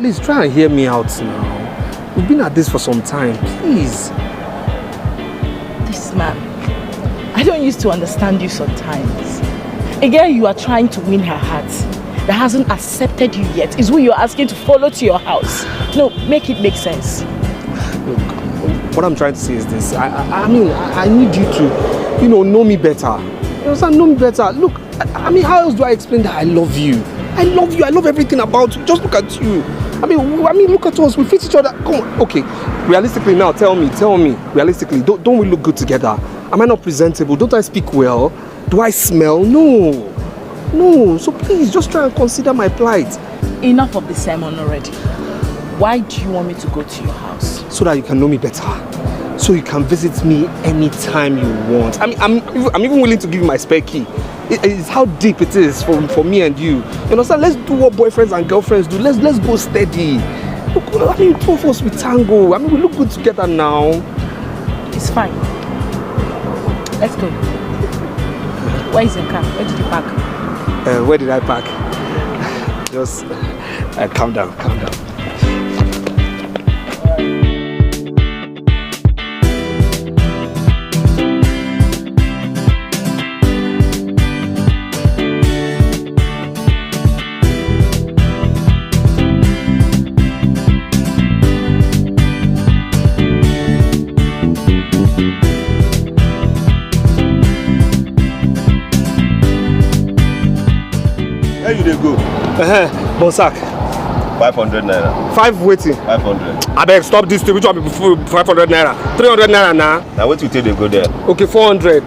please try and hear me out now. We've been at this for some time, please. This man, I don't used to understand you sometimes. A girl you are trying to win her heart that hasn't accepted you yet is who you're asking to follow to your house. No, make it make sense. Look, what I'm trying to say is this. I mean, I need you to, know me better. You understand? Know me better. Look, I mean, how else do I explain that I love you? I love you. I love everything about you. Just look at you. I mean, look at us. We fit each other. Come on. Okay. Realistically now, tell me. Realistically, don't we look good together? Am I not presentable? Don't I speak well? Do I smell? No. So please, just try and consider my plight. Enough of the sermon already. Why do you want me to go to your house? So that you can know me better. So you can visit me anytime you want. I mean, I'm even willing to give you my spare key. It's how deep it is for me and you. You understand? Let's do what boyfriends and girlfriends do. Let's go steady. Look, I mean, two of us with tango. I mean, we look good together now. It's fine. Let's go. Where is the car? Where did you park? Where did I park? Just calm down. Where you dey go? Bonsack. 500 naira. 5 waiting. 500. I beg, stop this thing. Which one be 500 naira? 300 naira now. Now what you take they go there? Okay, 400.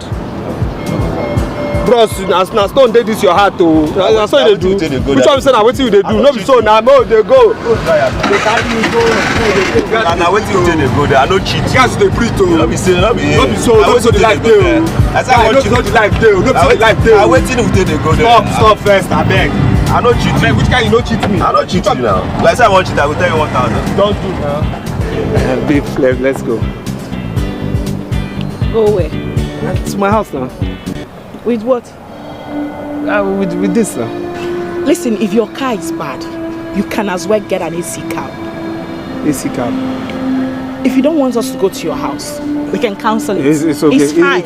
Bros, now stone dey this your heart oh. Na so you dey do. Which one be say na wetin you dey do? No be so na mo dey go. They carry you go. Now wetin you take they go there? I no cheat. Guys dey breathe oh. No be so. No be so the life dey oh. I say I want cheat. No be so the life dey oh. No be so the life dey oh. Now wetin you take they go there? Stop first, I beg. I no cheat you. Which kind you no cheat me? I no cheat you now. Like say I want cheat, I will tell you 1,000. Don't do now. Babe, let's go. Go where? To my house now. With what? With this now. Listen, if your car is bad, you can as well get an AC cab. AC cab. If you don't want us to go to your house, we can cancel it. It's okay. It's fine.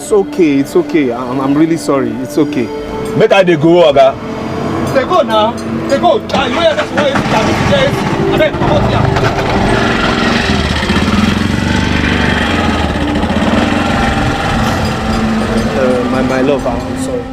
It's okay. I'm really sorry. It's okay. Make I dey go, Oga. They go now. They go. You know that's why AC cab. I beg, come out here. My love, I'm sorry.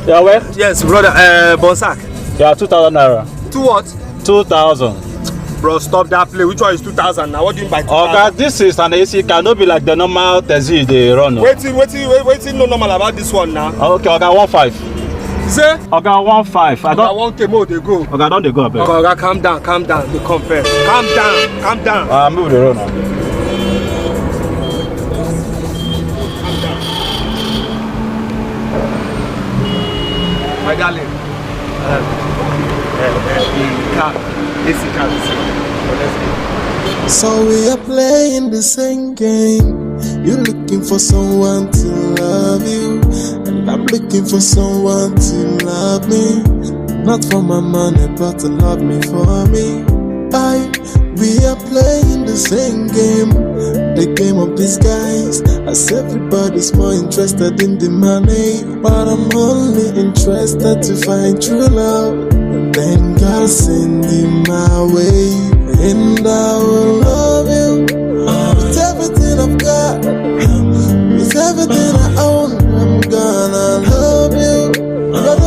Yeah, well? Yes, brother. Bonsack. Yeah, 2,000 naira. 2 what? 2,000. Bro, stop that play. Which one is 2,000 now? What do you mean by 2,000? Okay, this is an AC car. No be like the normal taxi they run. Waiting, no normal about this one now. Okay, okay, 1.5. Say? Okay, 1.5. I don't. 1K more they go. Okay, don't they go up. Okay, calm down. They come first. Calm down. Move the road now. My darling. AC car. So we are playing the same game. You're looking for someone to love you, and I'm looking for someone to love me. Not for my money, but to love me for me. We are playing the same game, the game of disguise. As everybody's more interested in the money, but I'm only interested to find true love. And then God send him my way, and I will love you with everything I've got, with everything I own. I'm gonna love you.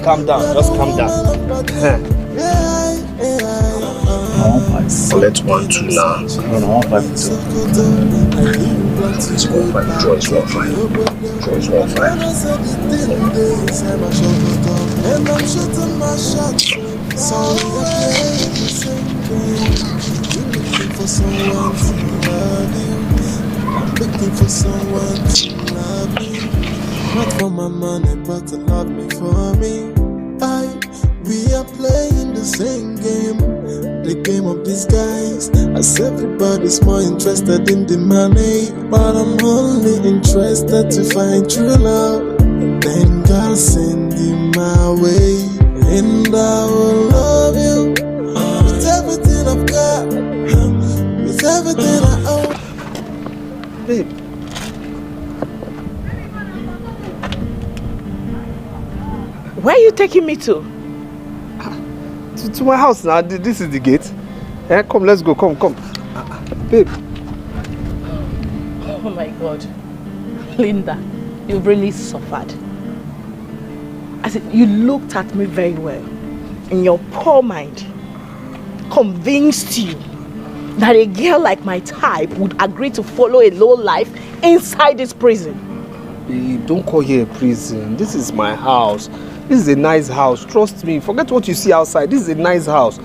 calm down. Just calm down. Collect 1, 2 now. No, 1, 5, 2. It's 1, 5. Draw is 1, 5. Draw is 1, 5. And I'm shooting my shot. So we're playing the same game. You're looking for someone to love you. I'm looking for someone to love me. Not for my money, but to love me for me. We are playing the same game, the game of disguise. As everybody's more interested in the money, but I'm only interested to find true love. Then God send you my way, and I will love you with everything I've got, with everything I own. Babe. Where are you taking me to? To my house now. This is the gate. Come, let's go. Come. Babe. Oh my God. Linda, you've really suffered. I said, you looked at me very well. And your poor mind convinced you that a girl like my type would agree to follow a low life inside this prison. Babe, don't call here a prison. This is my house. This is a nice house. Trust me. Forget what you see outside. This is a nice house.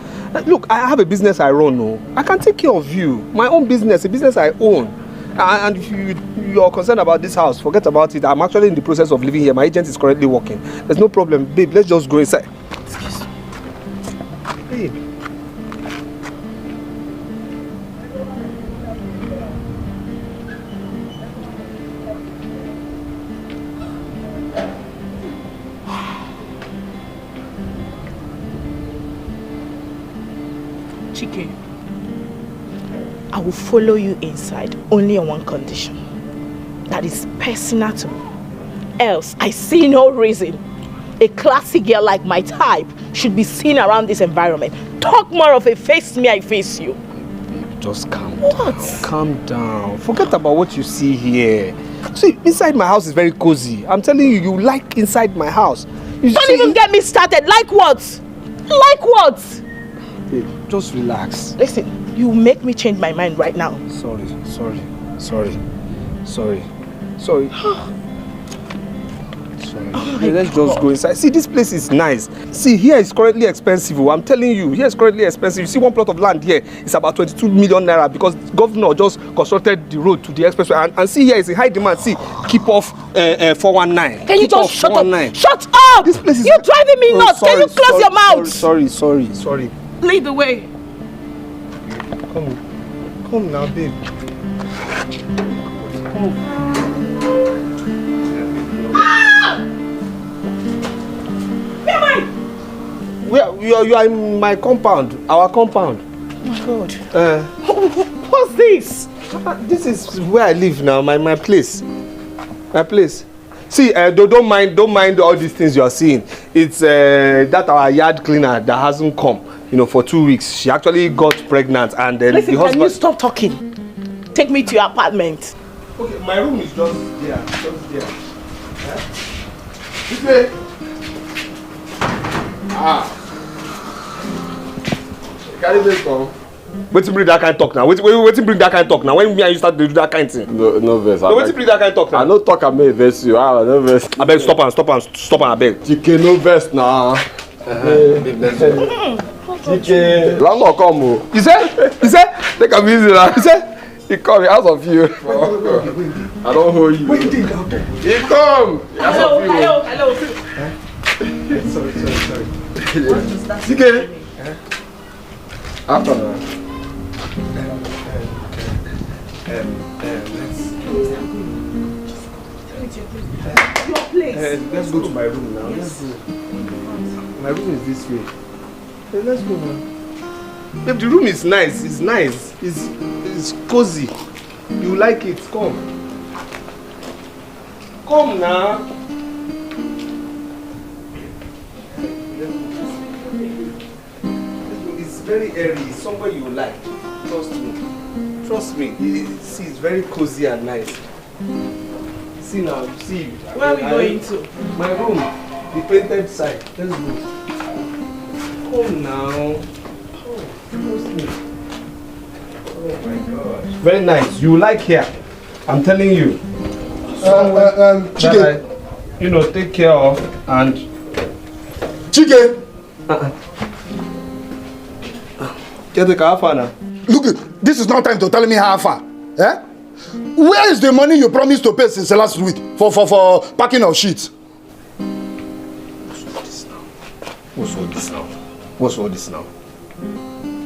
Look, I have a business I run. No, I can take care of you. My own business, a business I own. And if you're concerned about this house, forget about it. I'm actually in the process of living here. My agent is currently working. There's no problem. Babe, let's just go inside. Excuse me. Babe. Chike, I will follow you inside only on one condition. That is personal to me. Else, I see no reason a classy girl like my type should be seen around this environment. Talk more of a face me, I face you. Babe, just calm down. Calm down. Forget about what you see here. See, inside my house is very cozy. I'm telling you, you like inside my house. Don't even get me started. Like what? Like what? Babe, just relax. Listen, you make me change my mind right now. Sorry. Okay, let's just go inside. See, this place is nice. See, here is currently expensive. I'm telling you, here is currently expensive. You see, one plot of land here is about 22 million naira because the governor just constructed the road to the expressway. And see, here is a high demand. See, keep off 419. Can you keep just shut up? Shut up! This place is... You're driving me nuts. Can you close your mouth? Sorry. Lead the way. Come now, babe. Come. Where am I? You are in my compound, our compound. Oh my God. What's this? This is where I live now, my place. My place. See, don't mind all these things you are seeing. It's that our yard cleaner that hasn't come, for 2 weeks. She actually got pregnant and then Listen, the husband... can you stop talking? Take me to your apartment. Okay, my room is just there. This way. Carry this come. Wetin bring that kind of talk now? Wetin bring that kind of talk now? When me and you start to do that kind of thing? No verse. No, wetin bring that kind of talk now? I no talk, I may verse you. No verse. Abeg, stop am, abeg. Dikeh, no verse now. Dikeh. Landlord come o. You say? Take am easy now. You say? He come, he ask of you. I don't hold you. Wait, he come. He come. He ask of you. Hello. Sorry. Dikeh. After now. Your place. Let's go to my room now. Yes. My room is this way. Let's go now. Babe, the room is nice. It's nice. It's cozy. You like it? Come. Come now. It's very airy. It's somewhere you like. Trust me. See, it's very cozy and nice. See now, see. Where are we going to? My room. The painted side. Let's go. Oh now. Oh, close me. Oh my God. Very nice. You like here. I'm telling you. Chike. Take care of and Chike. Get the car for now. Look, this is not time to tell me how far. Eh? Where is the money you promised to pay since last week for packing our sheets? What's all this now? What's all this now?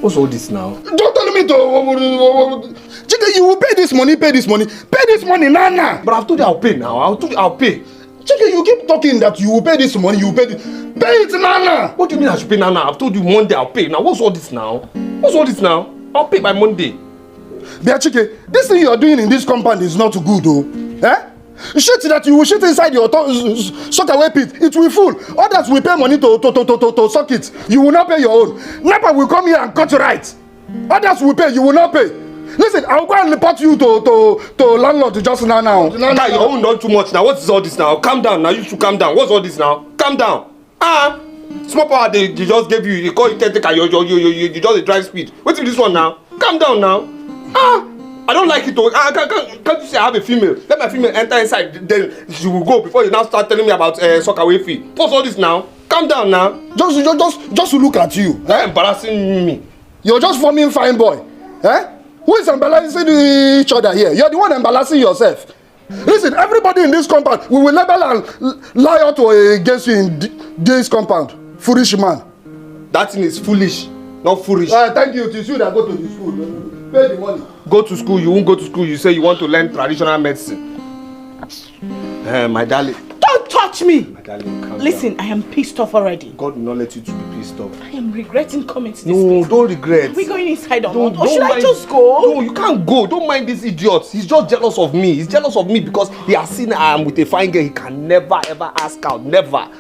What's all this now? Don't tell me to... Chike, you will pay this money. Pay this money, Nana. But I've told you I'll pay now. I'll pay. Chike, you keep talking that you will pay this money, you will pay this. Pay it, Nana. What do you mean I should pay Nana? I've told you Monday I'll pay. Now, what's all this now? What's all this now? I'll pay by Monday. But Chike, this thing you are doing in this compound is not good, though. Eh? Shit that you will shit inside your sock away pit, it will full. Others will pay money to suck it. You will not pay your own. NEPA will come here and cut you right. Others will pay, you will not pay. Listen, I'll go and report you to landlord just now. Nana, your own done too much now. What is all this now? Calm down now. You should calm down. What's all this now? Calm down. Small power they just gave you. You call it take you just a drive speed. Wait till this one now. Calm down now. I don't like it. Can't you say I have a female? Let my female enter inside. Then she will go before you now start telling me about soccer fee. What's all this now? Calm down now. Just look at you. You're embarrassing me. You're just forming fine boy. Eh? Who is embarrassing each other here? You're the one embarrassing yourself. Listen, everybody in this compound, we will label and lie out against you in this compound. Foolish man. That thing is foolish, not foolish. Thank you. It is you that go to the school. Pay the money. Go to school. You won't go to school. You say you want to learn traditional medicine. My darling. Don't touch me! My darling, calm Listen, down. I am pissed off already. God will not let you to be pissed off. I am regretting coming to this No, place. don't regret. Are we going inside or Don't not? Or should I mind. just go? No, you can't go. Don't mind this idiot. He's just jealous of me. He's jealous of me because he has seen I am with a fine girl. He can never ever ask out. Never.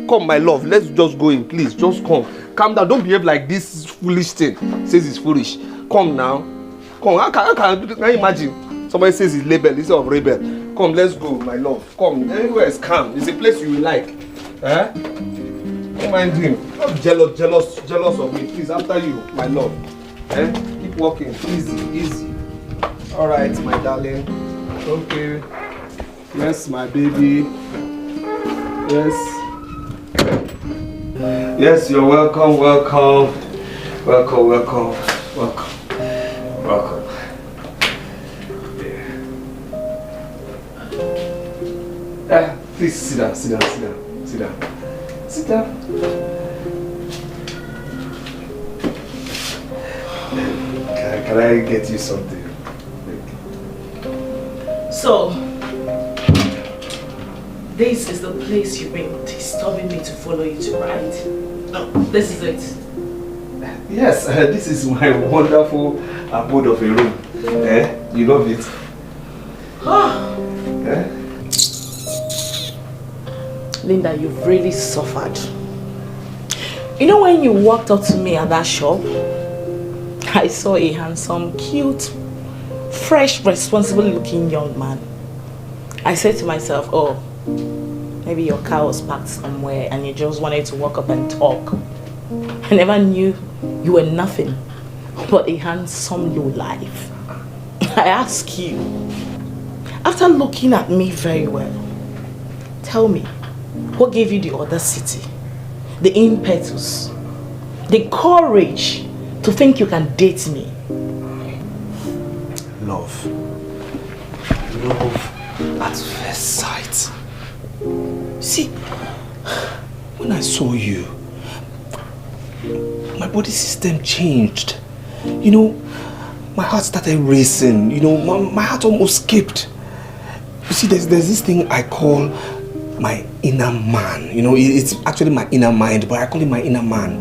Come, my love. Let's just go in, please. Just come. Calm down. Don't behave like this foolish thing. Says it's foolish. Come now. Come. Can you imagine? Somebody says he's label instead of rebel. Come, let's go, my love. Come. Everywhere is calm. It's a place you will like. Eh? Don't mind him. Not jealous of me. Please, after you, my love. Eh? Keep walking. Easy. Alright, my darling. Okay. Yes, my baby. Yes, you're welcome. Please sit down. Can I get you something? So, this is the place you've been disturbing me to follow you to, right? No, this is it. Yes, this is my wonderful abode of a room. You love it? Linda, you've really suffered. You know when you walked up to me at that shop, I saw a handsome, cute, fresh, responsible looking young man. I said to myself, oh, maybe your car was parked somewhere and you just wanted to walk up and talk. I never knew you were nothing but a handsome lowlife. I ask you, after looking at me very well, tell me, what gave you the audacity, the impetus, the courage to think you can date me? Love at first sight. See, when I saw you, my body system changed. You know, my heart started racing. You know, my heart almost skipped. You see, there's this thing I call my inner man. You know, it's actually my inner mind, but I call it my inner man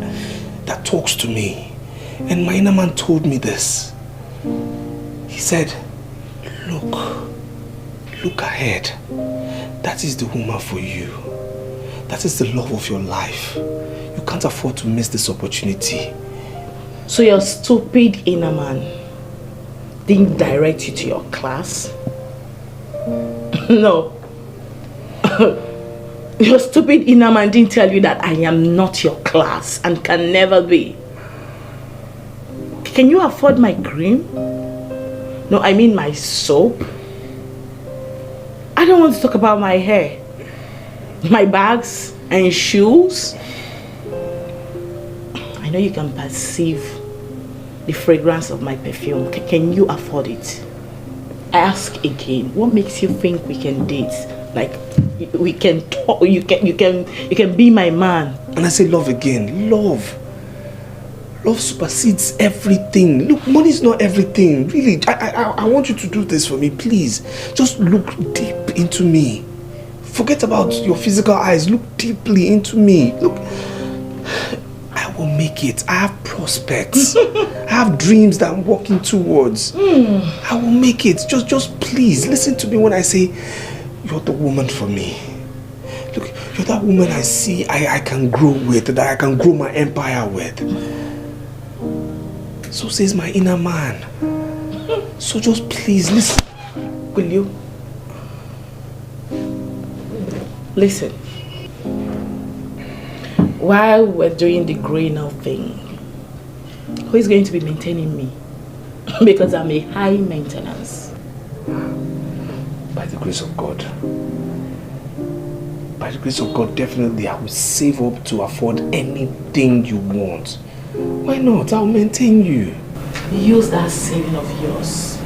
that talks to me. And my inner man told me this. He said, look ahead. That is the woman for you. That is the love of your life. You can't afford to miss this opportunity. So your stupid inner man didn't direct you to your class? No. Your stupid inner man didn't tell you that I am not your class and can never be. Can you afford my cream? No, I mean my soap. I don't want to talk about my hair, my bags and shoes. I know you can perceive the fragrance of my perfume. Can you afford it? I ask again, what makes you think we can date? Like we can talk, you can be my man. And I say love again. Love supersedes everything. Look, money is not everything. Really, I want you to do this for me, please. Just look deep into me. Forget about your physical eyes. Look deeply into me. Look, I will make it. I have prospects. I have dreams that I'm working towards. I will make it. Just please listen to me when I say you're the woman for me. Look, you're that woman I see I can grow with, that I can grow my empire with. So says my inner man. So just please listen. Will you? Listen. While we're doing the growing up thing, who is going to be maintaining me? Because I'm a high maintenance. By the grace of God. By the grace of God, definitely I will save up to afford anything you want. Why not? I'll maintain you. Use that saving of yours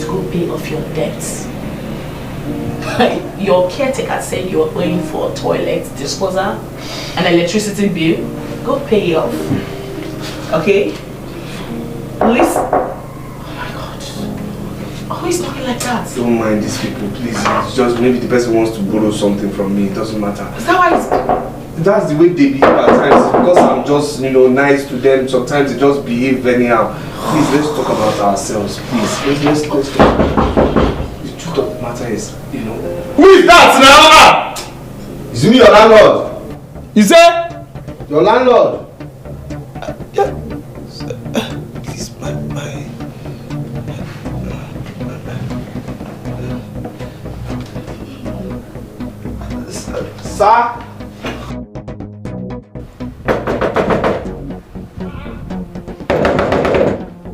to go pay off your debts. Your caretaker said you were paying for toilet disposal and electricity bill. Go pay it off. Okay? Listen. Oh my God. Who is talking like that? Don't mind these people, please. It's just maybe the person wants to borrow something from me. It doesn't matter. Is that why it's... That's the way they behave at times. Because I'm just, nice to them. Sometimes they just behave anyhow. Please, let's talk about ourselves. Please, let's talk. The truth of the matter is, Who is that now? Is it your landlord? Is that Your landlord? Please, Sir?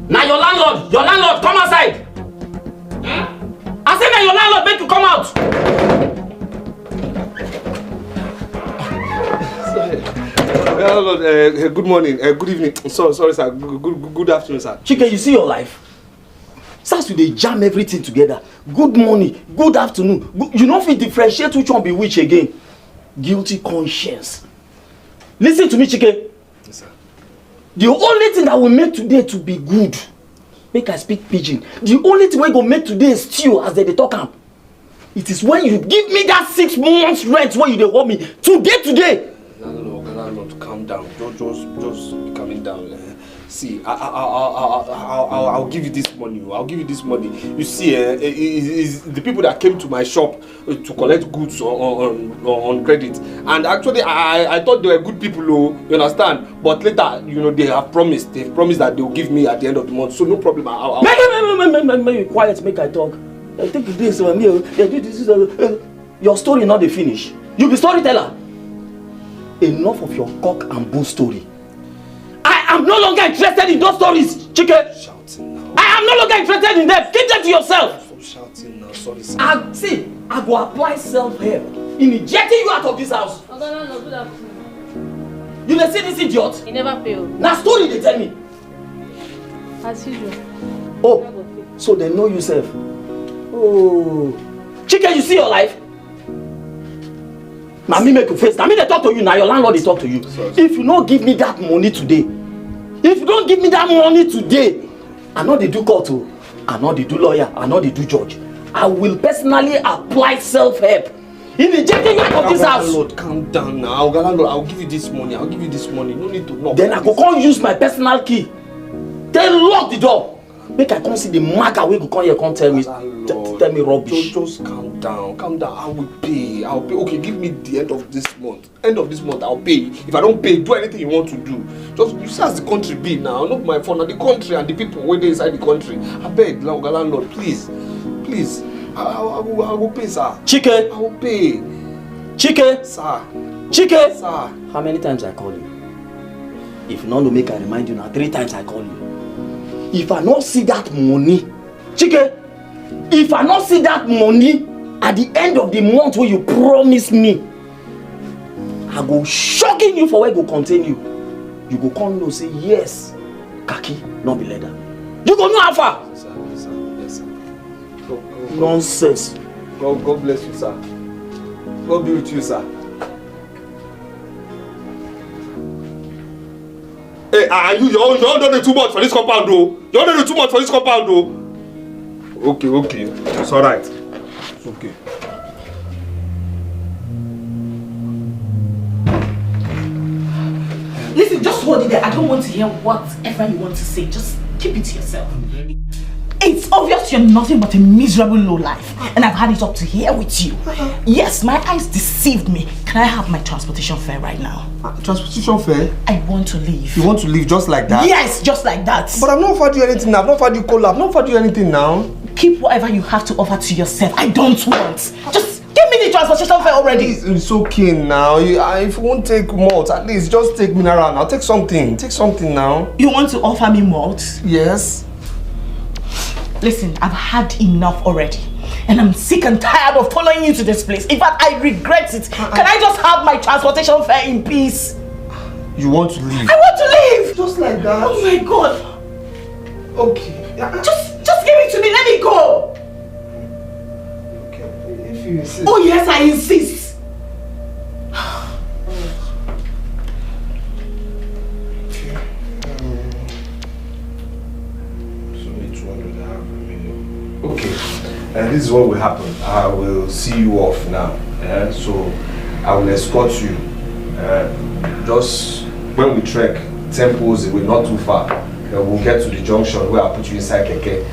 Now your landlord, come outside. I said now your landlord make you come out. Landlord, good morning, good evening. Sorry, sir. Good afternoon, sir. Chike, you see your life? Since you dey jam everything together. Good morning, good afternoon. You don't fit differentiate which one be which again. Guilty conscience. Listen to me, Chike. Yes, sir. The only thing that will make today to be good, make I speak pidgin. The only thing we go make today stew as they talk am. It is when you give me that 6 months rent when you dey owe me today. Landlord, calm down. Just calming down. See, I'll give you this money. I'll give you this money. You see, is the people that came to my shop to collect goods on credit, and actually I thought they were good people, you understand? But later, they have promised. They've promised that they'll give me at the end of the month. So no problem. Make quiet, make I talk. I think this one here. Your story not the finish. You be storyteller. Enough of your cock and bull story. I am no longer interested in those stories, Chike. Shouting now. I am no longer interested in them. Keep them to yourself. Stop shouting now. Sorry, sir. I go apply self-help in ejecting you out of this house. You dey see this idiot? He never failed. Now story they tell me. As usual. Oh, so they know yourself. Oh, Chike, you see your life? Now me make you face. Now me they talk to you. Now your landlord they talk to you. Sorry. If you don't give me that money today, I know they do court, I know they do lawyer, I know they do judge. I will personally apply self-help in ejecting you out of this house. Landlord, calm down now. Landlord, I'll give you this money. No need to knock. Then I go come use my personal key. Then lock the door. Make I come see the maga wey go come here come tell me rubbish. Just calm down. I will pay. Okay, give me the end of this month. I'll pay. If I don't pay, do anything you want to do. Just you see as the country be now. Not my phone. The country and the people wey dey inside the country. I beg, landlord, please. I will pay, sir. Chike, I will pay. Chike! Sir. Chike! Sir. How many times I call you? If not, no make I remind you now. 3 times I call you. If I not see that money, Chike, if I not see that money at the end of the month where you promise me, I go shocking you for where go contain you. You go come and say yes, khaki, not be leather. You go know how far. Yes, sir. Yes, sir. Yes, sir. Go. Nonsense. God bless you, sir. God be with you, sir. Hey, are you don't do too much for this compound, though. You don't do too much for this compound, though. Okay. It's alright. It's okay. Listen, just hold it there. I don't want to hear whatever you want to say. Just keep it to yourself. It's obvious you're nothing but a miserable lowlife, and I've had it up to here with you. Yes, my eyes deceived me. Can I have my transportation fare right now? Transportation fare? I want to leave. You want to leave just like that? Yes, just like that. But I've not offered you anything now. I've not offered you cola. I've not offered you anything now. Keep whatever you have to offer to yourself. I don't want. Just give me the transportation fare already. It's okay now. If you won't take malt, at least just take mineral now. Take something. Take something now. You want to offer me malt? Yes. Listen, I've had enough already. And I'm sick and tired of following you to this place. In fact, I regret it. Can I just have my transportation fare in peace? You want to leave? I want to leave! Just like that? Oh my God. Okay. Just give it to me. Let me go. Okay. If you insist. Oh yes, I insist. Okay, and this is what will happen. I will see you off now. So I will escort you. Just when we trek 10 poles away, not too far, we'll get to the junction where I'll put you inside Keke.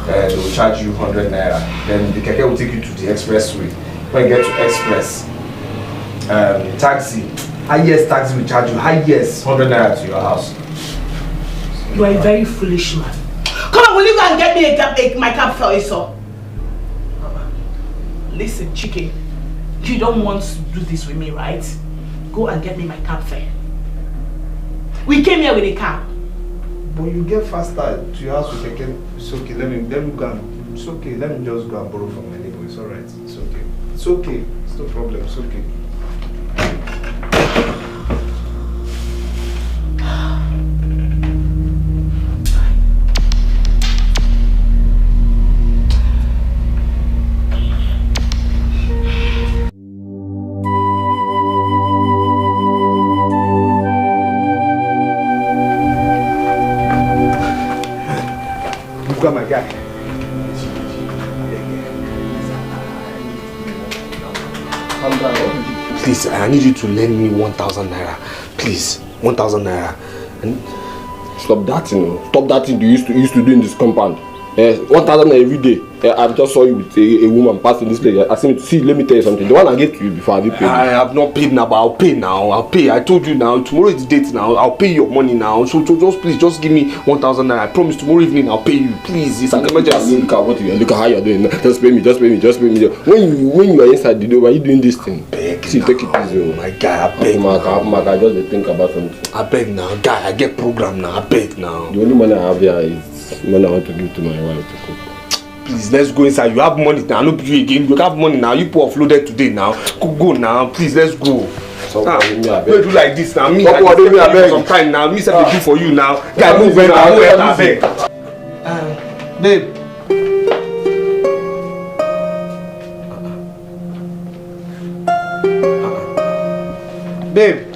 They will charge you 100 naira. Then the Keke will take you to the expressway. When you get to express, taxi, highest taxi will charge you highest 100 naira to your house. You are a very foolish man. Come on, will you go and get me my cab fare, sir? Listen, Chike, you don't want to do this with me, right? Go and get me my cab fare. We came here with a cab. But you get faster to your house with Keke. It's okay. Let me go and, it's okay. Let me just go and borrow from my neighbor. It's alright. It's okay. It's okay. It's no problem. It's okay. My guy. Please, I need you to lend me 1,000 naira. Please, 1,000 naira. And stop that thing. Stop that thing you used to do in this compound. 1,000 every day. I just saw you with a woman passing this place. I said, see, let me tell you something. The one I gave to you before, have you paid? I have not paid now, but I'll pay now. I'll pay. I told you now. Tomorrow is the date now. I'll pay your money now. So just please, just give me 1,000 naira. I promise tomorrow evening I'll pay you. Please, it's an emergency. Look at how you're doing. Just pay me. When you are inside the door, why are you doing this thing? Beg. See, take it easy. My guy, I beg. I just think about something. I beg now, guy. I get program now. I beg now. The only money I have here is money I want to give to my wife to cook. Please, let's go inside. You have money now. No you again. You have money now. You put offloaded today now. Go now. Please, let's go. So me, I beg. Do like this now. Me, I beg. Some time now. Me, say do for you now. Guy, move well now. Move I beg. Babe. Babe.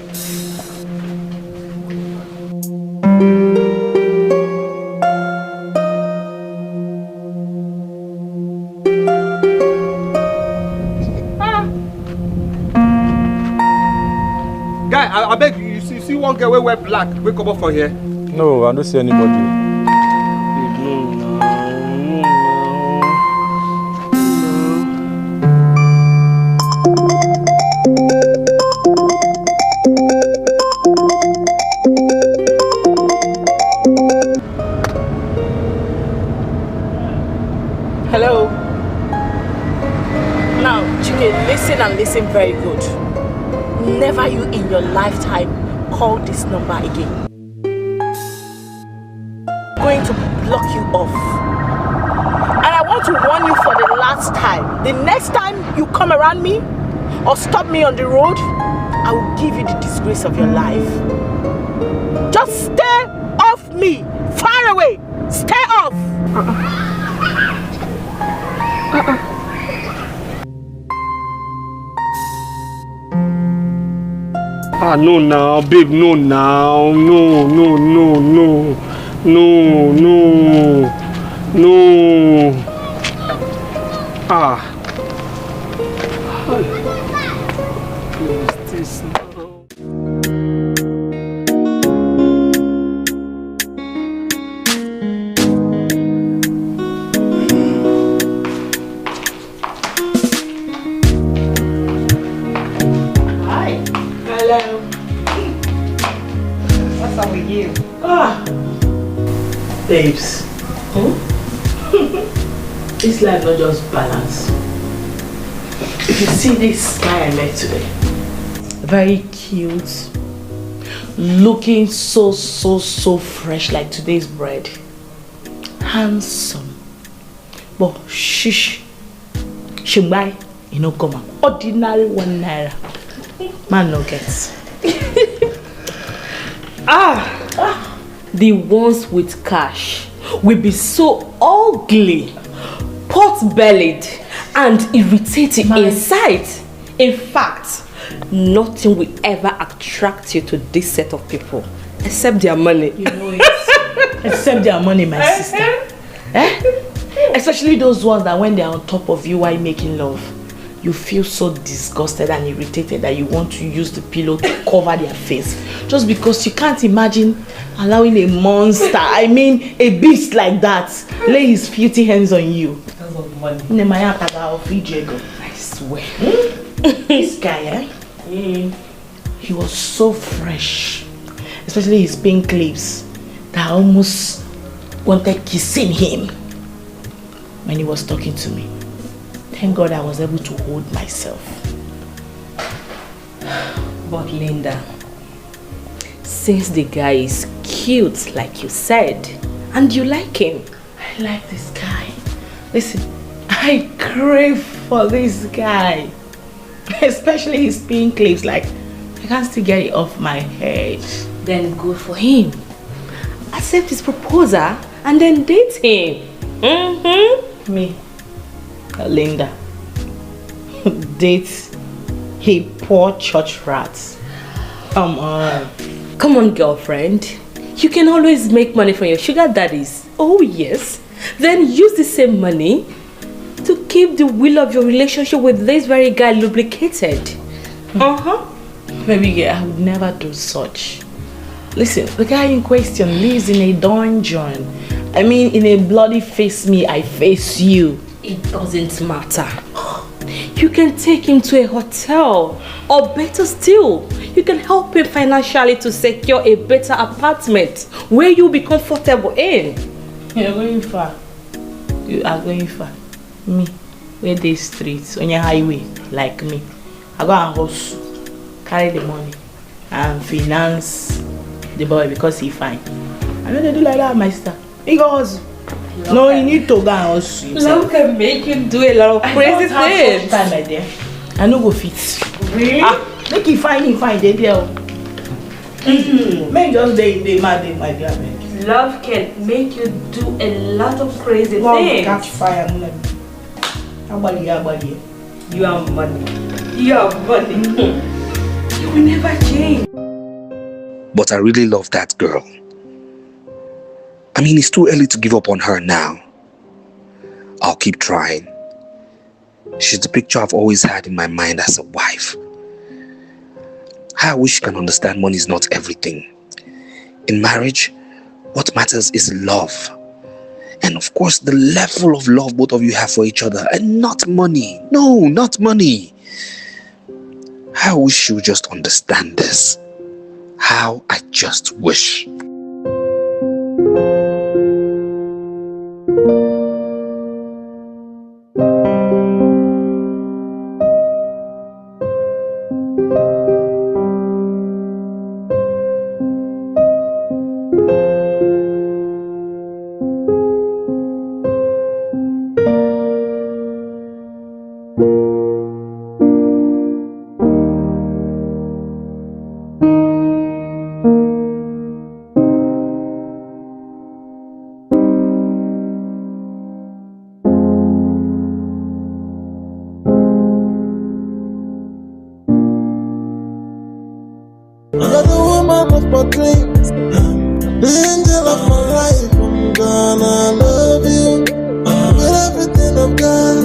I beg you, see one girl wear black, we come up from here. No, I don't see anybody. Hello. Now, Chike, listen and listen very good. in your lifetime call this number again. I'm going to block you off. And I want to warn you for the last time. The next time you come around me or stop me on the road, I will give you the disgrace of your life. Just stay off me. Far away. Stay off. No now, babe, no now. No. What's this now? Babes, this life not just balance. If you see this guy I met today, very cute, looking so fresh like today's bread, handsome, but shish, shimbai, you know, come on, ordinary 1 naira, man no gets. The ones with cash will be so ugly, pot-bellied, and irritating inside. In fact, nothing will ever attract you to this set of people except their money. You know it. Except their money, my sister. Especially those ones that when they're on top of you while making love, you feel so disgusted and irritated that you want to use the pillow to cover their face. Just because you can't imagine allowing a monster, I mean a beast like that, lay his filthy hands on you. Because of money. I swear. This guy, he was so fresh. Especially his pink lips that I almost wanted kissing him when he was talking to me. Thank God I was able to hold myself. But Linda, since the guy is cute like you said, and you like him. I like this guy. Listen, I crave for this guy. Especially his pink lips, like I can't still get it off my head. Then go for him. Accept his proposal and then date him. Me, Linda, date a poor church rat. Come on. Come on, girlfriend. You can always make money from your sugar daddies. Oh yes. Then use the same money to keep the wheel of your relationship with this very guy lubricated. Baby girl, I would never do such. Listen, the guy in question lives in a dungeon. I mean, in a bloody face me, I face you. It doesn't matter. You can take him to a hotel, or better still, you can help him financially to secure a better apartment where you'll be comfortable in. You're going far. You are going far. Me, where they streets, on your highway, like me. I go and hustle, carry the money, and finance the boy because he fine. I know they do like that, my sister. He goes. No, you need to go and hustle. Love can make you do a lot of crazy things. Time, my dear. I no go fit. Really? Make it fine, they there. Make just they mad, my dear. Love can make you do a lot of crazy things. Catch fire. You are money. You are money. You will never change. But I really love that girl. I mean, it's too early to give up on her now. I'll keep trying. She's the picture I've always had in my mind as a wife. I wish she can understand money is not everything. In marriage, what matters is love. And of course, the level of love both of you have for each other, and not money. No, not money. I wish she would just understand this. How I just wish. woman of my dreams, the angel of my life. I'm gonna love you with everything I've got,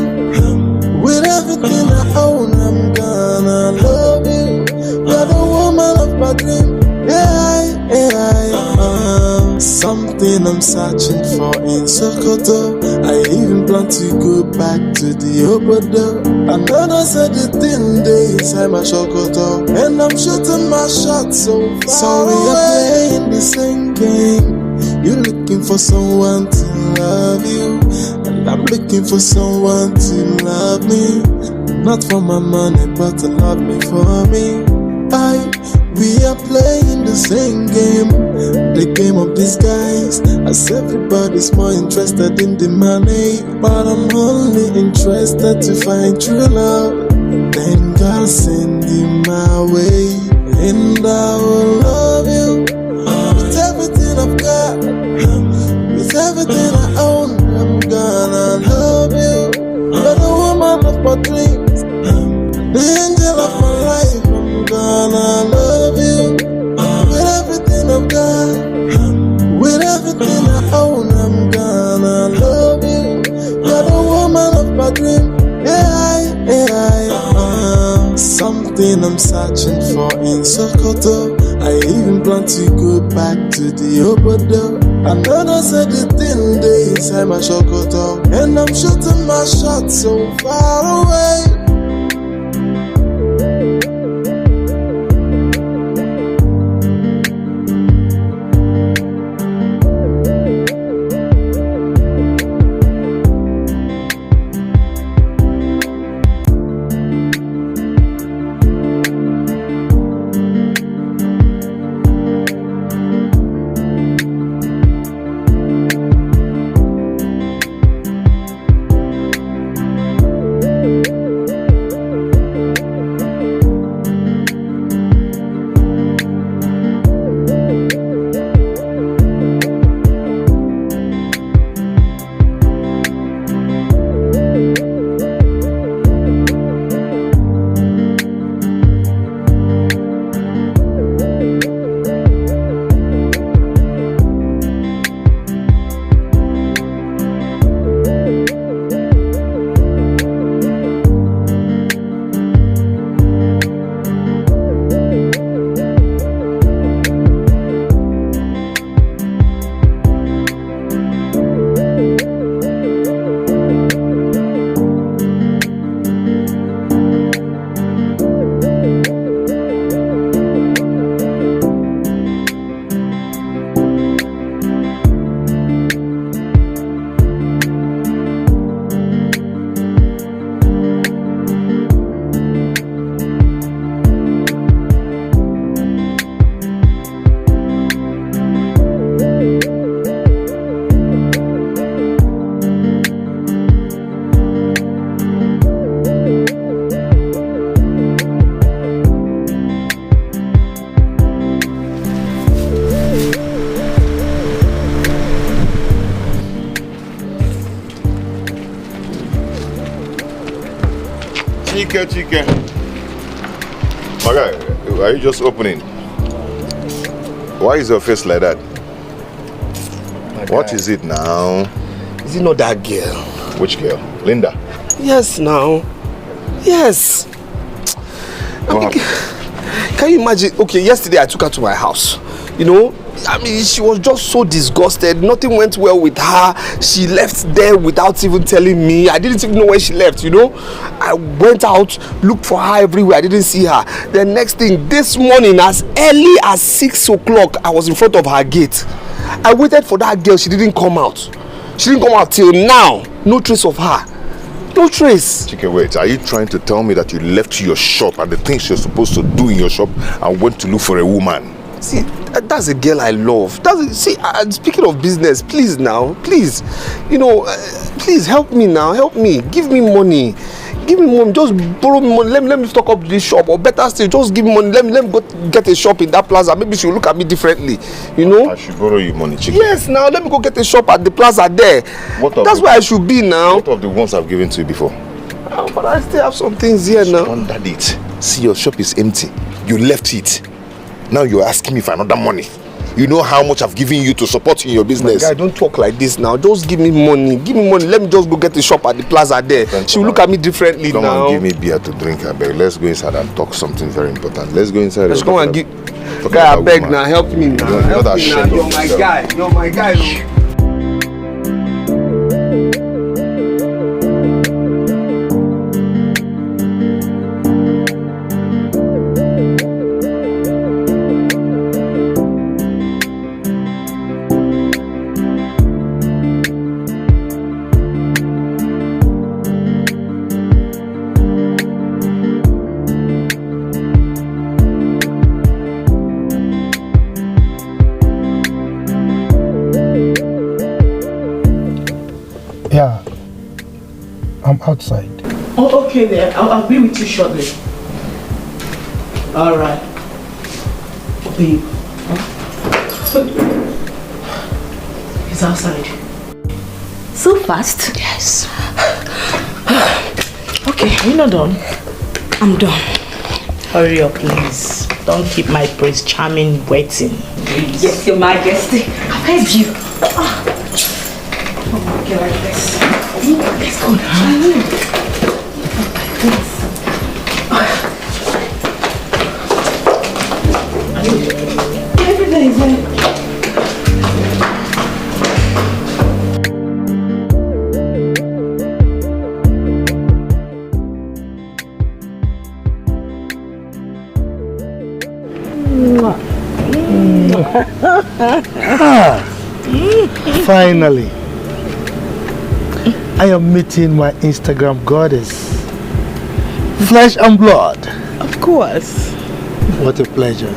with everything I own. I'm gonna love you. You're the woman of my dream. Something I'm searching for in Sokoto. I even plan to go back to the Obodo. Another said the thing day inside my Sokoto, and I'm shooting my shot so far. Sorry, I'm playing the same game. You're looking for someone to love you, and I'm looking for someone to love me. Not for my money, but to love me for me. We are playing the same game, the game of disguise. As everybody's more interested in the money, but I'm only interested to find true love. And then God send him my way, and I will love you with everything I've got, with everything I own. I'm gonna love you. You're the woman of my dreams, the angel of my life. I'm gonna love you with everything I've got, with everything I own. I'm gonna love you. You're the woman of my dream. Something I'm searching for in Sokoto. I even plan to go back to the Obodo. Another said the thing day inside my Sokoto, and I'm shooting my shot so far away. Chike. My guy, are you just opening? Why is your face like that? What is it now? Is it not that girl? Which girl? Linda? Yes, now. Yes. Can you imagine? Okay, yesterday I took her to my house. You know, I mean, she was just so disgusted. Nothing went well with her. She left there without even telling me. I didn't even know where she left, you know. I went out, looked for her everywhere. I didn't see her. The next thing, this morning, as early as 6 o'clock, I was in front of her gate. I waited for that girl. She didn't come out. She didn't come out till now. No trace of her. No trace. Chike, wait. Are you trying to tell me that you left your shop and the things you're supposed to do in your shop and went to look for a woman? See, that's a girl I love. Speaking of business, please now, please, you know, please help me now, help me. Give me money. Give me money. Just borrow me money. Let me stock up this shop. Or better still, just give me money. Let me go get a shop in that plaza. Maybe she'll look at me differently. You know? I should borrow you money, Chike. Yes, now let me go get a shop at the plaza there. That's where I should be now. What of the ones I've given to you before? Oh, but I still have some things here now. Squandered it. See, your shop is empty. You left it. Now you're asking me for another money. You know how much I've given you to support in your business. My guy, don't talk like this now. Just give me money. Give me money. Let me just go get a shop at the plaza there. She will look at me differently now. Come on, give me beer to drink. I beg. Let's go inside and talk something very important. Let's go inside. Let's come and give. Guy, I beg now. Help me now. Help me now. You're my guy. You're my guy. Yeah, I'm outside. Oh, okay then. I'll be with you shortly. All right. Babe. He's outside. So fast? Yes. Okay, you're not done? I'm done. Hurry up, please. Don't keep my Prince Charming waiting. Please. Yes, Your Majesty. I've heard you. Oh my God, let's go now. Everything is there. Finally, I am meeting my Instagram goddess. Flesh and blood. Of course. What a pleasure.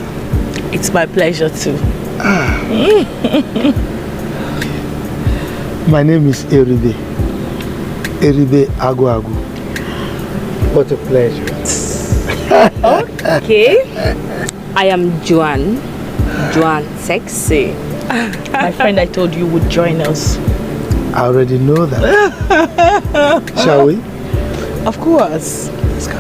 It's my pleasure too. My name is Eribe. Eribe Agu Agu. What a pleasure. Okay. I am Joan. Joan Sexy. My friend I told you would join us. I already know that. Shall we? Of course. Let's go.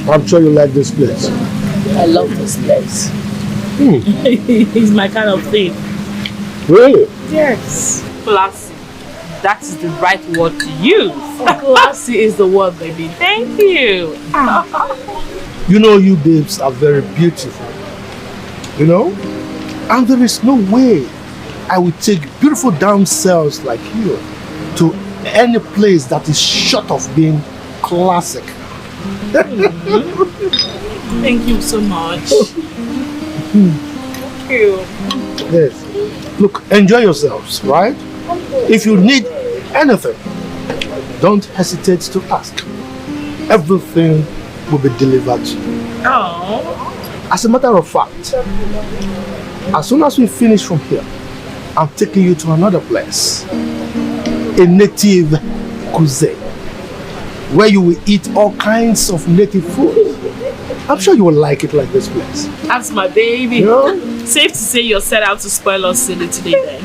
I'm sure you like this place. I love this place. It's my kind of thing. Really? Yes. Classy. That is the right word to use. Classy is the word, baby. Thank you. You know, you babes are very beautiful. You know? And there is no way I would take beautiful damsels like you to any place that is short of being classic. Thank you so much. Thank you. Yes. Look, enjoy yourselves, right? If you need anything, don't hesitate to ask. Everything will be delivered to you. Oh. As a matter of fact, as soon as we finish from here, I'm taking you to another place. A native cuisine, where you will eat all kinds of native food. I'm sure you will like it like this place. That's my baby. Yeah. Safe to say you're set out to spoil us silly today then.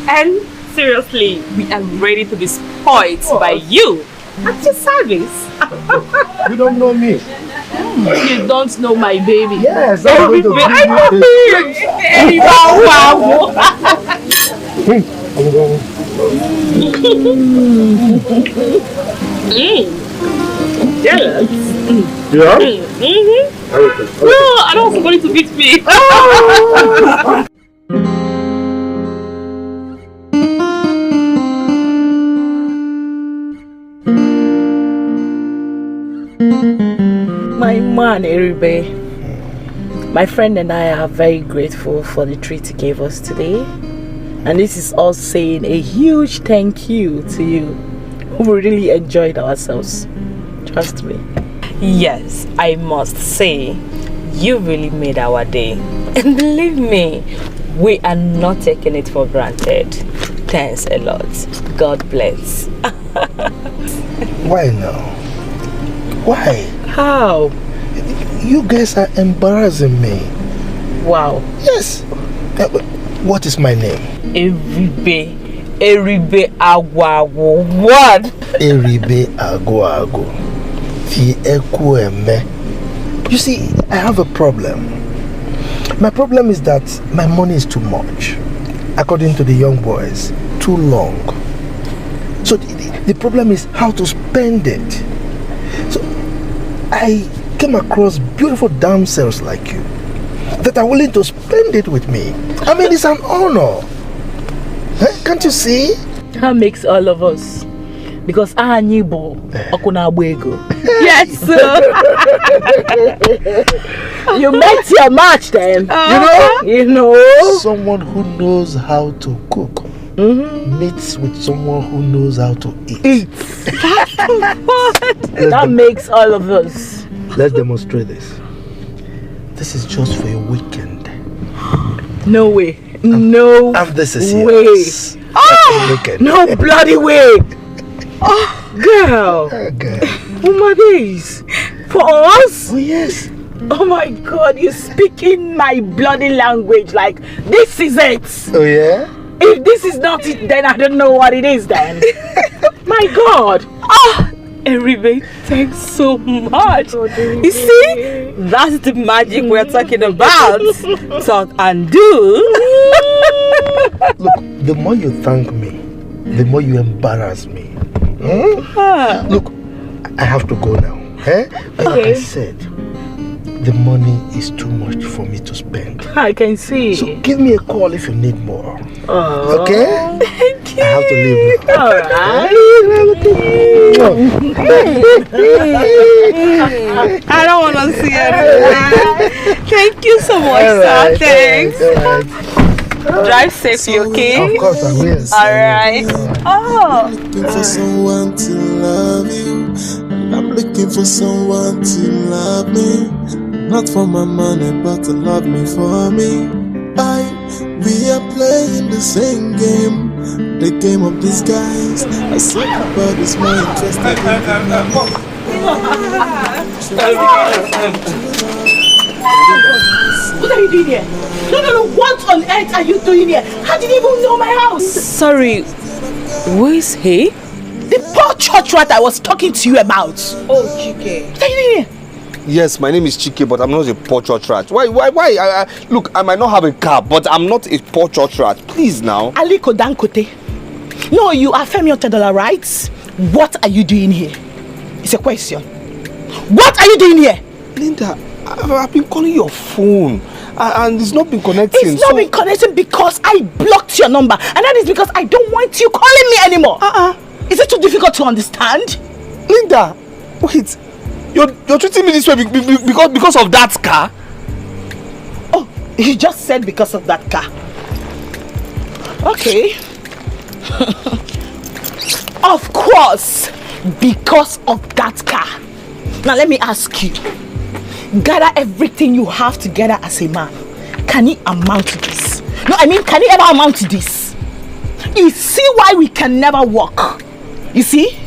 And seriously, we are ready to be spoiled by you. At your service. You don't know me. You don't know my baby. Yes, I'm going to Jealous? Yeah? No, I don't want somebody to beat me. My man, Eribe, my friend and I are very grateful for the treat he gave us today. And this is all saying a huge thank you to you. We really enjoyed ourselves. Trust me. Yes, I must say, you really made our day. And believe me, we are not taking it for granted. Thanks a lot. God bless. Why now? Why? How? You guys are embarrassing me. Wow. Yes. What is my name? Eribe Agwago. What? Eribe Agwago. You see, I have a problem. My problem is that my money is too much. According to the young boys, too long. So the problem is how to spend it. So I came across beautiful damsels like you that are willing to spend it with me. I mean, it's an honor. Can't you see? That makes all of us. Because Anibo Okuna Bwego. Yes, sir. You met your match then. You know, someone who knows how to cook meets with someone who knows how to eat. That makes all of us. Let's demonstrate this. This is just for a weekend. No way. No this is way. Yours. No bloody way. Oh, girl. Oh my days. For us? Oh yes. Oh my God, you're speaking my bloody language like this is it. Oh yeah? If this is not it, then I don't know what it is then. My God. Eribe, thanks so much. You see, that's the magic we're talking about. Talk and do. Look, the more you thank me, the more you embarrass me. Look, I have to go now. Like I said, the money is too much for me to spend. I can see. So give me a call if you need more. Okay? Thank you. I have to leave now. Alright. I don't want to see it. Thank you so much, sir. Thanks. Drive safely, okay? Of course I will. Alright. I'm looking for someone to love you, and I'm looking for someone to love me. Not for my money, but to love me for me. We are playing the same game, the game of disguise. I said everybody's more interested What are you doing here? No, what on earth are you doing here? How did you even know my house? Sorry, who is he? The poor church rat I was talking to you about. Oh, Chike. What are you doing here? Yes, my name is Chike, but I'm not a poor church rat. Why? Look, I might not have a car, but I'm not a poor church rat. Please now. Aliko Dankote. No, you are Femi Otedola, right? What are you doing here? It's a question. What are you doing here? Linda, I've been calling your phone and it's not been connecting. It's not been connecting because I blocked your number, and that is because I don't want you calling me anymore. Is it too difficult to understand? Linda, wait. You're treating me this way because of that car? Oh, you just said because of that car. Okay. Of course, because of that car. Now let me ask you. gather everything you have together as a man, can it amount to this? No, I mean, can it ever amount to this? You see why we can never walk? You see?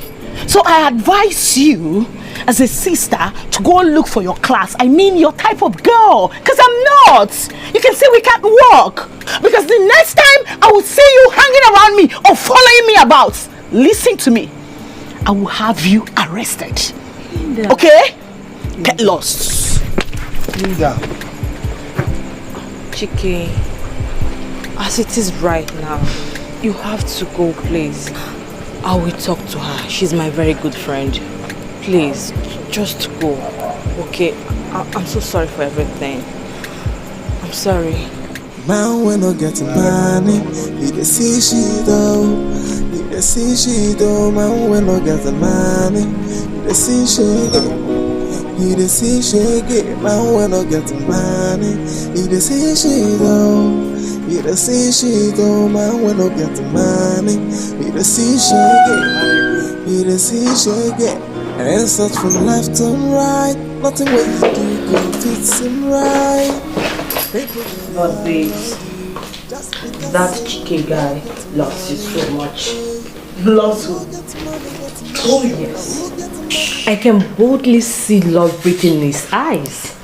So I advise you, as a sister, to go and look for your class. I mean, your type of girl. Because I'm not. You can say we can't walk. Because the next time I will see you hanging around me or following me about, listen to me, I will have you arrested. Linda. Okay? Get lost. Linda. Chike, as it is right now, you have to go, please. I will talk to her. She's my very good friend. Please, just go. Okay? I'm so sorry for everything. I'm sorry. Man, when I get money, he dey see she though. He dey see she though. Man, when I get money, he dey see she though. He dey see she get. Man, when I get money, he dey see she though. He dey see she though. Man, when I get money, he dey see she get. He dey see she get. And search from left and right. Nothing what you do go fits him right. But babes, that Chike guy loves you so much. Loves you. Oh yes. I can boldly see love written in his eyes.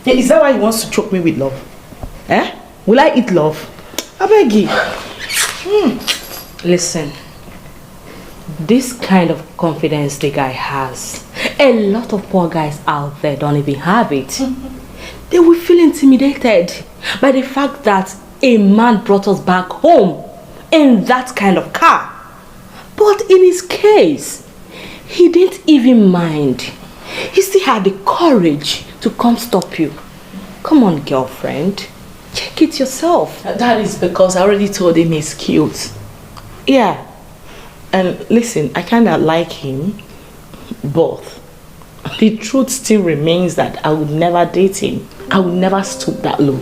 Yeah, is that why he wants to choke me with love? Eh? Will I eat love? I beg you. Listen, this kind of confidence the guy has, a lot of poor guys out there don't even have it. They will feel intimidated by the fact that a man brought us back home in that kind of car. But in his case, he didn't even mind. He still had the courage to come stop you. Come on, girlfriend. Check it yourself. That is because I already told him he's cute. Yeah. And listen, I kind of like him, both. The truth still remains that I would never date him. I would never stoop that low.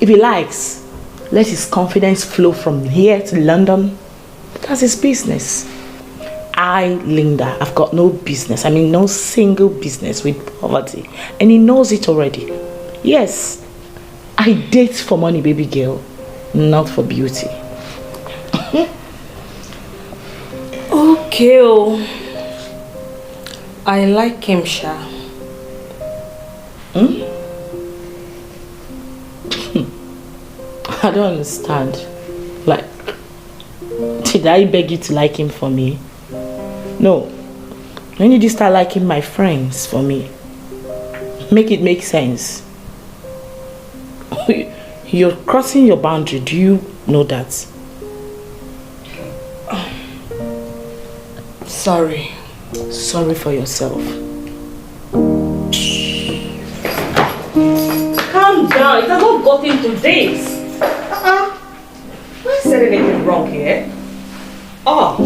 If he likes, let his confidence flow from here to London. That's his business. Linda, I've got no business. I mean, no single business with poverty. And he knows it already. Yes, I date for money, baby girl, not for beauty. Okay, I like him, Sha. I don't understand. Like, did I beg you to like him for me? No. When did you start liking my friends for me? Make it make sense. You're crossing your boundary. Do you know that? Sorry. Sorry for yourself. Calm down. It has not gotten to this. I said anything wrong here. Oh.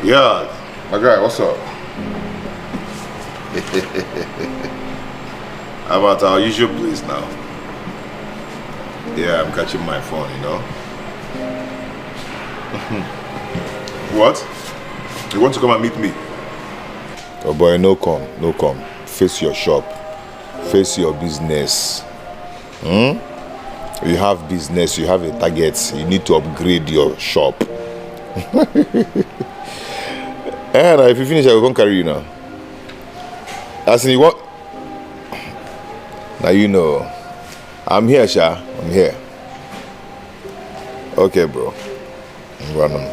Yeah, my guy, what's up? How about our usual place now? Yeah, I'm catching my phone, you know. What? You want to come and meet me? Oh boy, no come. Face your shop. Face your business. You have business, you have a target. You need to upgrade your shop. And if you finish, I will come carry you now. As in, you want? Now you know. I'm here, Sha. I'm here. Okay, bro. I'm running.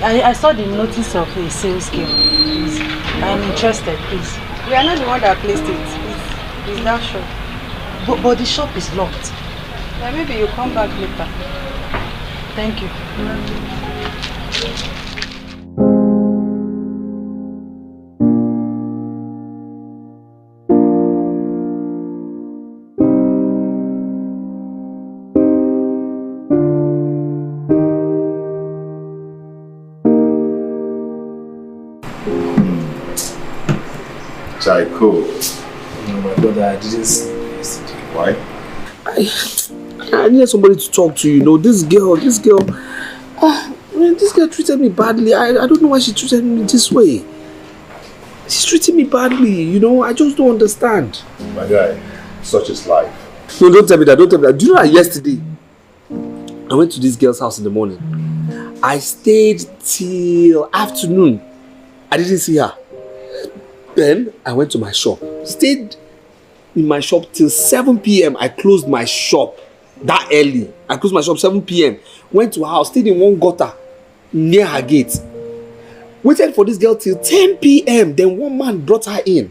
I saw the notice of a sales girl. Please. I am interested, please. We are not the one that placed it. It's that shop. But the shop is locked. Yeah, maybe you come back later. Thank you. Psycho. No, my brother, I didn't see you yesterday. Why? I needed somebody to talk to, you know. This girl, this girl treated me badly. I don't know why she treated me this way. She's treating me badly, you know. I just don't understand. My guy, such is life. No, don't tell me that, don't tell me that. Do you know that yesterday, I went to this girl's house in the morning. I stayed till afternoon. I didn't see her. Then I went to my shop. Stayed in my shop till 7 p.m. I closed my shop that early. I closed my shop 7 p.m. Went to her house, stayed in one gutter near her gate. Waited for this girl till 10 p.m. Then one man brought her in.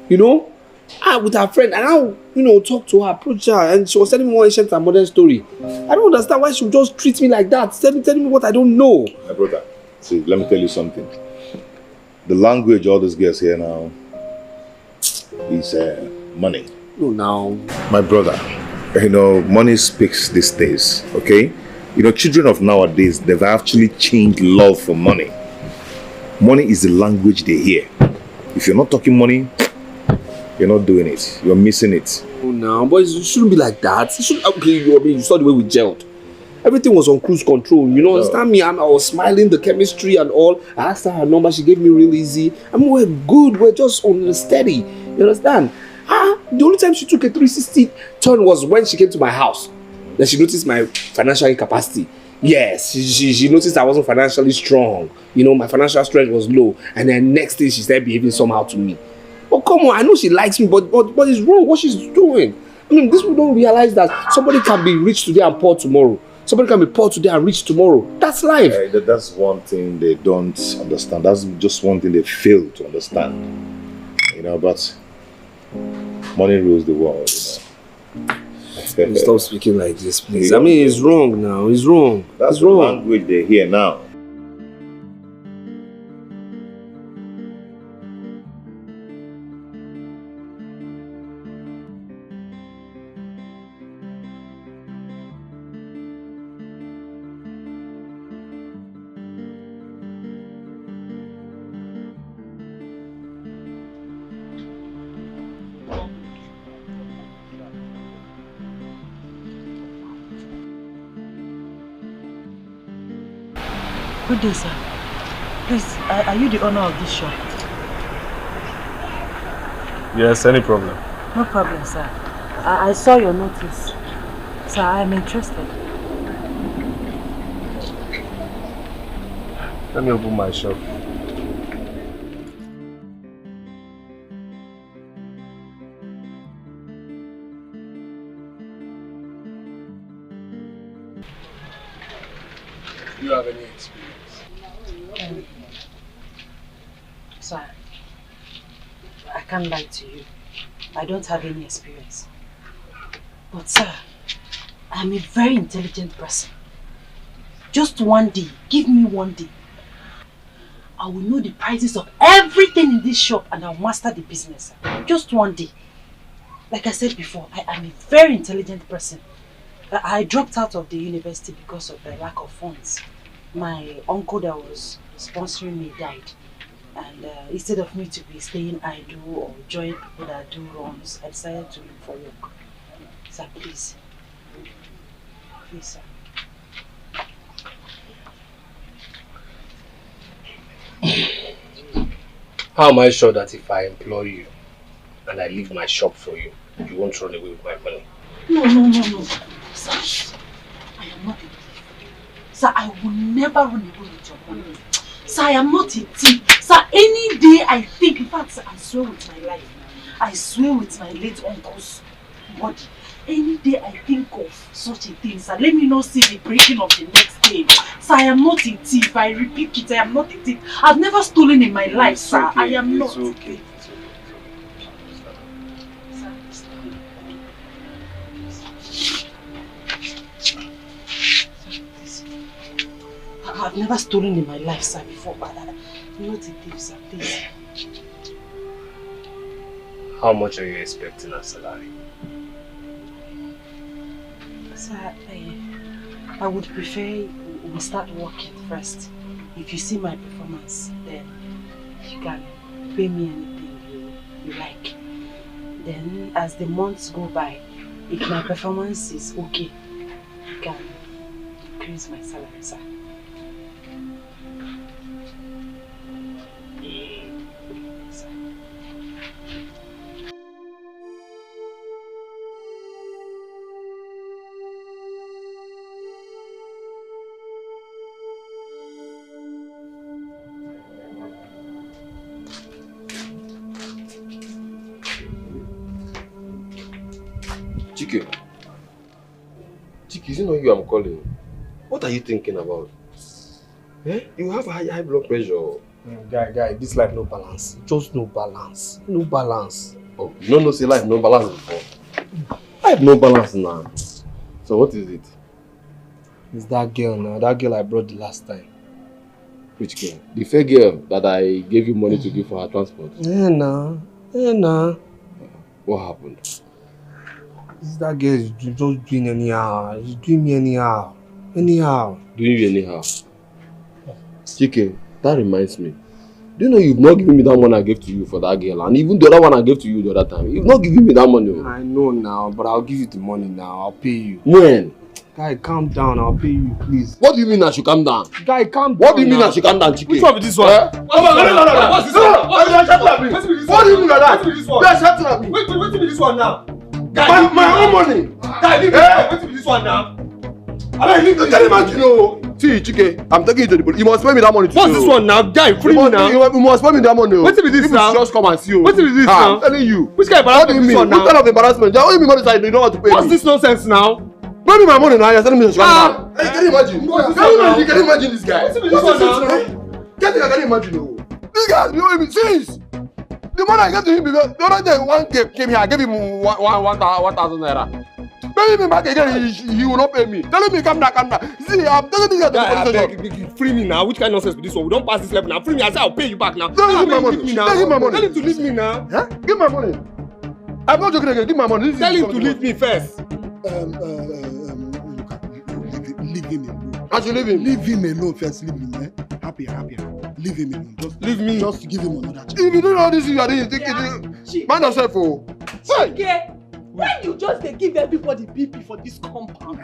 You know? With her friend. And I, you know, talked to her, approached her, and she was telling me more ancient and modern story. I don't understand why she would just treat me like that. Telling me what I don't know. My brother, see, let me tell you something. The language all these girls here now is money. No, now. My brother, you know, money speaks these days, okay? You know, children of nowadays, they've actually changed love for money. Money is the language they hear. If you're not talking money, you're not doing it. You're missing it. Oh, no, but it shouldn't be like that. It should, okay, you saw the way we gelled. Everything was on cruise control, you know, understand me? I was smiling, the chemistry and all. I asked her number, she gave me real easy. I mean, we're good, we're just on the steady, you understand? The only time she took a 360 turn was when she came to my house. Then she noticed my financial incapacity. Yes, she noticed I wasn't financially strong. You know, my financial strength was low. And then next thing she started behaving somehow to me. Oh, come on, I know she likes me, but it's wrong what she's doing. I mean, these people don't realize that somebody can be rich today and poor tomorrow. Somebody can be poor today and rich tomorrow. That's life. That's one thing they don't understand. That's just one thing they fail to understand. You know, but money rules the world, you know. Stop speaking like this, please. I mean, it's wrong now. It's wrong. That's the language they hear now. Good day, sir. Please, are you the owner of this shop? Yes, any problem? No problem, sir. I saw your notice. Sir, I am interested. Let me open my shop. Do you have any experience? Sir, I can't lie to you. I don't have any experience. But sir, I'm a very intelligent person. Just one day, give me one day. I will know the prices of everything in this shop and I'll master the business. Just one day. Like I said before, I am a very intelligent person. I dropped out of the university because of the lack of funds. My uncle that was sponsoring me died. And instead of me to be staying idle or join people that do runs, I decided to look for work. Sir, please. Please, sir. How am I sure that if I employ you and I leave my shop for you, you won't run away with my money? No. Sir, I am not a thief. Sir, I will never run away with your money. Sir, I am not a thief. Sir, any day I think, in fact, sir, I swear with my life, I swear with my late uncle's body, Any day I think of such a thing, sir, let me not see the breaking of the next day. Sir, I am not a thief. I repeat it, I am not a thief. I've never stolen in my life, sir. Okay. I am not. Okay. I've never stolen in my life, sir, before, but I'm not a thief, sir, please. How much are you expecting as salary? Sir, I would prefer we start working first. If you see my performance, then you can pay me anything you like. Then, as the months go by, if my performance is okay, you can increase my salary, sir. Chike, is it not you I'm calling? What are you thinking about? Eh? You have high blood pressure. Guy, this life no balance. Just no balance. No balance. Oh, you don't know say life no balance before. I have no balance now. So what is it? It's that girl now. That girl I brought the last time. Which girl? The fair girl that I gave you money to give for her transport. Yeah, nah. What happened? It's that girl is just doing anyhow. She's doing me anyhow. Anyhow. Doing you anyhow? Chike, that reminds me. Do you know you've not given me that money I gave to you for that girl? And even the other one I gave to you the other time. You've not given me that money. I know now, but I'll give you the money now. I'll pay you. When? Guy, calm down. I'll pay you, please. What do you mean I should calm down? Guy, calm down. What do you mean I should calm down, Chike? Which one is this one? What's this one? What do you mean like that? What is this one? Guys, shut up. Wait be this one now. My own money. Guy, leave me. Wait be this one now. I mean, you can imagine, oh. See, Chike, I'm taking you to the police. You must pay me that money today. What's this one now? Guy, free me now. You must pay me that money. What's with this now? Just come and see you. What's with this now? I'm telling you. Which kind of What do you embarrassment is this mean? one now? What kind of embarrassment? They only me money side, they don't want to pay What's me. this nonsense now? Pay me my money now. You're telling me to come down. Hey, can you imagine? What's this one now? Can you imagine this guy? What's with this one now? Can you imagine? Oh, this guy, you know me since. The money I gave to him because the other day one came here, I gave him 1,000 naira. Pay me back again, he will not pay me. Tell me calm down. See, I'm telling this guy to the police station. Free me now. Which kind of nonsense is this one? We don't pass this level now. Free me. I say I'll pay you back now. Tell him my money. Tell him my money. Tell him to leave me now. Huh? Give my money. I'm not joking again. Give my money. Tell him to leave me first. Leave him alone. I should leave him. Leave him alone first. Leave him, eh? Happy. Leave him alone. Just leave me. Just give him another chance. If you don't know this, you are doing it. Mind yourself, oh. Chike, why you just dey give everybody BP for this compound?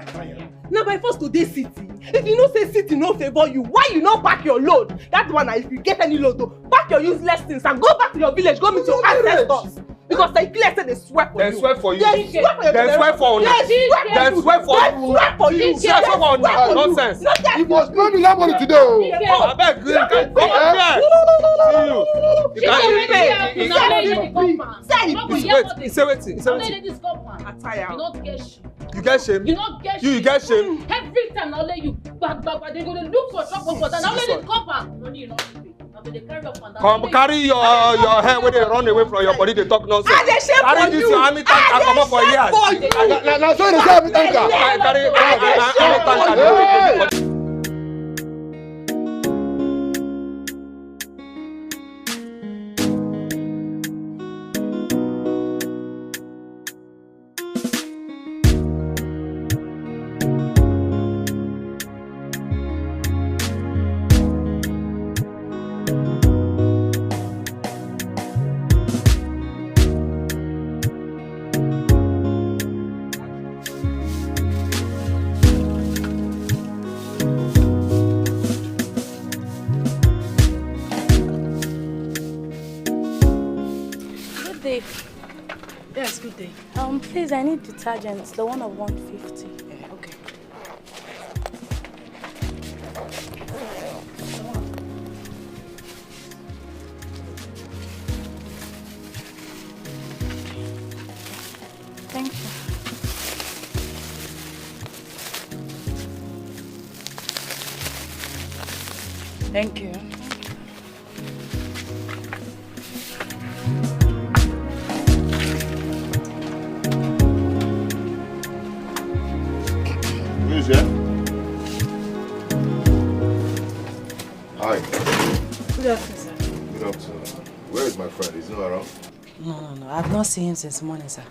Now by force to dey city. If you know say city no favour you, why you no pack your load? That one na if you get any load, pack your useless things and go back to your village, go meet your ancestors. Because they clear say they swear for you. They swear for you. They swear for you. They swear for you. They swear for you. They swear for you. They swear for you. Nonsense. You must pay me that money today, oh. I beg you, come here. See you. You can't pay. You get shame. You get shame. Every time I let you back, they go to look for trouble for that. Now let it come. Money you not pay. Now they carry up and down. Come carry your hair where they run away from your body. They talk nonsense. Carry this your army tank and come up for years. Now so they say army tanker. Carry army tank. Yes, good day. Please, I need detergent, the one of 150. Yeah, okay. Thank you. Thank you. Who is there? Hi. Good afternoon, sir. Good afternoon. Where is my friend? Is he not around? No. I've not seen him since morning, sir.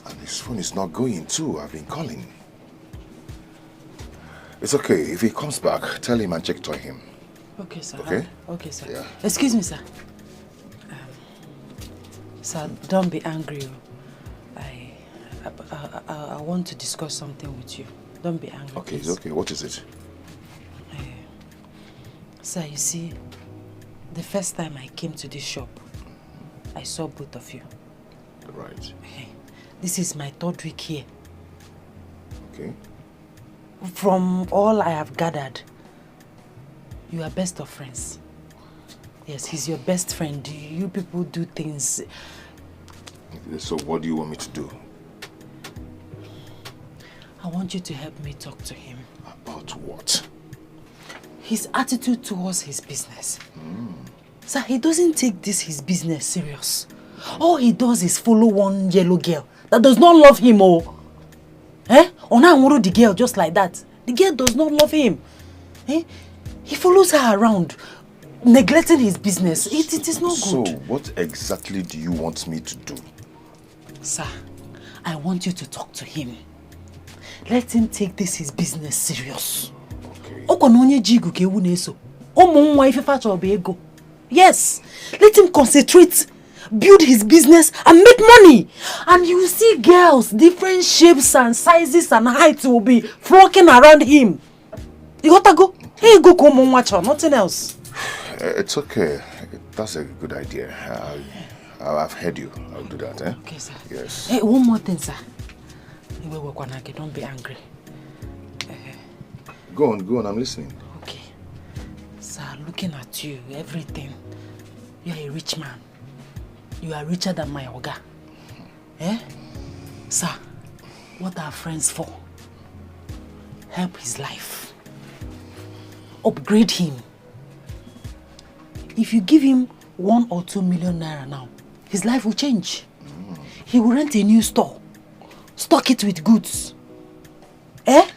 And his phone is not going too. I've been calling. It's okay. If he comes back, tell him and check to him. Okay, sir. Okay? Okay, sir. Yeah. Excuse me, sir. Sir, don't be angry. I want to discuss something with you. Don't be angry, Okay, please. it's okay. What is it? Sir, you see, the first time I came to this shop, I saw both of you. Right. This is my 3rd week here. Okay. From all I have gathered, you are best of friends. Yes, he's your best friend. You people do things. So what do you want me to do? I want you to help me talk to him. About what? His attitude towards his business. Sir, he doesn't take his business serious. All he does is follow one yellow girl that does not love him. Ona the girl just like that. The girl does not love him. He follows her around, neglecting his business. It is not good. So what exactly do you want me to do? Sir, I want you to talk to him. Let him take his business serious. Yes, let him concentrate, build his business and make money. And you will see girls, different shapes and sizes and heights will be flocking around him. You gotta go. Hey, go come on, watch her, nothing else. It's okay. That's a good idea. I've heard you. I'll do that, eh? Okay, sir. Yes. Hey, one more thing, sir. Don't be angry. Go on, I'm listening. Okay. Sir, looking at you, everything. You are a rich man. You are richer than my Oga. Sir, what are friends for? Help his life. Upgrade him. If you give him 1 or 2 million naira now, his life will change. He will rent a new store. Stock it with goods. Sir,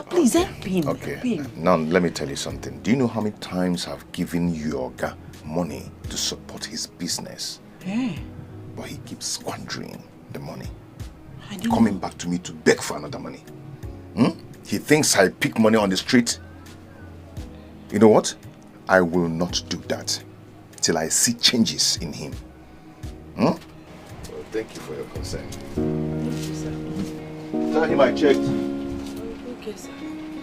please help him. Okay. Help him. Now, let me tell you something. Do you know how many times I've given Yoga money to support his business? But he keeps squandering the money. Coming back to me to beg for another money. He thinks I pick money on the street. You know what? I will not do that till I see changes in him. Well, thank you for your concern. Thank you, sir. Tell him I checked. Okay, sir.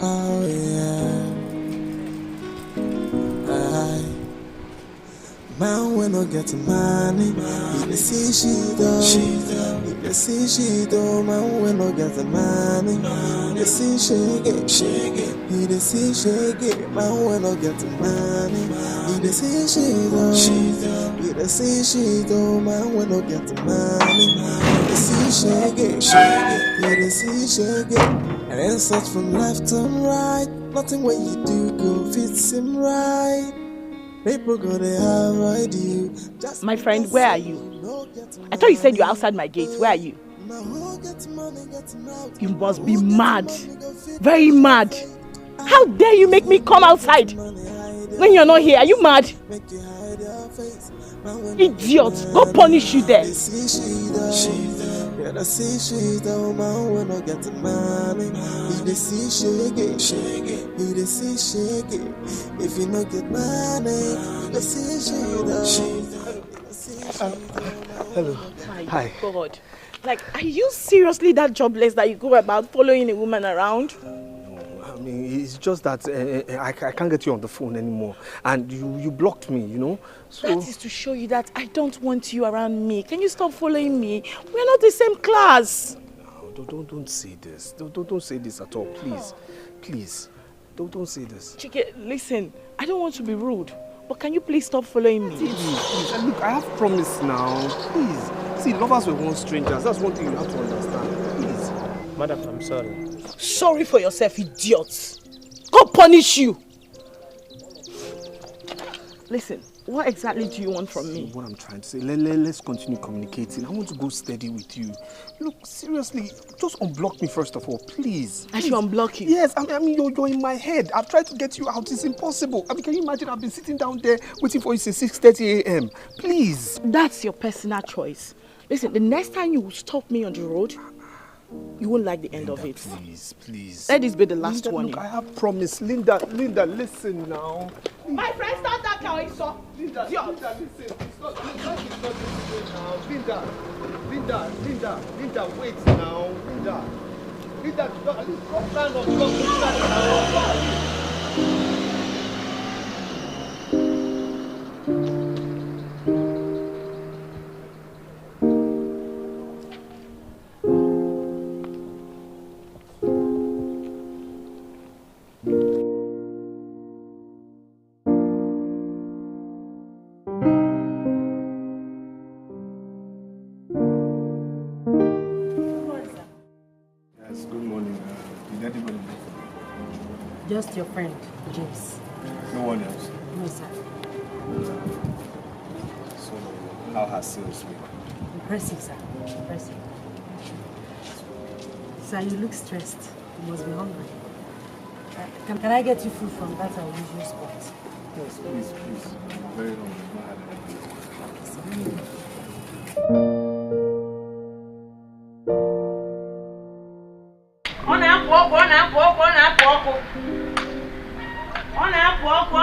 Oh yeah. Man when I get money, if they see she do, if they see she do, man when I get money, if they see she get, if they see she get, man when I get money, if they see she do, if they see she do, man when I get money, if they see she get, if they see she get, and then search from left and right, nothing what you do go fits him right. People gonna avoid you. My friend, where are you? I thought you said you're outside my gate. Where are you? You must be mad. Very mad. How dare you make me come outside when you're not here? Are you mad? Idiot. Go punish you there. Yeah, they see she don't man when I get the money. If they see shake it, if they see shake it, if you not get money, they see she don't. Hello. Hi. God. Like, are you seriously that jobless that you go about following a woman around? I mean, it's just that I can't get you on the phone anymore. And you blocked me, you know? So that is to show you that I don't want you around me. Can you stop following me? We're not the same class. No, don't say this. Don't say this at all, please. Please. Don't say this. Chike, listen. I don't want to be rude. But can you please stop following me? Please. Look, I have promised now. Please. See, lovers were once strangers. That's one thing you have to understand. Please. Madam, I'm sorry. Sorry for yourself, idiot. God punish you. Listen, what exactly do you want from me? What I'm trying to say, let's continue communicating. I want to go steady with you. Look, seriously, just unblock me first of all, please. I should unblock you? Yes, I mean, you're in my head. I've tried to get you out. It's impossible. I mean, can you imagine? I've been sitting down there waiting for you since 6:30 a.m. Please. That's your personal choice. Listen, the next time you stop me on the road, you won't like the end of it. Please. Let this be the last Linda, one. Look, I have promised. Linda, listen now. My friend, stop that car. I saw. Linda, listen. It's not this way now. Linda, wait now. Linda, at least come down on now. Just your friend, James. No one else. No, sir. So, how has sales been? Impressive, sir. Impressive. Sir, you look stressed. You must be hungry. Can I get you food from that our usual spot? Yes, please. Very long. I've not had anything. Ọ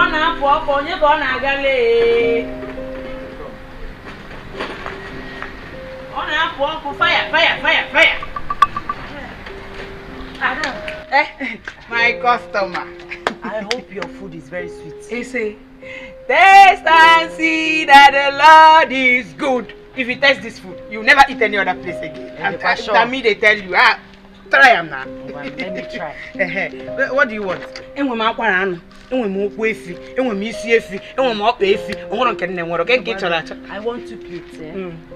na-apụ ọkụ onye ka ọ na-aga lee. Ọ na-apụ ọkụ fire. Adam. My customer. I hope your food is very sweet. He say, taste and see that the Lord is good. If you taste this food, you never eat any other place again. And me they tell you, try them now. Let me try. What do you want? Enwe m akwara anu, enwe m okwu efi, enwe m isi efi, enwe m ọkpa efi, onwere nke nne nwere nke nke chọrọ achọ. I want 2 plates.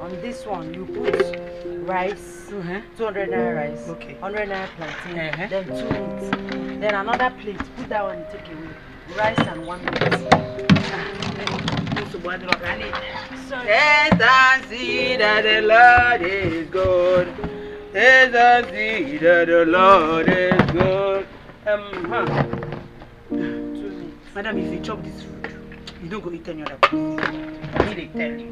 On this one, you put rice, 200 naira rice, 100 naira plantain, then 2 meat. Then another plate, put that one and take away. Rice and 1 meat. Taste and see that the Lord is good. Taste and see that the Lord is good. Madam, if you chop this food, you don't go eat any other place. I need to tell you.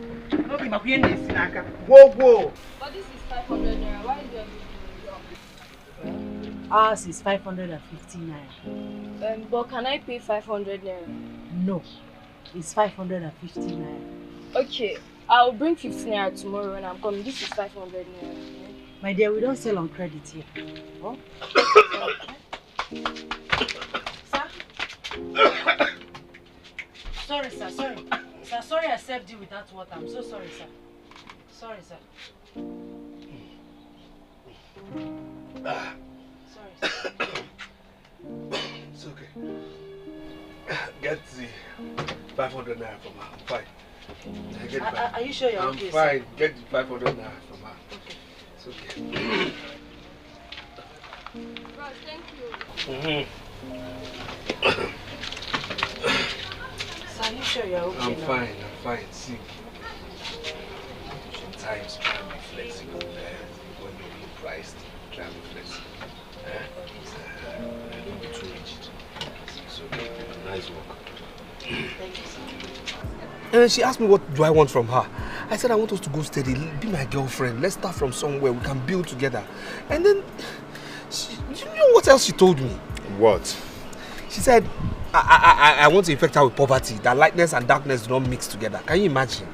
No be makuye na sinaka. Go. But this is 500 naira. Why is there Ours is 550 naira. But can I pay 500 naira? No, it's 550 naira. Okay, I'll bring 50 naira tomorrow when I'm coming. This is 500 naira. My dear, we don't sell on credit here. Oh? Sorry, sir. Sorry I served you without water. I'm so sorry, sir. Sorry, sir. Sorry, sir. It's okay. Get the 500 naira from her. I'm fine. Are you sure you're okay, sir? I'm fine. Get the 500 naira from her. Okay. It's okay. Bro, thank you. Sir, are you sure you're okay I'm now? fine. See, sometimes try and be flexible when you're being priced. Try and be flexible. Don't be too rigid. It's okay. Nice work. Thank you, sir. And then she asked me what do I want from her. I said I want us to go steady, be my girlfriend. Let's start from somewhere we can build together. And then, you know what else she told me? What? She said, I want to infect her with poverty, that lightness and darkness do not mix together. Can you imagine?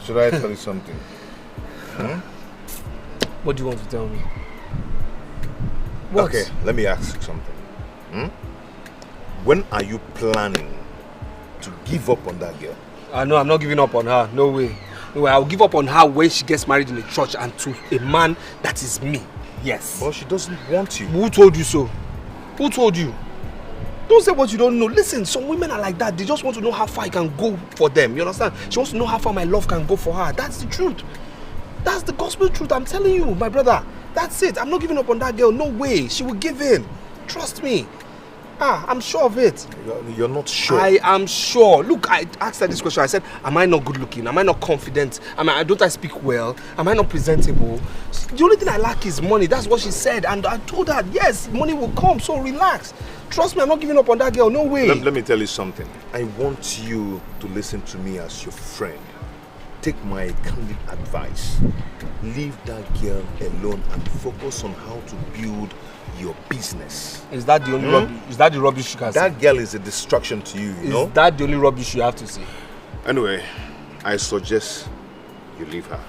Should I tell you something? What do you want to tell me? What? Okay, let me ask you something. When are you planning to give up on that girl? No, I'm not giving up on her. No way. I'll give up on her when she gets married in a church and to a man that is me. Yes. Well, she doesn't want you. Who told you so? Who told you? Don't say what you don't know. Listen, some women are like that. They just want to know how far I can go for them. You understand? She wants to know how far my love can go for her. That's the truth. That's the gospel truth. I'm telling you, my brother. That's it. I'm not giving up on that girl. No way. She will give in. Trust me. I'm sure of it. You're not sure? I am sure. Look, I asked her this question. I said, am I not good looking? Am I not confident? Don't I speak well? Am I not presentable? The only thing I lack is money. That's what she said. And I told her, yes, money will come, so relax. Trust me, I'm not giving up on that girl. No way. Let me tell you something. I want you to listen to me as your friend. Take my candid advice. Leave that girl alone and focus on how to build your business. Is that the only rubbish? Is that the rubbish you can say? That girl is a distraction to you, you know? Is that the only rubbish you have to say? Anyway, I suggest you leave her.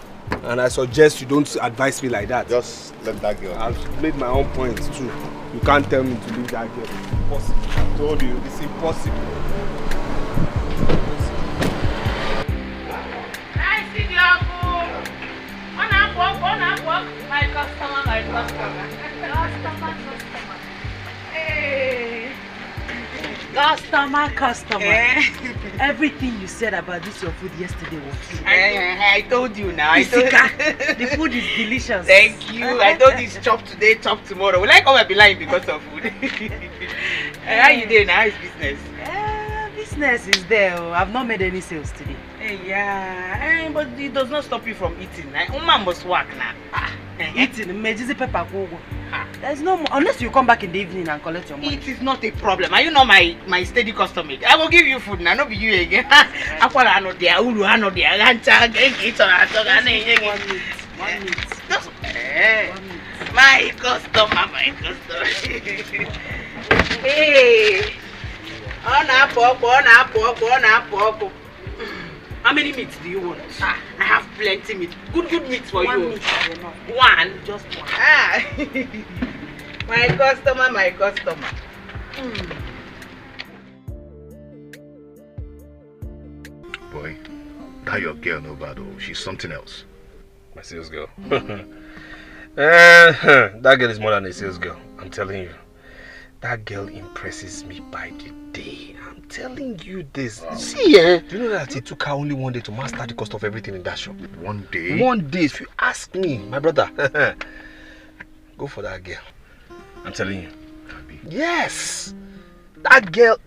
And I suggest you don't advise me like that. Just let that girl. I've made my own points too. You can't tell me to leave that girl. It's impossible. I told you, it's impossible. I see the apple. My customer. Hey. Customer. Everything you said about this your food yesterday was true. I told you now. The food is delicious. Thank you. I told you it's chop today, chop tomorrow. Will I come and be lying because of food? How you doing? How is business? Business is there. I've not made any sales today. Yeah, but it does not stop you from eating. Woman must work now. Eating, pepper. There's no more, unless you come back in the evening and collect your money. It is not a problem. Are you not my steady customer? I will give you food now, not be you again. One minute. My customer. Hey. How many meats do you want? I have plenty meat. Good meat for you. Meat is enough. One? Just one. My customer. Boy, that your girl no bad. She's something else. My sales girl. That girl is more than a sales girl. I'm telling you. That girl impresses me by the day. I'm telling you this. Wow. See, do you know that it took her only one day to master the cost of everything in that shop? 1 day? 1 day. If you ask me, my brother, go for that girl. I'm telling you. Yes. That girl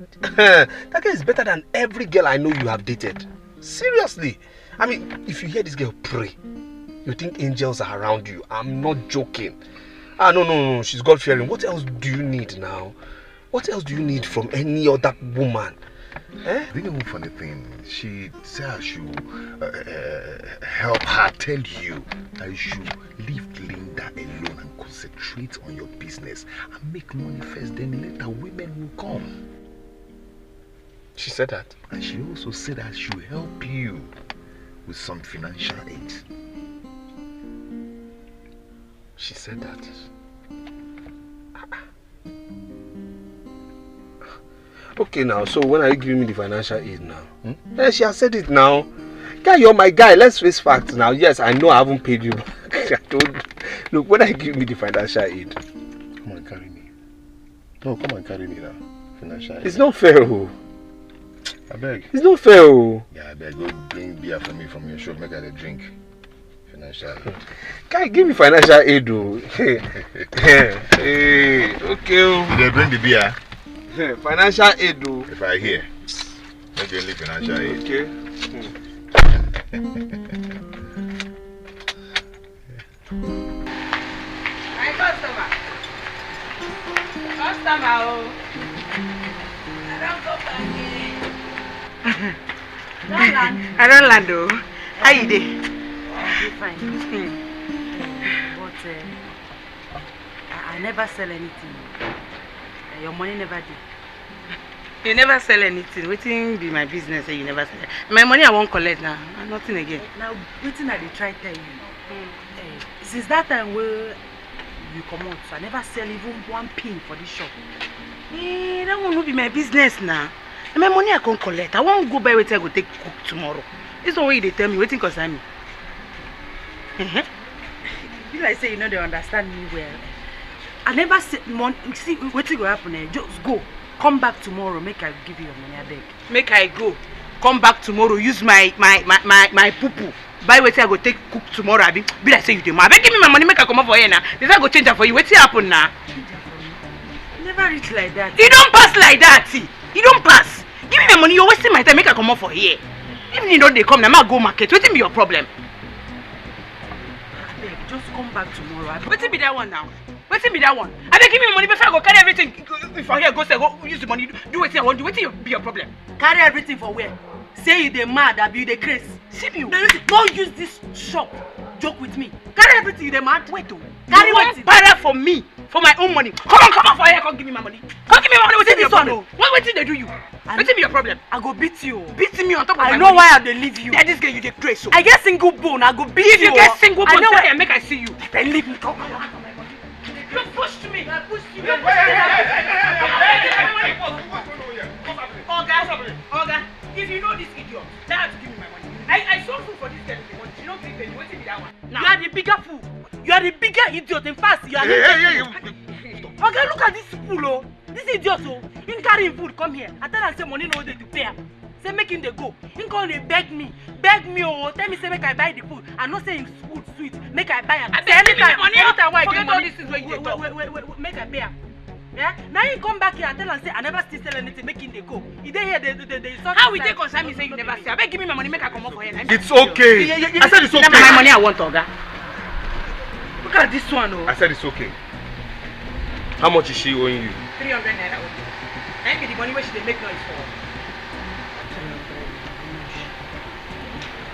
is better than every girl I know you have dated. Seriously. I mean, if you hear this girl pray, you think angels are around you. I'm not joking. No. She's God-fearing. What else do you need now? What else do you need from any other woman? You know one funny thing? She said I should help her tell you that you should leave Linda alone and concentrate on your business and make money first, then later women will come. She said that? And she also said I should help you with some financial aid. She said that. Okay now, so when are you giving me the financial aid now? Yeah, she has said it now. Guy, you're my guy. Let's face facts now. Yes, I know I haven't paid you back. I told you. Look, when are you giving me the financial aid? Come on, carry me. No, come on, carry me now. Financial aid. It's not fair, oh. I beg. It's not fair, oh. Yeah, I beg. Go bring beer for me from your shop. Make her a drink. Financial aid. Guy, give me financial aid, oh. Hey, okay. Did they bring the beer? Financial aid, though. If I hear, maybe only financial aid. Okay. My customer, oh. I don't go back. I don't land, though. How you doing? I'm fine. But I never sell anything. Your money never did. You never sell anything. Waiting be my business. You never sell. My money I won't collect now. Nothing again. Now waiting I dey try tell you. Since that time where you come out, so I never sell even one pin for this shop. That won't be my business now. My money I can't collect. I won't go buy waiting I go take cook tomorrow. This one way they tell me waiting concern me. You like say you know they understand me well. I never said money. See what will happen? Just go. Come back tomorrow. Make I give you your money. I beg. Make I go. Come back tomorrow. Use my poo-poo. Buy what I go take cook tomorrow. Be like say you do. I beg give me my money. Make I come up for here now. This I go change it for you. What will happen now? never reach like that. You don't pass like that. You don't pass. Give me my money. You're wasting my time. Make I come up for here. Even you don't they come, now I go market. What be your problem? Babe, just come back tomorrow. What be that one now? What be that one? I beg give me money before I go carry everything. If I here go say go use the money, do what I want. Do what be your problem? Carry everything for where? Say you dey mad, abi you dey crazy. See you. Don't use this shop. Joke with me. Carry everything you dey mad. Wait to. Carry what? Buy for me. For my own money. Come on for here. Come give me my money. Come give me my money. What's your problem? What did they do you? What be your problem? I go beat you. Beat me on top of my money. I know why I dey leave you. That this girl you dey crazy so. I get single bone. I go beat you. If you get single bone, try and make I see you. Then leave me. Come. You pushed me. I pushed you. Oga, if you know this idiot, then have to give me my money. I saw food for this girl if you want. You don't give me. Wait till be that one. Now. You are the bigger fool. You are the bigger idiot. In fact, you are Okay, look at this fool, oh. This idiot, oh. He carry him food, come here. I tell him say money no dey to pay him. Say make him dey go. He come dey beg me, oh. Tell me say make I buy the food. I know say him food sweet. Make I buy him. I say anytime why I forget get all money. this is where you talk. Wait, make I pay him. Yeah? Now he come back here and tell him say I never still sell anything. Make him dey go. He dey here. They How we take concern me say you never say? I beg give me my money. Make I come up for here. It's okay. I said it's okay. My money I want, Oga. Look at this one, oh. I said it's okay. How much is she owing you? 300 naira. I be the money where she dey make noise for.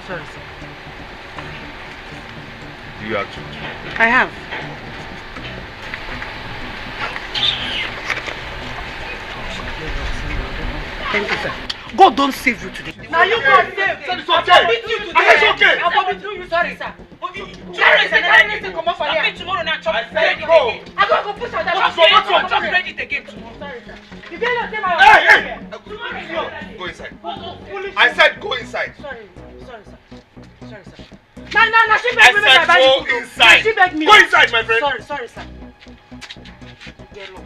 Sorry, sir. Do you have to? I have. Thank you, sir. God don't save you today. Now you go save. It's okay. It's okay. I'll forbid you. Sorry, sir. Sorry, sir. Anything come up for here. Tomorrow now, chop credit again. I go push out that. Chop credit again tomorrow. Sorry, sir. You better say my. Hey! Go inside. I said go inside. Sorry, sir. Nah, she begged me. I said go inside. She begged me. Go inside, my friend. Sorry, sir. Get look.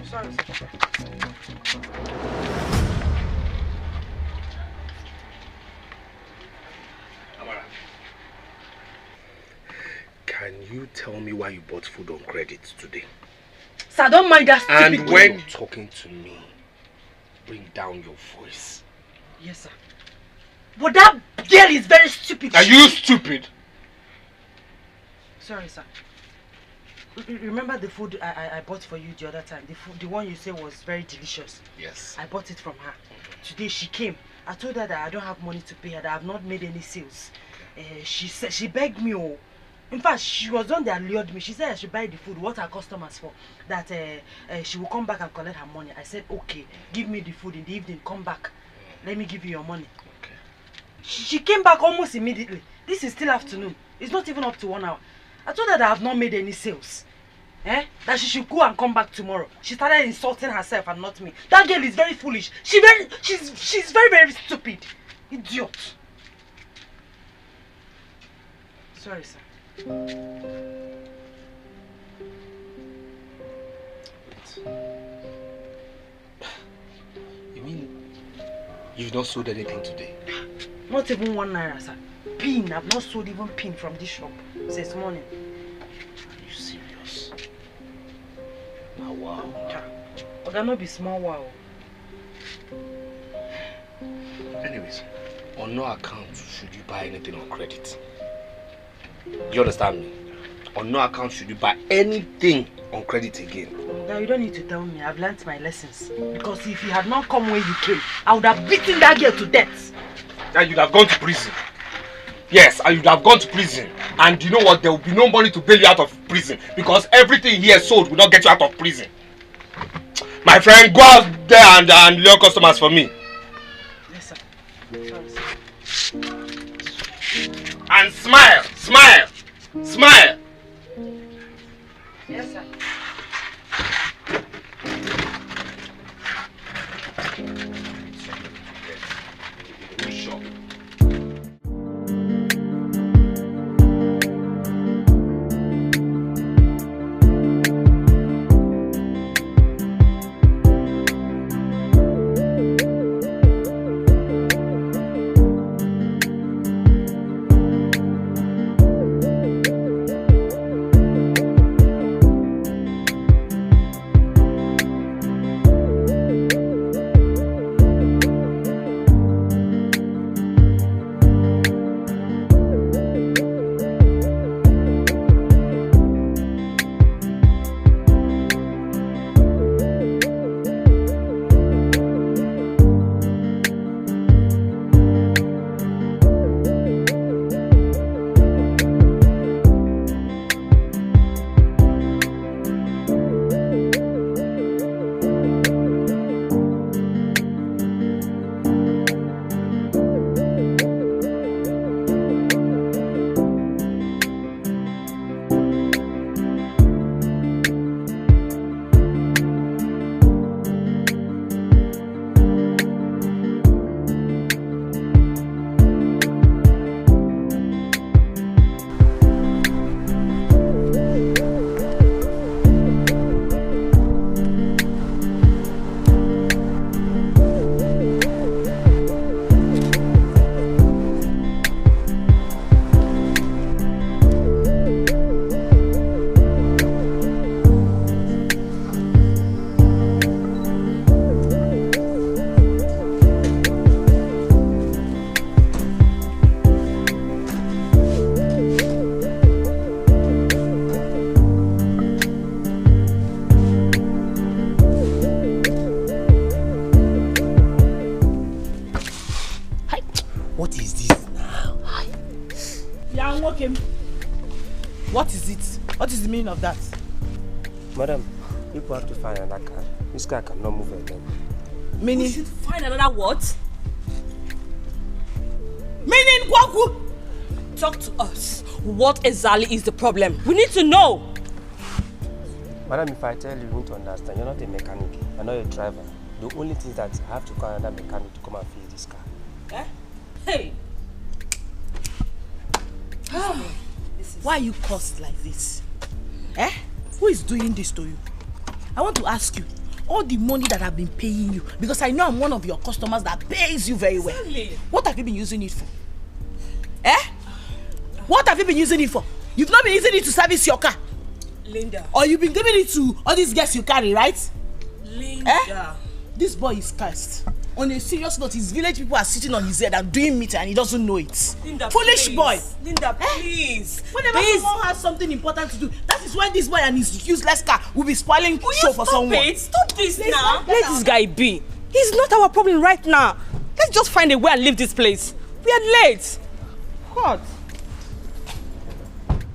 Sorry, sir. Can you tell me why you bought food on credit today? Sir, don't mind that stupid And when you're talking to me, bring down your voice. Yes, sir. But that girl is very stupid. Are you stupid? Sorry, sir. Remember the food I bought for you the other time? The one you said was very delicious. Yes. I bought it from her. Today she came. I told her that I don't have money to pay her, that I have not made any sales. She begged me, oh. In fact, she was the one that lured me. She said I should buy the food, what her customers for. That she will come back and collect her money. I said, okay, give me the food in the evening, come back. Let me give you your money. Okay. She came back almost immediately. This is still afternoon. It's not even up to 1 hour. I told her that I have not made any sales. That she should go and come back tomorrow. She started insulting herself and not me. That girl is very foolish. She's very, very stupid. Idiot. Sorry, sir. You mean you've not sold anything today? Not even 1 naira, sir. Pin. I've not sold even pin from this shop since morning. Are you serious? Oh, wow. But that not be small wow. Anyways, on no account should you buy anything on credit. You understand me? On no account should you buy anything on credit again. Now you don't need to tell me. I've learnt my lessons. Because if you had not come where you came, I would have beaten that girl to death. And you'd have gone to prison. Yes, and you'd have gone to prison. And you know what? There will be no money to bail you out of prison. Because everything here sold will not get you out of prison. My friend, go out there and lure customers for me. Yes, sir. Sorry, sir. And smile, smile, smile. Yes, sir. Okay. What is it? What is the meaning of that? Madam, people have to find another car. This car cannot move again. Meaning? We should find another what? Meaning, Kwaku? Talk to us. What exactly is the problem? We need to know. Madam, if I tell you, you need to understand. You're not a mechanic. You're not a driver. The only thing is that I have to call another mechanic to come and fix this car. Eh? Hey! Why are you cursed like this? Eh? Who is doing this to you? I want to ask you, all the money that I've been paying you, because I know I'm one of your customers that pays you very well. Exactly. What have you been using it for? Eh? What have you been using it for? You've not been using it to service your car. Linda. Or you've been giving it to all these guests you carry, right? Linda. Eh? This boy is cursed. On a serious note, his village people are sitting on his head and doing meeting and he doesn't know it. Linda, foolish please. boy. Linda, please. Whenever someone has something important to do, that is when this boy and his useless car will be spoiling show for someone. Stop this now. Let this guy be. He's not our problem right now. Let's just find a way and leave this place. We are late. What?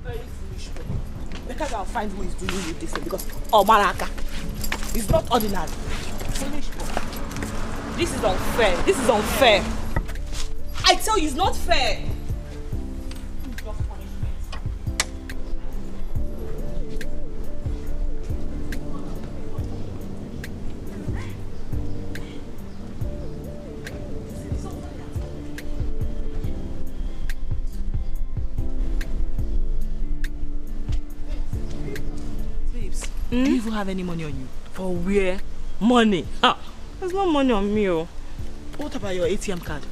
Very foolish boy. Better I'll find who is doing with this thing because Omaraka is not ordinary. Foolish boy. This is unfair. This is unfair. I tell you, it's not fair. Babes, do you even have any money on you? For where? Money? There's no money on me. What about your ATM card?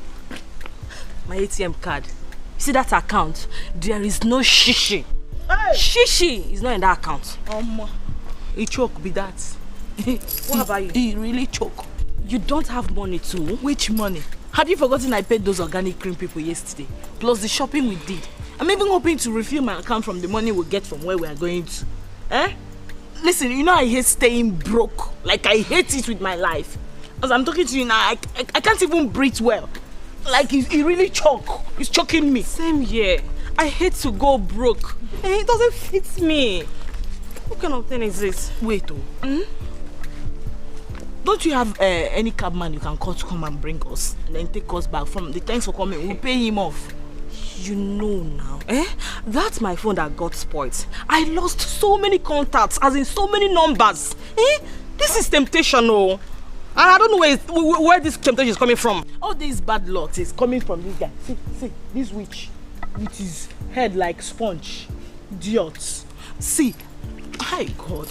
My ATM card. You see that account? There is no shishi. Hey! Shishi is not in that account. He choke be that. What about you? He really choke. You don't have money too? Which money? Have you forgotten I paid those organic cream people yesterday? Plus the shopping we did. I'm even hoping to refill my account from the money we get from where we are going to. Eh? Listen, you know I hate staying broke. Like I hate it with my life. As I'm talking to you now, I can't even breathe well. Like he really choke. He's choking me. Same here. I hate to go broke. And it doesn't fit me. What kind of thing is this? Wait Don't you have any cabman you can call to come and bring us? And then take us back from the thanks for coming. We'll pay him off. You know now, that's my phone that got spoiled. I lost so many contacts, as in so many numbers. This is temptation, And I don't know where this temptation is coming from. All these bad luck is coming from this guy. See, this witch with his head like sponge. Idiots. See, my God,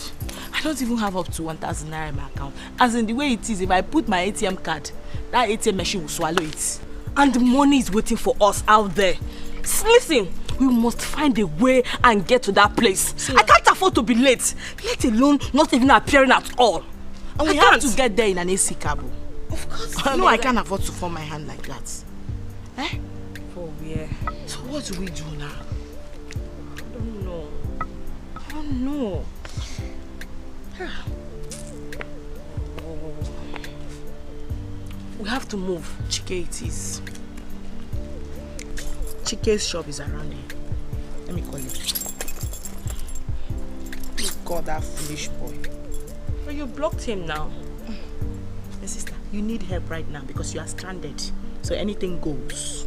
I don't even have up to 1,000 naira in my account. As in the way it is, if I put my ATM card, that ATM machine will swallow it. And the money is waiting for us out there. Listen, we must find a way and get to that place. I can't afford to be late, let alone not even appearing at all. And we have to get there in an AC cab. Of course. No, I can't afford to form my hand like that. For where? So what do we do now? I don't know. We have to move. Chike it is. Chike's shop is around here. Let me call you. God, that foolish boy. But you blocked him now. My sister, you need help right now because you are stranded. So anything goes.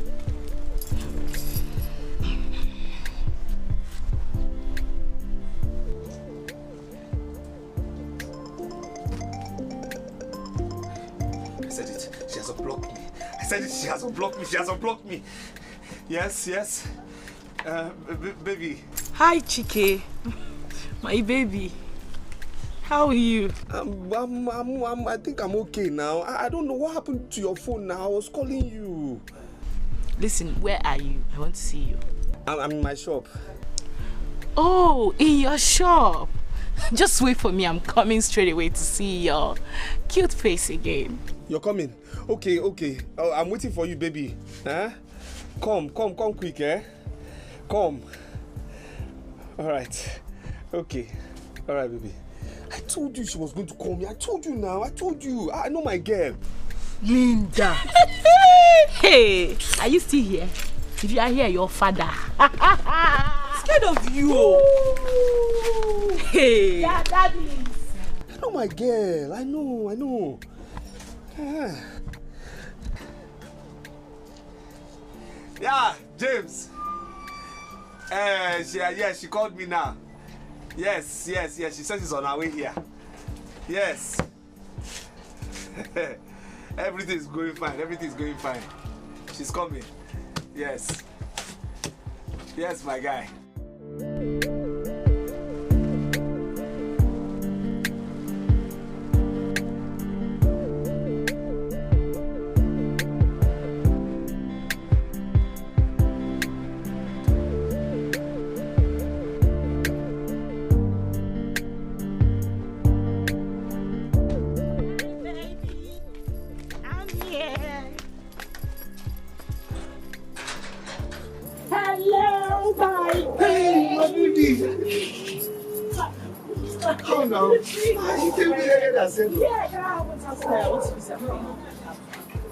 I said it. She has unblocked me. I said it. She has unblocked me. She has unblocked me. Yes. Baby. Hi, Chike. My baby. How are you? I think I'm okay now. I don't know what happened to your phone now. I was calling you. Listen, where are you? I want to see you. I'm in my shop. Oh, in your shop. Just wait for me. I'm coming straight away to see your cute face again. You're coming? Okay. Oh, I'm waiting for you, baby. Huh? Come quick, Come. All right. Okay. All right, baby. I told you she was going to call me. I told you now. I told you. I know my girl. Linda. Hey, are you still here? If you are here, your father. Scared of you. Hey. Yeah, daddy. I know my girl. I know. Yeah, James. She called me now. Yes. She says she's on her way here. Yes. Everything's going fine. She's coming. Yes, my guy. Oh no. You came here and said, Yeah, what's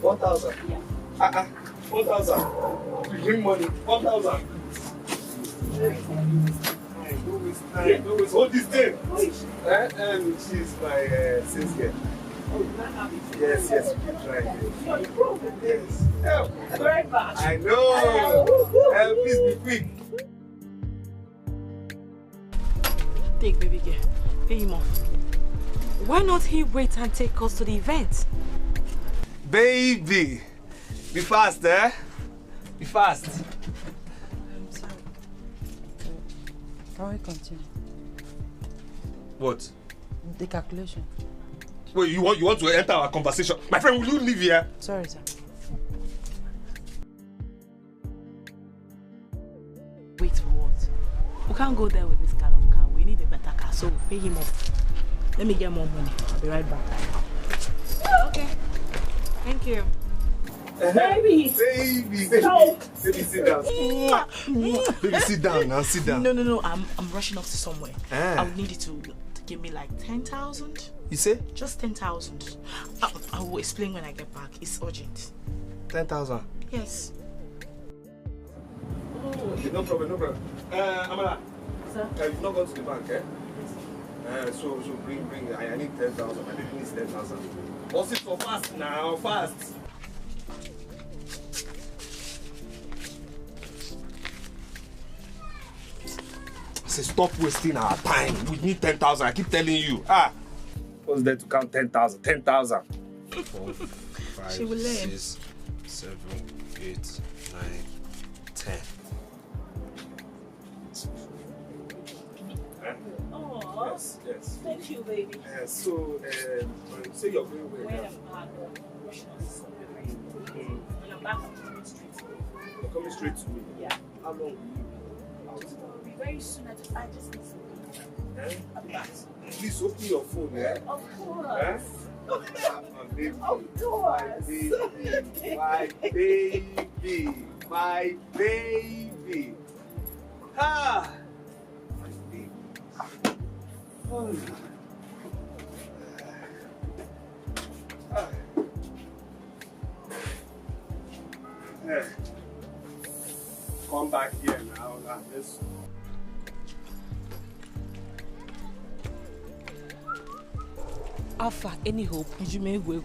1,000. Yeah. 1,000. You bring money. 1,000. No waste. Hold this thing. She's my sales girl. Yes, you can try it. Yes. Help. Right back. I know. Please be quick. Take baby girl. Pay him off. Why not he wait and take us to the event? Baby, be fast, eh? Be fast. I'm sorry. Can we continue? What? The calculation. Wait, you want to enter our conversation? My friend, will you leave here? Sorry, sir. Wait for what? We can't go there with this kind of car. We need a better car, so pay him off. Let me get more money. I'll be right back. Okay. Thank you. Baby! Baby, sit down. Baby, sit down now, sit down. No. I'm rushing off to somewhere. I would need you to give me like 10,000. You say? Just 10,000. I will explain when I get back. It's urgent. 10,000? Yes. Okay, no problem. Amara. Sir? You've not gone to the bank, eh? So bring. I need 10,000. My baby needs 10,000. What's it so fast now? Fast. I say stop wasting our time. We need 10,000. I keep telling you. What's there to count 10,000? 10,000. 4, 5, She will learn. 6, 7, 8, 9, 10. Yes. Thank you, baby. So, say you're going where? When I'm back, rushing off to somewhere. When I'm back, I'm coming straight to you. You're coming straight to me? Yeah. How long will you be out? I'll be very soon. I just need some money. I'll be back. Please open your phone, eh? Of course. My baby. Of course. My baby. My baby. Oh. Come back here now. This. Alpha, any hope? You may go.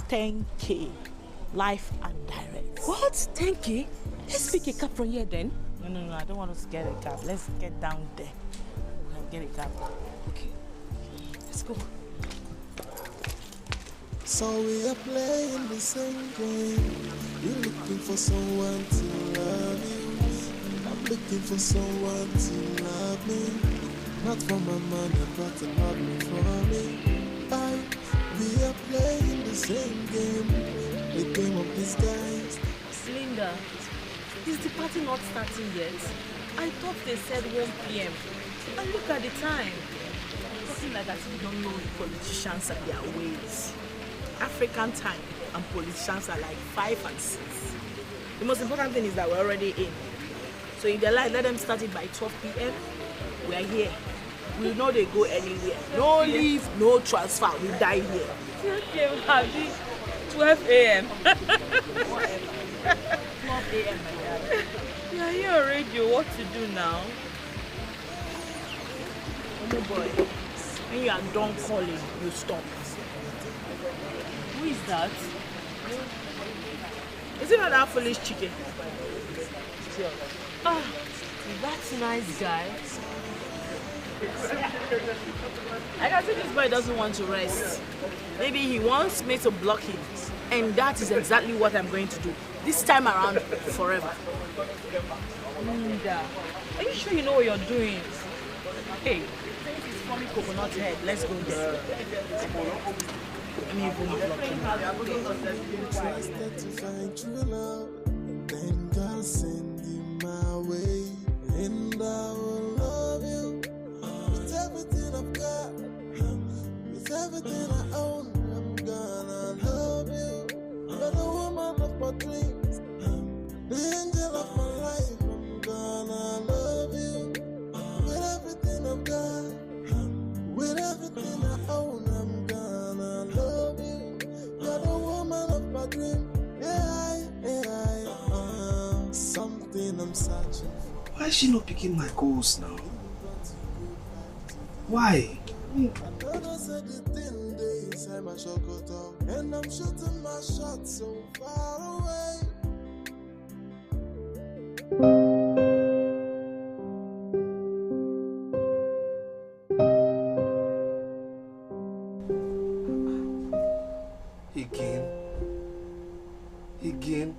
10K. Life and direct. What? 10K? Let's pick a cab from here then. No. I don't want us to get a cab. Let's get down there. We can get a cab. Okay. Let's go. So we are playing the same game. You're looking for someone to love you, and I'm looking for someone to love me. Not for my money, but to love me for me. We are playing the same game, the game of disguise. Linda, is the party not starting yet? I thought they said 1 p.m. And look at the time. Talking like that, you don't know the politicians and their ways. African time and politicians are like 5 and 6. The most important thing is that we're already in. So if they like, let them start it by 12 p.m. We are here. We know they go anywhere. No leave, no transfer. We die here. Okay, 12 a.m. 12 a.m. my dad. Yeah, here already. What to do now? Oh boy, when you are done calling, you stop. Who is that? Is it not that foolish chicken? Ah, that's a nice guy. I can see this boy doesn't want to rest. Maybe he wants me to block him. And that is exactly what I'm going to do. This time around, forever. Linda, are you sure you know what you're doing? Hey, since it's from Coconut Head, let's go there. Let me even block him. Then God send him my way, and I will love you with everything I've got, with everything I own. I'm gonna love you. You're the woman of my dreams, the angel of my life. I'm gonna love you with everything I've got, with everything I own. I'm gonna love you. You're the woman of my dreams. Something I'm searching for. Why is she not picking my calls now? Why? And I'm shooting my shot so far away. Again?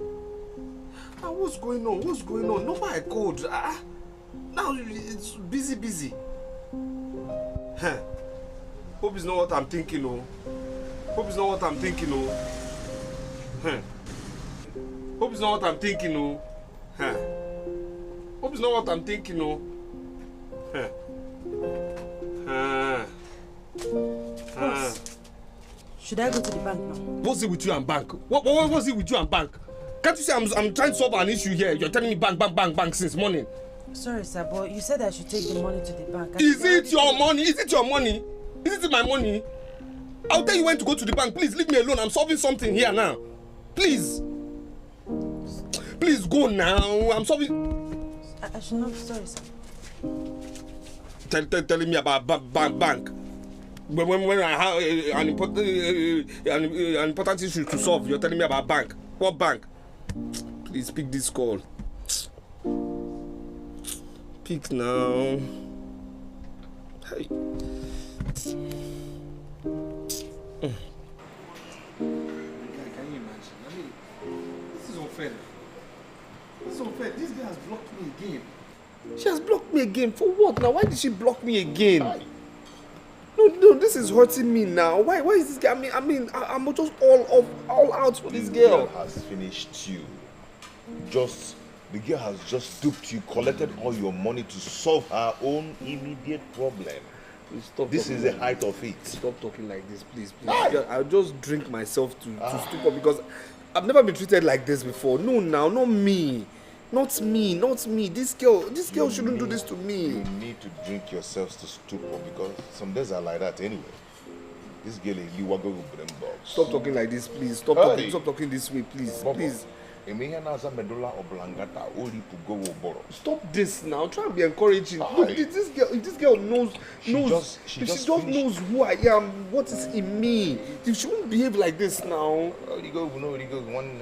What's going on? What's going on? Nobody I called. Now it's busy. Huh. Hope it's not what I'm thinking, oh. Hope it's not what I'm thinking, oh. Huh. Hope it's not what I'm thinking, oh. Huh. Hope it's not what I'm thinking, oh. Huh. Boss, should I go to the bank now? What's it with you and bank? What's it with you and bank? Can't you say I'm trying to solve an issue here? You're telling me bank since morning. Sorry, sir, but you said I should take the money to the bank. Is it your money? Is it your money? Is it my money? I'll tell you when to go to the bank. Please leave me alone. I'm solving something here now. Please. Please go now. I'm solving. I should not. Sorry, sir. Telling me about bank. When I have an important issue to solve, you're telling me about bank. What bank? Please pick this call. Pick now. Hey. Can you imagine? I mean, this is unfair. This is unfair. This girl has blocked me again. She has blocked me again. For what now? Why did she block me again? No, this is hurting me now. Why is this guy? I'm just all out for this girl. The girl has finished you. The girl has just duped you, collected all your money to solve her own immediate problem. Stop. This is the height of it. Stop talking like this, please. I'll just drink myself to stupor because I've never been treated like this before. No, now, not me. Not me. This girl shouldn't do this to me. You need to drink yourselves to stupor because some days are like that anyway. This girl is you are going to bring box. Stop talking like this, please. Stop talking this way, please. Please. Stop this now. Try and be encouraging. Look, this girl knows. She just knows who I am, what is in me. She won't behave like this now. One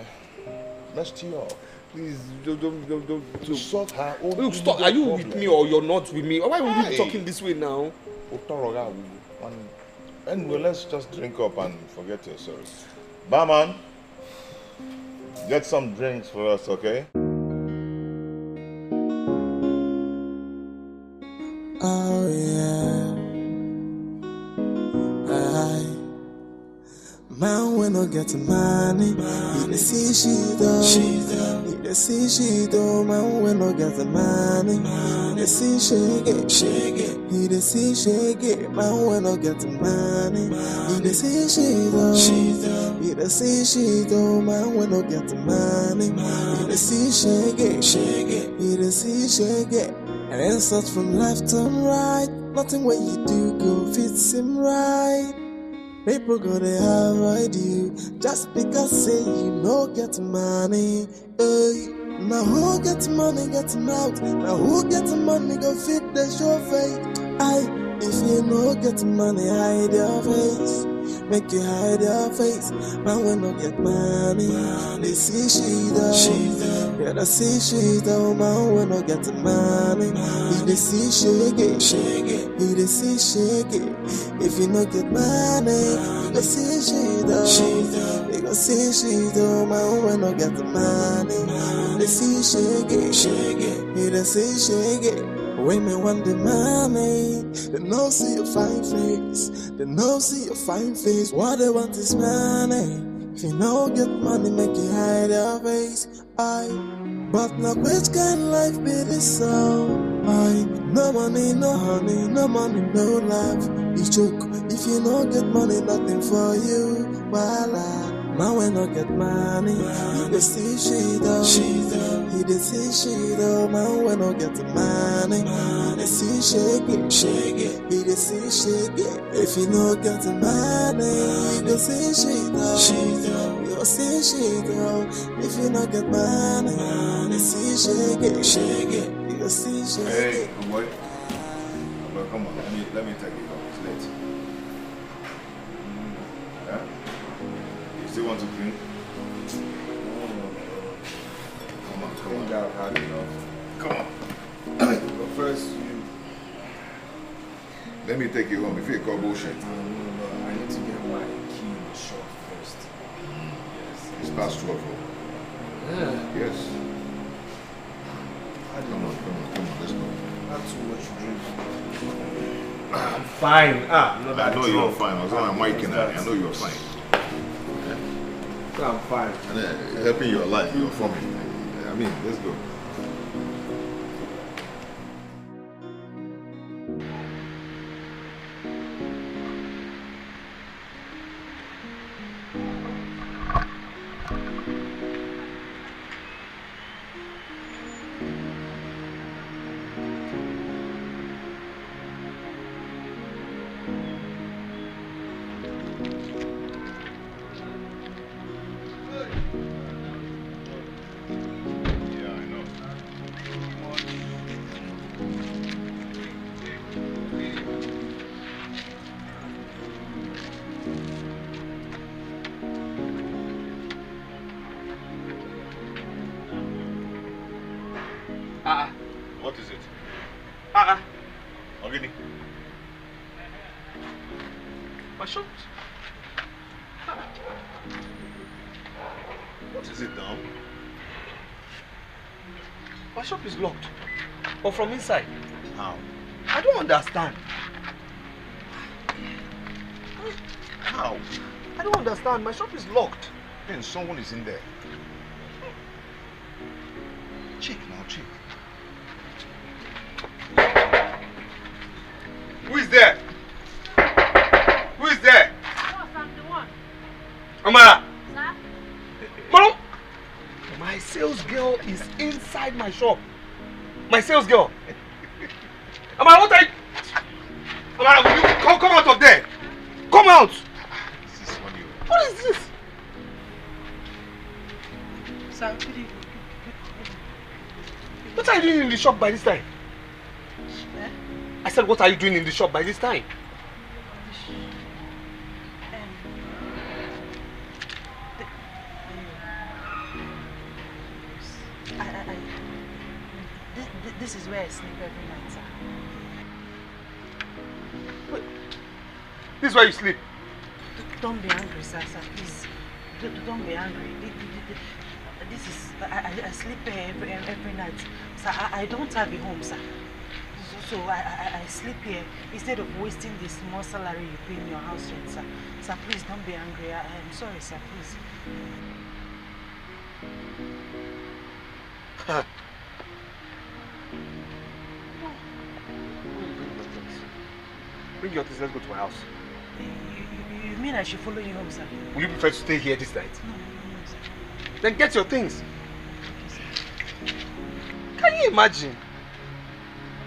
messed you up. Please don't sort her own. Look, stop. Are you with me or you're not with me? Why are we talking this way now? Anyway, let's just drink up and forget your sorrows. Barman, get some drinks for us, okay? Oh yeah. Man, we no get money. He dey see she do. He dey see she do. Man, we no get money. He dey see shake it. He dey see shake it. Man, we no get money. He dey see she do. He dey see she do. Man, we no get money. He dey see shake it. He dey see shake it. And insults from left and right. Nothing what you do go fits him right. People gonna avoid you just because say you no get money. Hey. Now who get money getting out? Now who get money go fit the show face? If you no get money, hide your face. Make you hide your face. Man, we no get money. They see she though. Yeah, they see she though. Man, we no get money. He they see shake it. He they see shake it. If you no get money, you go see she though. You go see she though. Man, we no get money. They see shake it. He they see shake it. Women want the money, they no see your fine face. They no see your fine face. What they want is money. If you no get money, make you hide your face. But now which kind of life be this so? No money, no honey, no money, no love. You joke. If you no get money, nothing for you. Voila. Now when I get money, you can see she though. He dey see she though. Man when I get money, he dey see shake it. He dey see shake it. If you no get money, you can see she though. You see she though. If you no get money, you dey see shake it. You can see shake it. Hey, boy. Come on, let me take it off. It's late. Yeah? You still want to drink? Come on. I've had enough. Come on. But first, let me take you home. If you call bullshit. No. I need to get my key in the shop first. Yes. It's past 12. Yeah. Yes. Come on. Let's go. Not too much drink. I'm fine. I know you're fine. I was on my mic and I know you're fine. I'm fine. And helping your life, you're for me. I mean, let's go. What is it? Ogini. My shop. What is it now? My shop is locked. But from inside. How? I don't understand. How? I don't understand. My shop is locked. Then someone is in there. Check now, check. Who is there? Who is there? Boss, I'm the one. Amara! Sir? Mom! My sales girl is inside my shop. My sales girl. Amara, what are you? Amara, will you come out of there? Come out! This is funny. What is this? Sir, what are you doing in the shop by this time? I said, what are you doing in the shop by this time? This is where I sleep every night, sir. Wait. This is where you sleep? Don't be angry, sir, please. Don't be angry. This is... I sleep every night. Sir, I don't have a home, sir. So I sleep here instead of wasting the small salary you pay in your house rent, sir. Sir, please don't be angry. I'm sorry, sir, please. Bring your things, let's go to my house. You mean I should follow you home, sir? Will you prefer to stay here this night? No, sir. Then get your things. Can you imagine?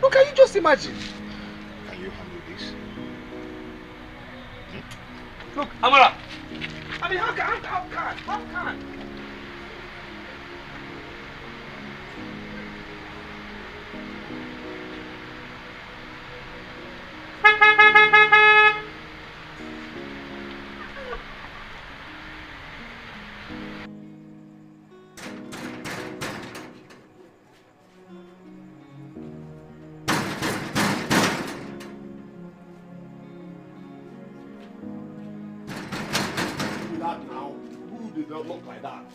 No, can you just imagine? Can you handle this? Look, Amara. I mean, how can? Don't look like that.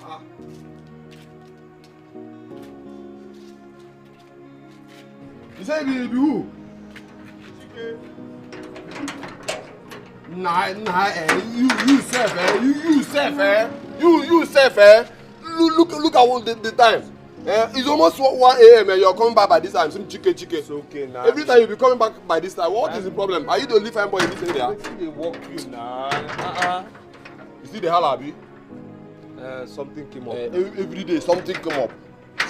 Huh? You say be who? Nah, you self, you self, Look at what the time. It's almost 1 a.m. and you're coming back by this time. Some chicken. It's okay now. Every time you be coming back by this time, what is the problem? Are you the only fine boy in this area? They walk you now. You see the hell, Abi? Something came up. Every day something come up.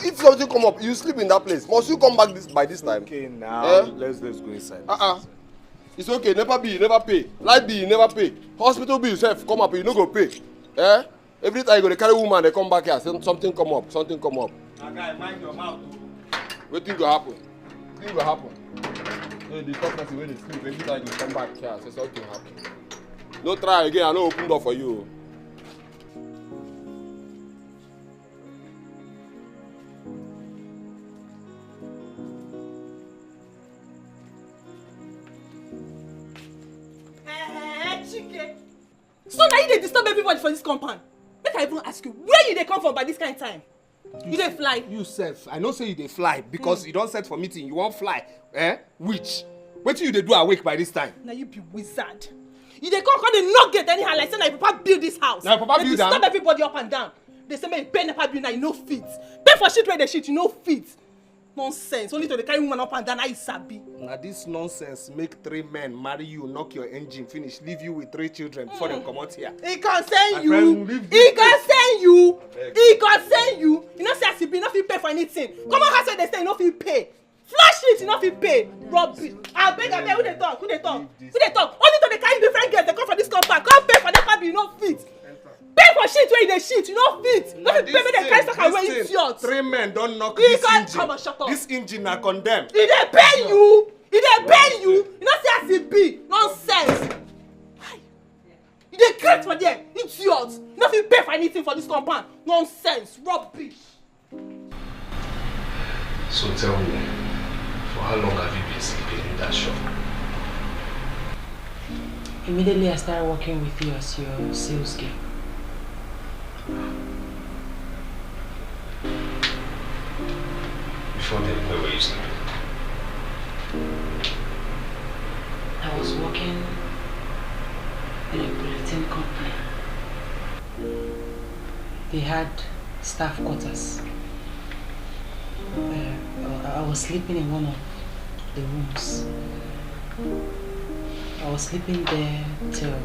If something come up, you sleep in that place. Must you come back by this time? Okay, now let's go inside. It's okay. Never be, you never pay. Light bill, you never pay. Hospital bill yourself come up, you no go pay. Every time you go to carry woman, they come back here. Something come up. Now, guy, mind your mouth. What thing go happen? Hey, the top person when they sleep, every time you come back here, say something happen. No try again, I no open door for you. So now you dey disturb everybody for this compound. Make I even ask you, where you dey come from by this kind of time? You dey fly? You self, I know say you dey fly because you don't set for meeting. You won't fly. Which? Wetin you dey do awake by this time? Now you be wizard. You dey come dey knock gate anyhow like say na your papa build this house. Na your papa build am? Disturb everybody up and down. They say make you pay nepa bill now you no fit. Pay for shit where they shit you no fit. Nonsense. Only to dey carry woman up and down now you sabi. Now this nonsense make 3 men marry you, knock your engine, finish, leave you with 3 children before them come out here. He concern you. He concern you. He concern you. You know say as you be, you no fit pay for anything. Come on, house where they say you no fit pay. Flash it, you no fit pay. Rubbish. I beg, who they talk? Only to dey carry different girls they come for this compound. Come pay for that bill, you no fit. Pay for shit where you dey shit, you no fit. No fit pay me the carry stock away idiot. 3 men don't knock this engine. Come on, shut up. This engine na condemned. He dey pay you. You know say as e be. Nonsense. You dey create for there, idiot. You no fit pay for anything for this compound. Nonsense. Rubbish. So tell me, for how long have you been sleeping in that shop? Immediately I started working with you as your sales girl. Before then, where were you sleeping? I was working in a bulletin company. They had staff quarters. I was sleeping in one of the rooms. I was sleeping there till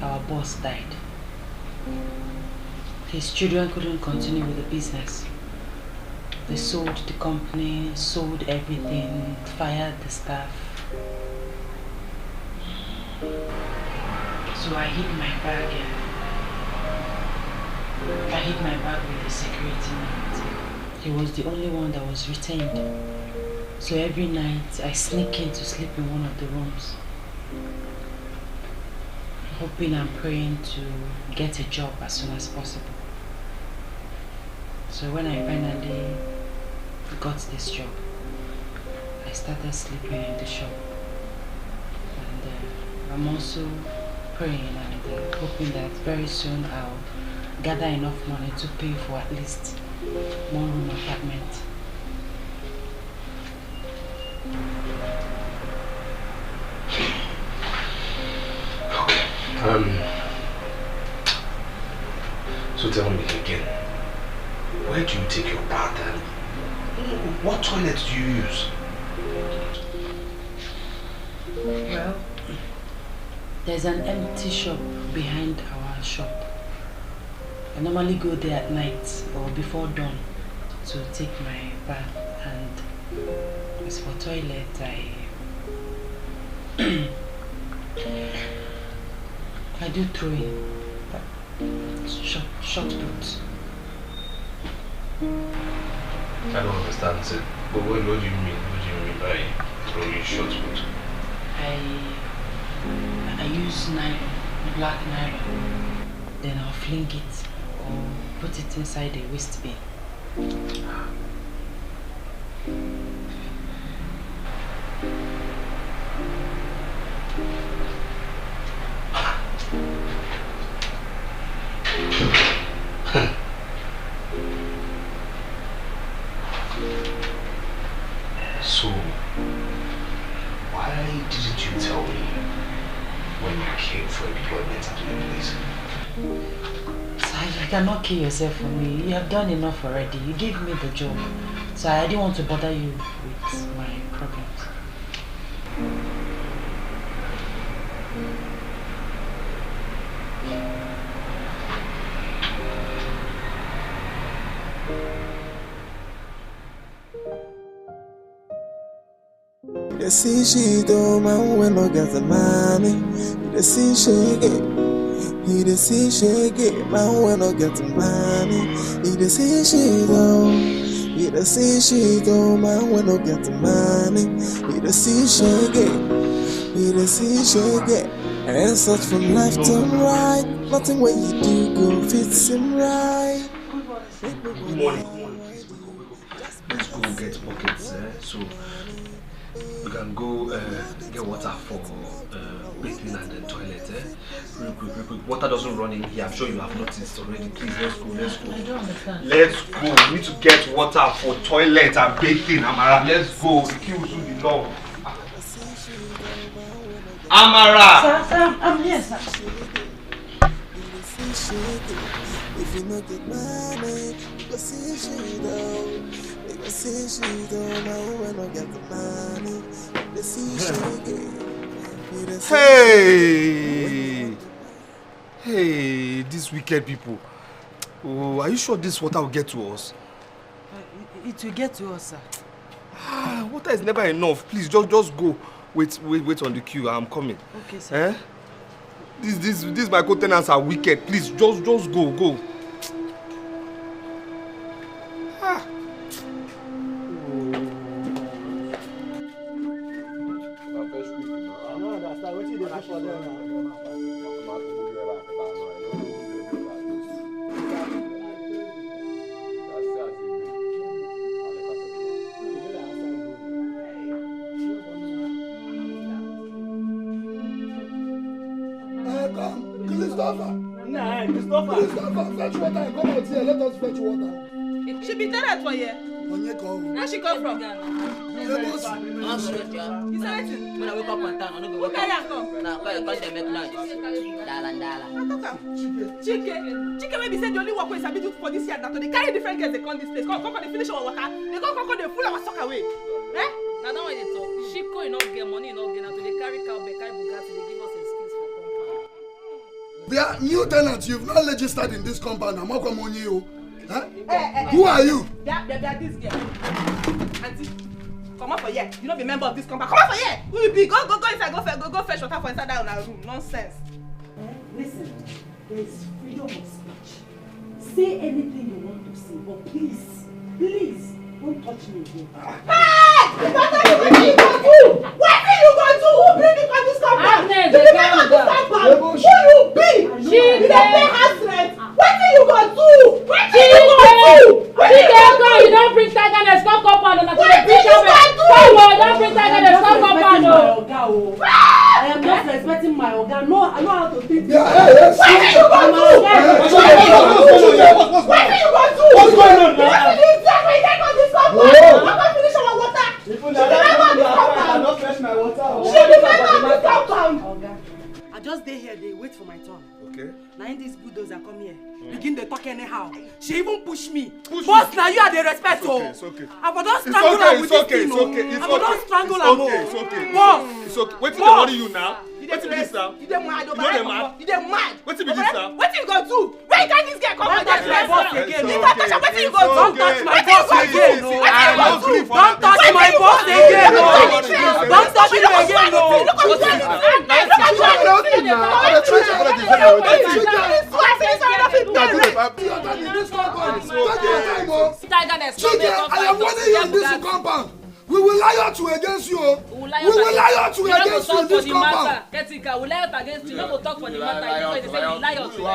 our boss died. His children couldn't continue with the business. They sold the company, sold everything, fired the staff. So I hid my bag with the security net. He was the only one that was retained. So every night I sneak in to sleep in one of the rooms, hoping and praying to get a job as soon as possible. So when I finally got this job, I started sleeping in the shop. And I'm also praying and hoping that very soon I'll gather enough money to pay for at least 1-room apartment. So tell me again, where do you take your bath and what toilet do you use? Well, there's an empty shop behind our shop. I normally go there at night or before dawn to take my bath, and as for toilet, I do 3. Short put. I don't understand, sir. But what do you mean? What do you mean by throwing short put? I use nylon, black nylon. Then I'll fling it or put it inside the waste bin. So, why didn't you tell me when you came for employment at the place? Sir, you cannot kill yourself for me. You have done enough already. You gave me the job. So I didn't want to bother you with my problems. You see she don't man when no get the money. You see she get. You see she get man when no get the money. You see she don't. You see she don't man when no get the money. You see she get. You see she get. And such from left to right. Nothing when you do go fits him right. Good morning. Let's go get buckets, so we can go get water for bathing and the toilet. Real quick. Water doesn't run in here. I'm sure you have noticed already. Please, let's go. I don't understand. Let's go. We need to get water for toilet and bathing, Amara. Let's go. The queue will soon be long. Amara! Sir, I'm here, sir. If you not get money, you go see she don't. You go see she don't know when I get the money. You see she get. Hey, these wicked people. Oh, are you sure this water will get to us? It will get to us, sir. Water is never enough. Please, just go. Wait on the queue. I'm coming. Okay, sir. These my co-tenants are wicked. Please, just go. Christopher, fetch water and come out here. Let us fetch water. She be there for you. Where she come from? Lagos. You say anything? When I wake up on time, I don't go Who carry am come? Now, call them make noise. Dala. Chike wey be say the only work wey sabi do for this yard na to dey carry different girls dey come this place. Come dey finish our water. They come dey full our sock away. Na that way they talk. Shiko you no get money, you no get. Na to dey carry cow, carry Bugatti, they give us excuse for compound. They are new tenants. You've not registered in this compound. I'm not coming you. Who are you? They are this girl. Auntie, come out for here. You not be member of this compound. Come out for here. Who you be? Go inside. Go fetch water for inside that room. Nonsense. Listen, there is freedom of speech. Say anything you want to say, but please, don't touch me again. Hey! What are you going to do? What are you going to do? Who bring you to this compound? Who you be? You don't pay house rent. What are you going to do? You don't bring tiger stop compound. What are you going to do? Don't bring tiger stop compound. I am not respecting my organ. No, I know how to think. What are you going to do? What are you going to do? What's going on now? What did you take when you take on this compound? I'm going to finish our water. She not fetch my water. I just stay here, they wait for my turn. Okay. Now in this bulldozer come here. Begin to talk anyhow. She even push me. Boss, now you are the respect. It's okay. I will not strangle her with this thing. I will not strangle her. It's okay. Boss. It's okay. Wait till they worry you now. What be this now? You dey mad. You know they mad? You dey mad. What be this now? What you gonna do? Where you carry this girl come from? touch my boss again. If I touch your boss, you go. Don't touch my boss again. Don't touch my boss again. Don't touch him again. I am warning you in this compound. We will lie out to against you. We will lie out to against you in this compound. Ketika, we lie out against you. No go talk for the matter. You know they say we lie out to.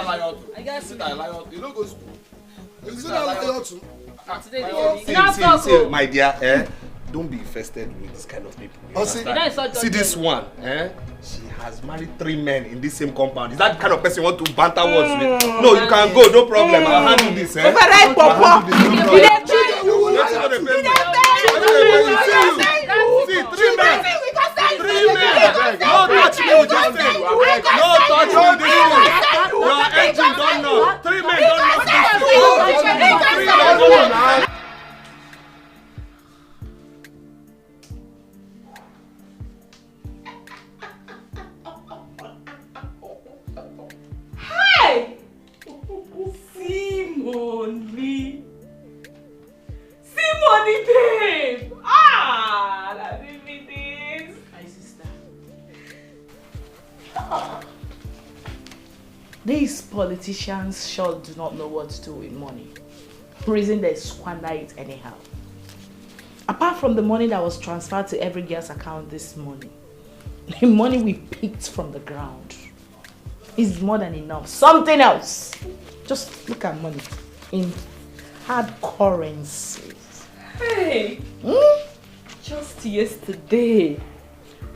I guess you lie out. You know go. Is it lie out to? See, my dear, don't be infested with this kind of people. See this one, she has married 3 men in this same compound. Is that the kind of person you want to banter words with? No, you can go, no problem. I'll handle this. See, 3 men. No touch me with your thing. No touch me with this thing. Your engine don't know. 3 men don't know this thing. 3 men don't know. Hey! Simone, babe! Ah! Let me be this. My sister. These politicians sure do not know what to do with money. Reason they squander it anyhow. Apart from the money that was transferred to every girl's account this morning, the money we picked from the ground is more than enough. Something else. Just look at money in hard currencies. Hey! Just yesterday,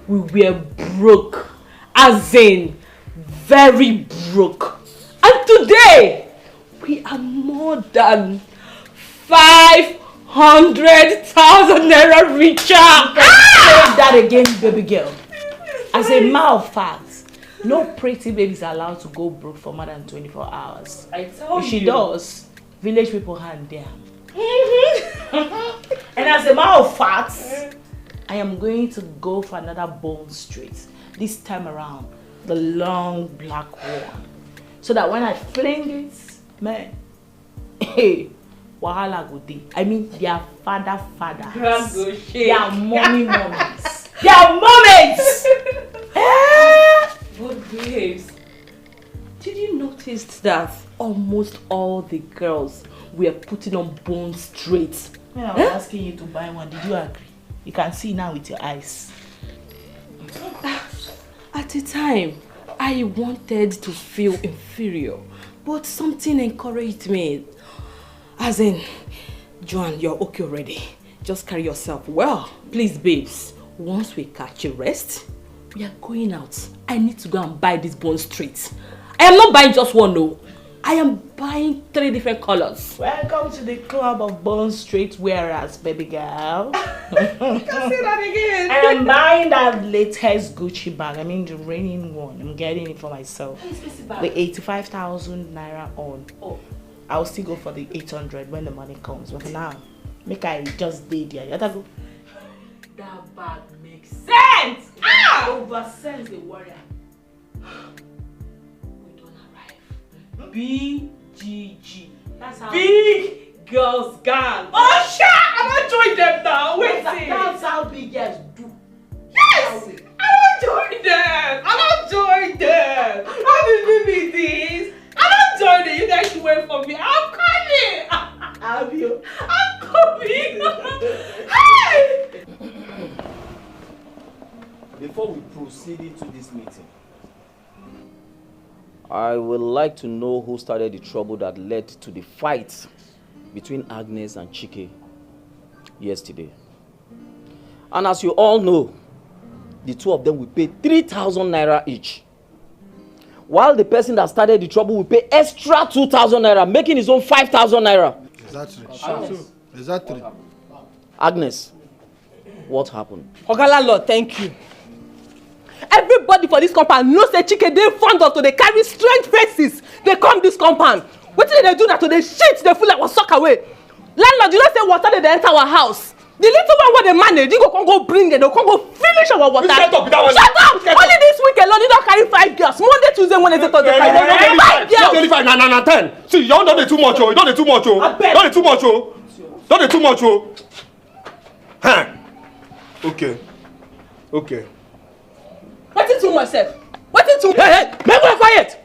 we were broke. As in, very broke. And today, we are more than 500,000 naira richer. Say that again, baby girl. As a matter of fact, no pretty babies are allowed to go broke for more than 24 hours. I told you. If she does, village people hand down. And as a matter of fact, I am going to go for another bone straight. This time around, the long black one. So that when I fling it, man, hey, wahala go dey. I mean, their fathers. Their mummies. Their moments! But babes, did you notice that almost all the girls were putting on bone straight? When I was asking you to buy one, did you agree? You can see now with your eyes. At the time, I wanted to feel inferior, but something encouraged me. As in, Joan, you're okay already. Just carry yourself well. Please, babes, once we catch a rest, we are going out. I need to go and buy this bone straight. I am not buying just one, no. I am buying 3 different colors. Welcome to the club of bone straight wearers, baby girl. You can say that again. I am buying that latest Gucci bag. I mean the raining one. I'm getting it for myself. The 85,000 naira on. Oh. I'll still go for the 800 when the money comes. But for now, make I just date there. You gotta go. That bag makes sense. Oversense the warrior. We don't arrive. BGG. That's how. Big Girls Gang. Oh shit! I'm not joining them now. Wait. That's how big girls do. Yes. I don't join them. How did you be this? I don't join them. You guys should wait for me. I'm coming. I'm coming. Hey! Before we proceed into this meeting, I would like to know who started the trouble that led to the fight between Agnes and Chike yesterday. And as you all know, the two of them will pay 3,000 naira each, while the person that started the trouble will pay extra 2,000 naira, making his own 5,000 naira. Exactly. Agnes, what happened? Oga Landlord, thank you. Everybody for this compound knows that Chike dey fond of to dey carry strange faces. They come this compound. What did they do that to the shit they feel like was suck away? Landlord, you know say water they enter our house. The little one where they manage, you go bring them, they go finish our water. Shut up! Only this week alone, you don't carry 5 girls. Monday, Tuesday, Wednesday, Thursday, Friday. 5 girls. 25, na 10. See, you don't do too much, oh. You don't do too much, oh. Don't do too much, oh. Don't do too much, oh. Huh. Okay. Okay. What is too much, sef? What is too? Hey, make me quiet.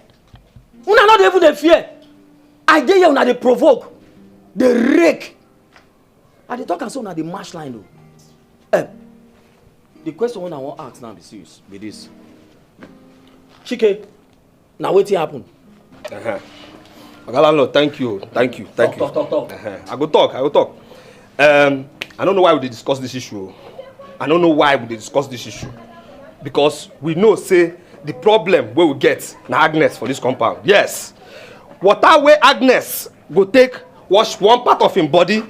Una not even dey fear. I dey here, una dey provoke, dey rake. I dey talk and say una dey mash line though. The question one I wan ask now be serious. Be this. Chike, now wetin happen? Oga Landlord, thank you. Talk. I go talk. I don't know why we dey discuss this issue. Because we know, say, the problem where we get na Agnes for this compound. Yes. Water where Agnes go take wash one part of him body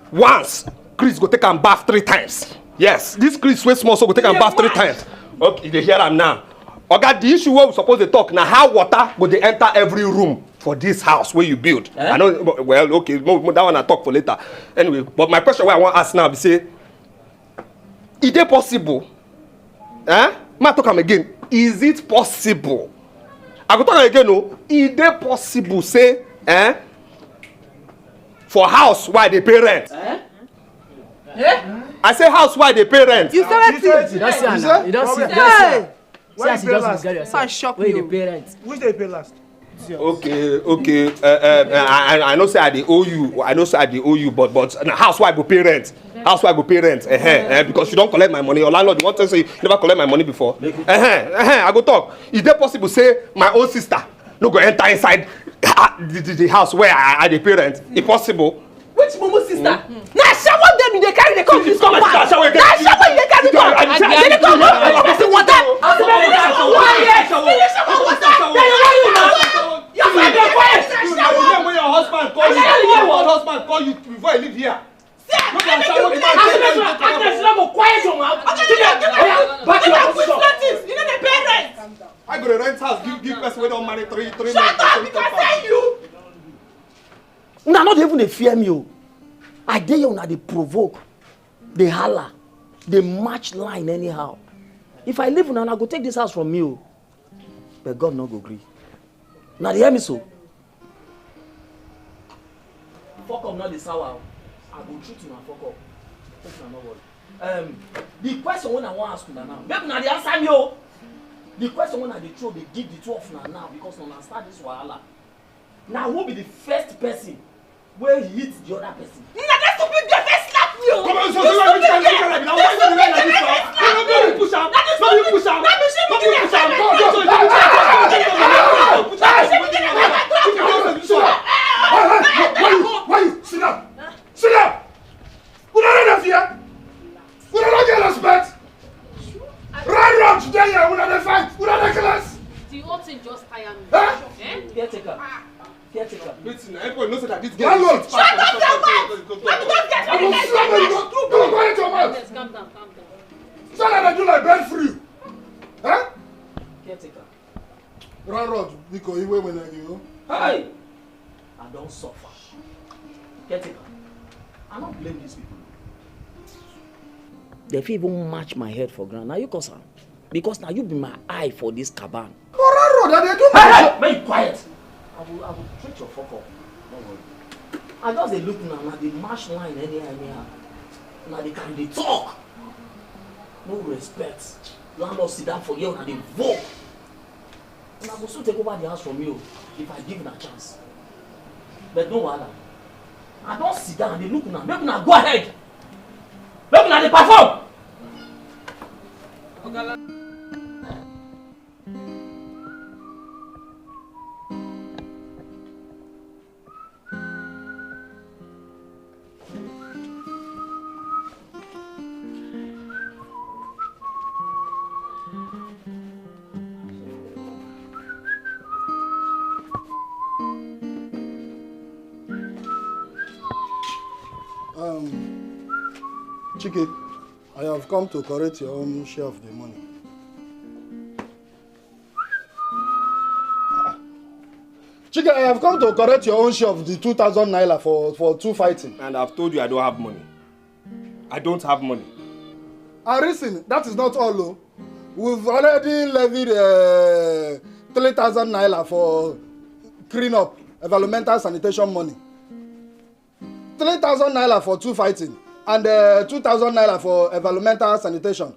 once, Chris go take am bath 3 times. Yes. This Chris wey small so go take am bath 3 times. Okay, you dey hear am now. Oga, the issue where we suppose to talk na how water go dey enter every room for this house where you build. I know, well, okay, that one I talk for later. Anyway, but my question where I want to ask now be say, is it possible? Ma talk am again. Is it possible? I go talk am again. No, is it possible? Say, for house why they pay rent? I say house why they pay rent. You said it. You don't see Anna. You don't see. Why you pay last? I shock you. Where they pay rent? Which they pay last? Okay. I know say I dey owe you. But house why go pay rent? House why go pay rent? Because you don't collect my money. Your landlord, you want to say you never collect my money before? I go talk. Is it possible say my own sister no go enter inside the house where I dey pay rent? If possible. Which Momo sister? Na shower them they carry the come this compound. Na shower they carry come. They come up with water. You find the quiet. When your husband call you before you leave here. I go to rent house, give person wey don marry 3 months. Shut up, because I say you. Una not even dey fear me o. I dey here una dey provoke, dey holler, dey match line anyhow. If I leave una go take this house from me o. But God no go gree. Una dey hear me so? Fuck up, not the sour. I go treat una fuck up. Make una no worry. The question when I wan ask una now, make una dey answer me o. The question when I dey throw, dey give the 2 of una now because una start this wahala. Now who be the first person where he hit the other person? Na that stupid girl first slap me o. Come on, so why you like now? Why you like this now? No, you push am. Why you? Sit down. Who don't have fear? Who don't get respect? Run today here. Who don't fight? Who don't class? The whole thing just tire me. Caretaker. Listen, everybody knows that this girl Landlord. is shut up your mouth. Calm down. So that I do like bed free. Caretaker. Run, because you wait when I you know. Hey! I don't suffer. Caretaker. I don't blame these people. They fit even match my head for ground. Now you cause am. Because now you be my eye for this caban. Hey! Make you quiet. I will treat your fuck up. Don't worry. I just dey look now, they mash line anyhow. Now they can talk. No respect. Landlord sit down for you and they vote. And I will soon take over the house from you if I give them a chance. But no wahala. I don't sit down and they look now. Make una go ahead. Make una dey perform. Chike, I have come to correct your own share of the money. Chike, I have come to correct your own share of the 2,000 naira for 2 fighting. And I've told you I don't have money. I don't have money. And listen, that is not all. Oh. We've already levied 3,000 naira for clean up, environmental sanitation money. 3,000 naira for 2 fighting and 2,000 naira for environmental sanitation.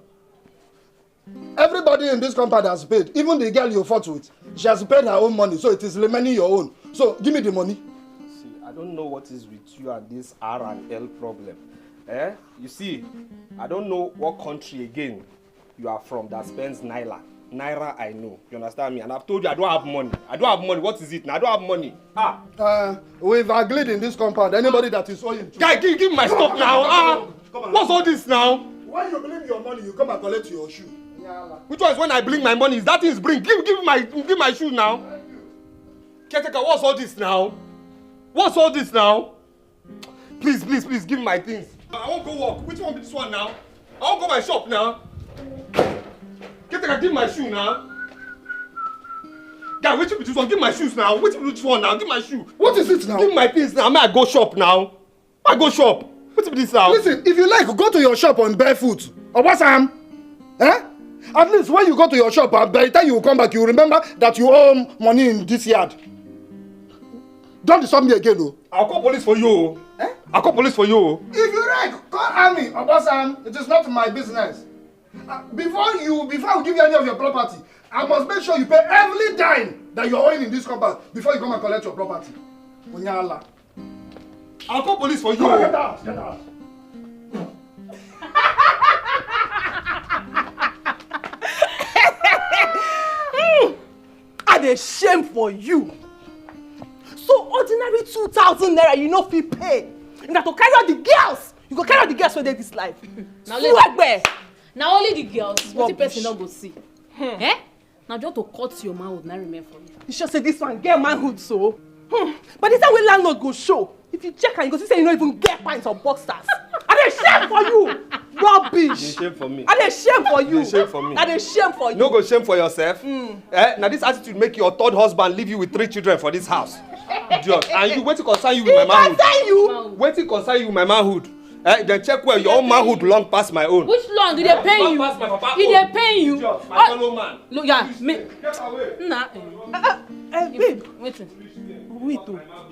Everybody in this compound has paid. Even the girl you fought with, she has paid her own money, so it is remaining your own. So give me the money. See, I don't know what is with you and this R&L problem. You see, I don't know what country again you are from that spends Naira. Naira, I know. You understand me? And I've told you I don't have money. I don't have money. What is it now? I don't have money. We've agreed in this compound. Anybody that is owing to... Guy, give my stuff now. What's all this now? When you bring your money, you come and collect your shoe. Which one is when I bring my money? Is that thing is bring? Give my shoe now. Caretaker, what's all this now? What's all this now? Please, give me my things. I won't go work. Which one be this one now? I won't go my shop now. Caretaker, give my shoe now. Guy, which be this one? Give my shoes now. Which one now? Give my shoe. What is it now? Give my things now. May I go shop now? I go shop. What be this now? Listen, if you like, go to your shop on barefoot. Or what's At least when you go to your shop, by the time you come back, you remember that you owe money in this yard. Don't disturb me again, though. I'll call police for you. I'll call police for you. If you like, call army or boss it is not my business. Before I give you any of your property, I must make sure you pay every dime that you're owing in this compound before you come and collect your property. I'll call police for you. Get out. I dey shame for you. So ordinary 2,000 naira you no fit pay. Na to carry out the girls. You go carry out the girls wey dey this life. Now only the girls. What the person not go see? Now just to cut your mouth, not remain for you. You sure say this one get manhood so? But this time when landlord go show, if you check and you go see say you no even get pints or boxers. I dey shame for you. Rubbish. Shame for me. I dey shame for you. Shame for me. I dey shame for you. No go shame for yourself. Now this attitude make your third husband leave you with 3 children for this house. Idiot. And you wait to concern you with my manhood. Concern you? Wait to concern you with my manhood. Then check where your own manhood long past my own. Which long do they pay you? Long past my papa. Did they pay you? Idiot, my fellow man. Look, yeah, me. Get away. Nah. Babe. Wait,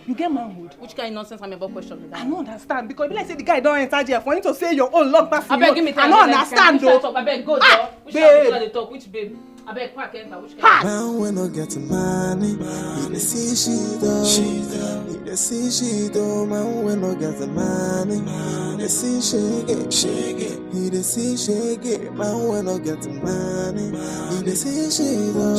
you get manhood. Which kind of nonsense am I about question with that? I don't understand because be like say the guy don't enter jail for him to say your own long pass. I beg give me time. I don't understand though. I beg go there. Which kind of talk? Which babe? I beg quack enter. Which kind? Man when I get money, he dey see she do. He dey see she do. Man when I get money, he dey see shake. He dey see shake. Man when I get money, he dey see she do.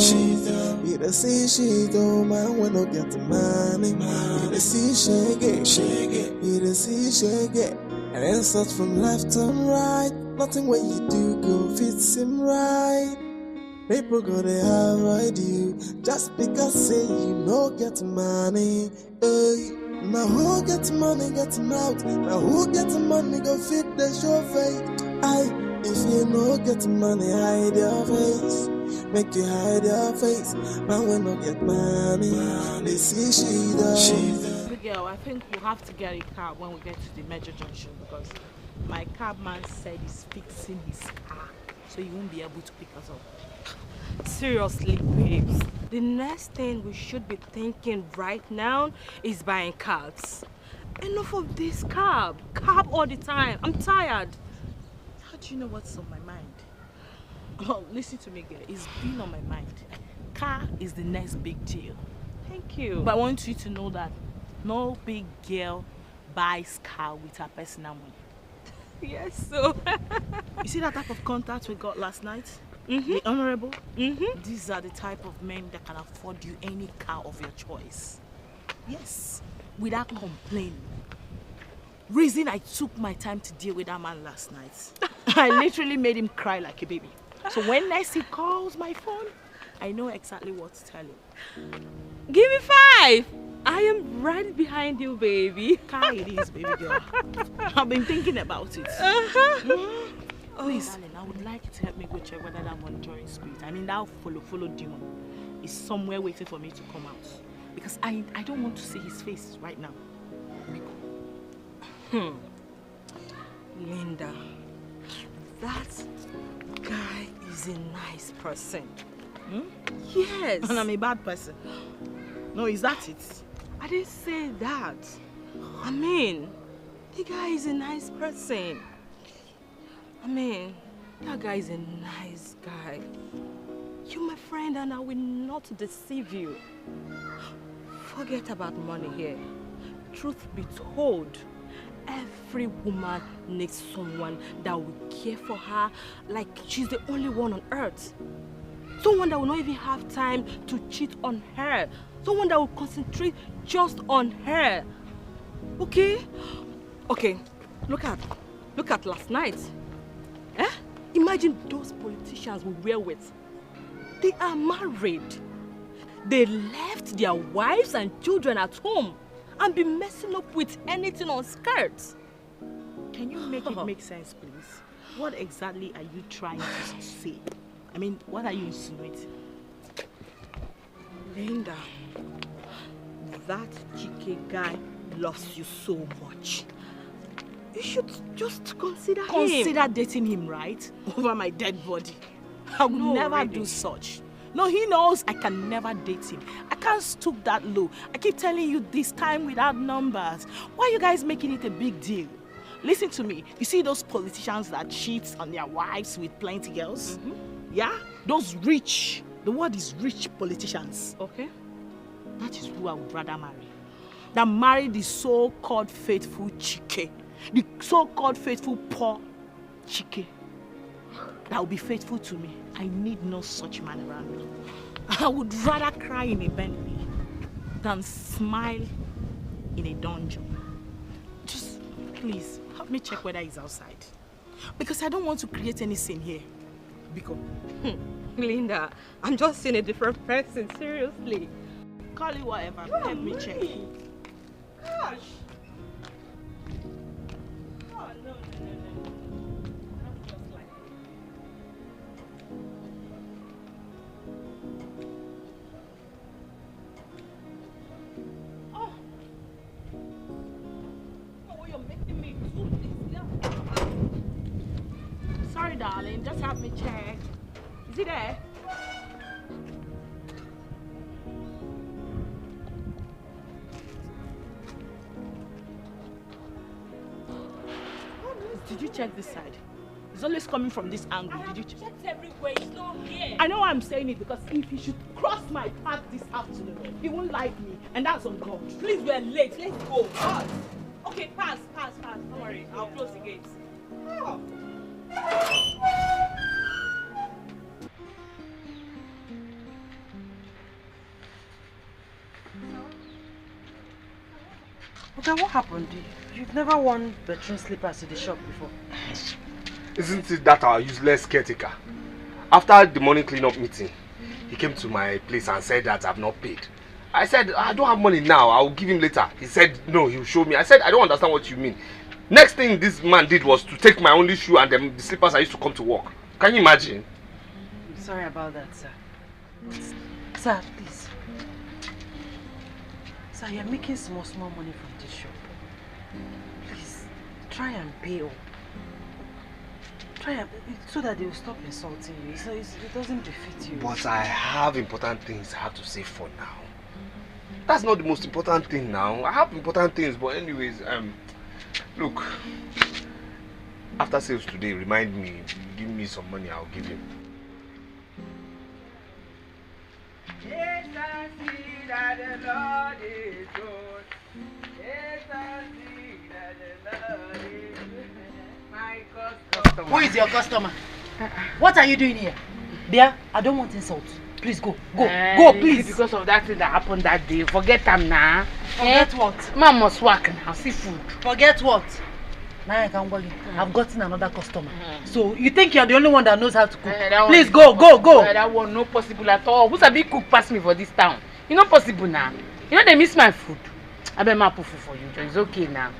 He dey see she do. Man when I get money, he dey see shake. He dey see shake. And then search from left and right. Nothing when you do go fits him right. People gonna avoid you just because say you no get money. Now who get money get mouth? Now who get money go fit the show fake? If you no get money hide your face. Make you hide your face. Man when no get money, they see she does. Big girl, I think we'll have to get a cab when we get to the major junction because my cabman said he's fixing his car, so he won't be able to pick us up. Seriously, babes, the next thing we should be thinking right now is buying cabs. Enough of this cab all the time. I'm tired. How do you know what's on my mind? Oh, listen to me, girl. It's been on my mind. Car is the next big deal. Thank you. But I want you to know that no big girl buys car with her personal money. Yes, so. You see that type of contact we got last night? The honorable? These are the type of men that can afford you any car of your choice. Yes, without complaining. Reason I took my time to deal with that man last night. I literally made him cry like a baby. So when next he calls my phone, I know exactly what to tell him. Give me 5. I am right behind you, baby. Car it is, baby girl. I've been thinking about it. Please, darling, I would like you to help me go check whether that monitoring spirit, I mean that follow demon, is somewhere waiting for me to come out. Because I don't want to see his face right now. Linda, that guy is a nice person. Yes. And I'm a bad person. No, is that it? I didn't say that. I mean, the guy is a nice person. I mean, that guy is a nice guy. You're my friend and I will not deceive you. Forget about money here. Truth be told, every woman needs someone that will care for her like she's the only one on earth. Someone that will not even have time to cheat on her. Someone that will concentrate just on her. Okay? Okay, look at last night. Eh? Imagine those politicians we were with. They are married. They left their wives and children at home and be messing up with anything on skirts. Can you make it make sense, please? What exactly are you trying to say? I mean, what are you insinuating? Linda, that Dikeh guy loves you so much. You should just consider him. Consider dating him, right? Over my dead body. I would never do such. No, he knows I can never date him. I can't stoop that low. I keep telling you this time without numbers. Why are you guys making it a big deal? Listen to me. You see those politicians that cheat on their wives with plenty girls? Yeah? Those rich, the word is rich politicians. Okay. That is who I would rather marry. Than marry the so-called faithful Dikeh. The so-called faithful poor Dikeh. That will be faithful to me. I need no such man around me. I would rather cry in a Bentley than smile in a dungeon. Just please help me check whether he's outside. Because I don't want to create any scene here. Because Linda, I'm just seeing a different person, seriously. Call it whatever, help me check. Gosh. Sorry, darling. Just help me check. Is he there? Did you check this side? It's always coming from this angle. Did you check? Checked everywhere. It's not here. I know why I'm saying it because if he should cross my path this afternoon, he won't like me, and that's on God. Please, we're late. Let's go. Pass. Okay, pass. Don't worry. I'll close the gates. Oh. Okay, what happened? You've never worn bedroom slippers to the shop before. Isn't it that our useless caretaker? After the morning cleanup meeting, he came to my place and said that I've not paid. I said, I don't have money now, I'll give him later. He said, no, he'll show me. I said, I don't understand what you mean. Next thing this man did was to take my only shoe and the slippers I used to come to work. Can you imagine? I'm sorry about that, sir. Sir, please. Sir, you're making small money from this shop. Please, try and pay up. Try and, so that they will stop insulting you. So it doesn't defeat you. But I have important things I have to say for now. That's not the most important thing now. I have important things, but anyways, look. After sales today, remind me, give me some money, I'll give him. Yes, I see that the Lord is good. Yes, I see that the Lord is good. My customer. Who is your customer? What are you doing here? Dear, I don't want insult. Please go. Go, please. Because of that thing that happened that day. Forget them now. Forget what? Man must work now. See food. Forget what? Now I can worry. I've gotten another customer. So you think you're the only one that knows how to cook? Please go. That one no possible at all. Who's a big cook pass me for this town? It's not possible now. You know they miss my food. I bet my food for you. It's okay now.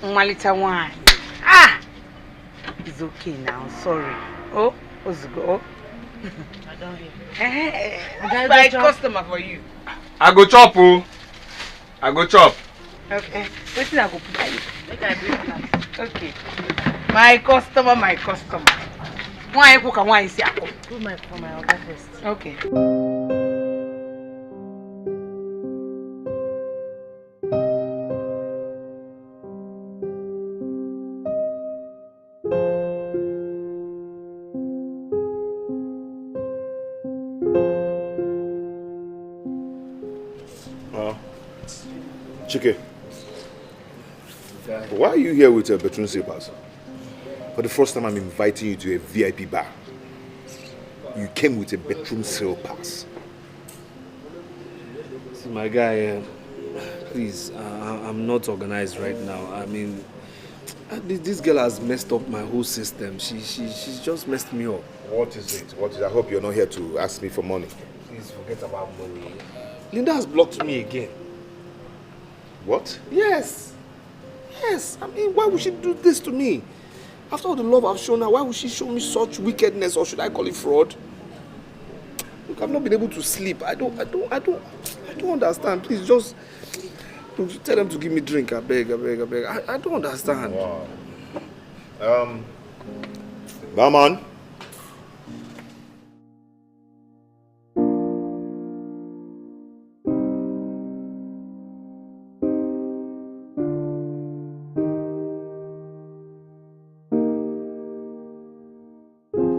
Malita wine. Ah! It's okay now. Sorry. Oh, let's go. I don't hear. I buy customer for you. I go chop, oh. I go chop. Okay. Wait till I go put you. Make I do it. Okay. My customer. Why you cook and why you see I cook? Put my for my order first. Okay. Chike, why are you here with a bedroom slippers? For the first time, I'm inviting you to a VIP bar. You came with a bedroom slippers. See, my guy, please, I'm not organized right now. I mean, this girl has messed up my whole system. She's just messed me up. What is it? What is it? I hope you're not here to ask me for money. Please forget about money. Linda has blocked me again. What? Yes. Yes. I mean, why would she do this to me? After all the love I've shown her, why would she show me such wickedness, or should I call it fraud? Look, I've not been able to sleep. I don't understand. Please just tell them to give me drink. I beg. I don't understand. Wow. Barman.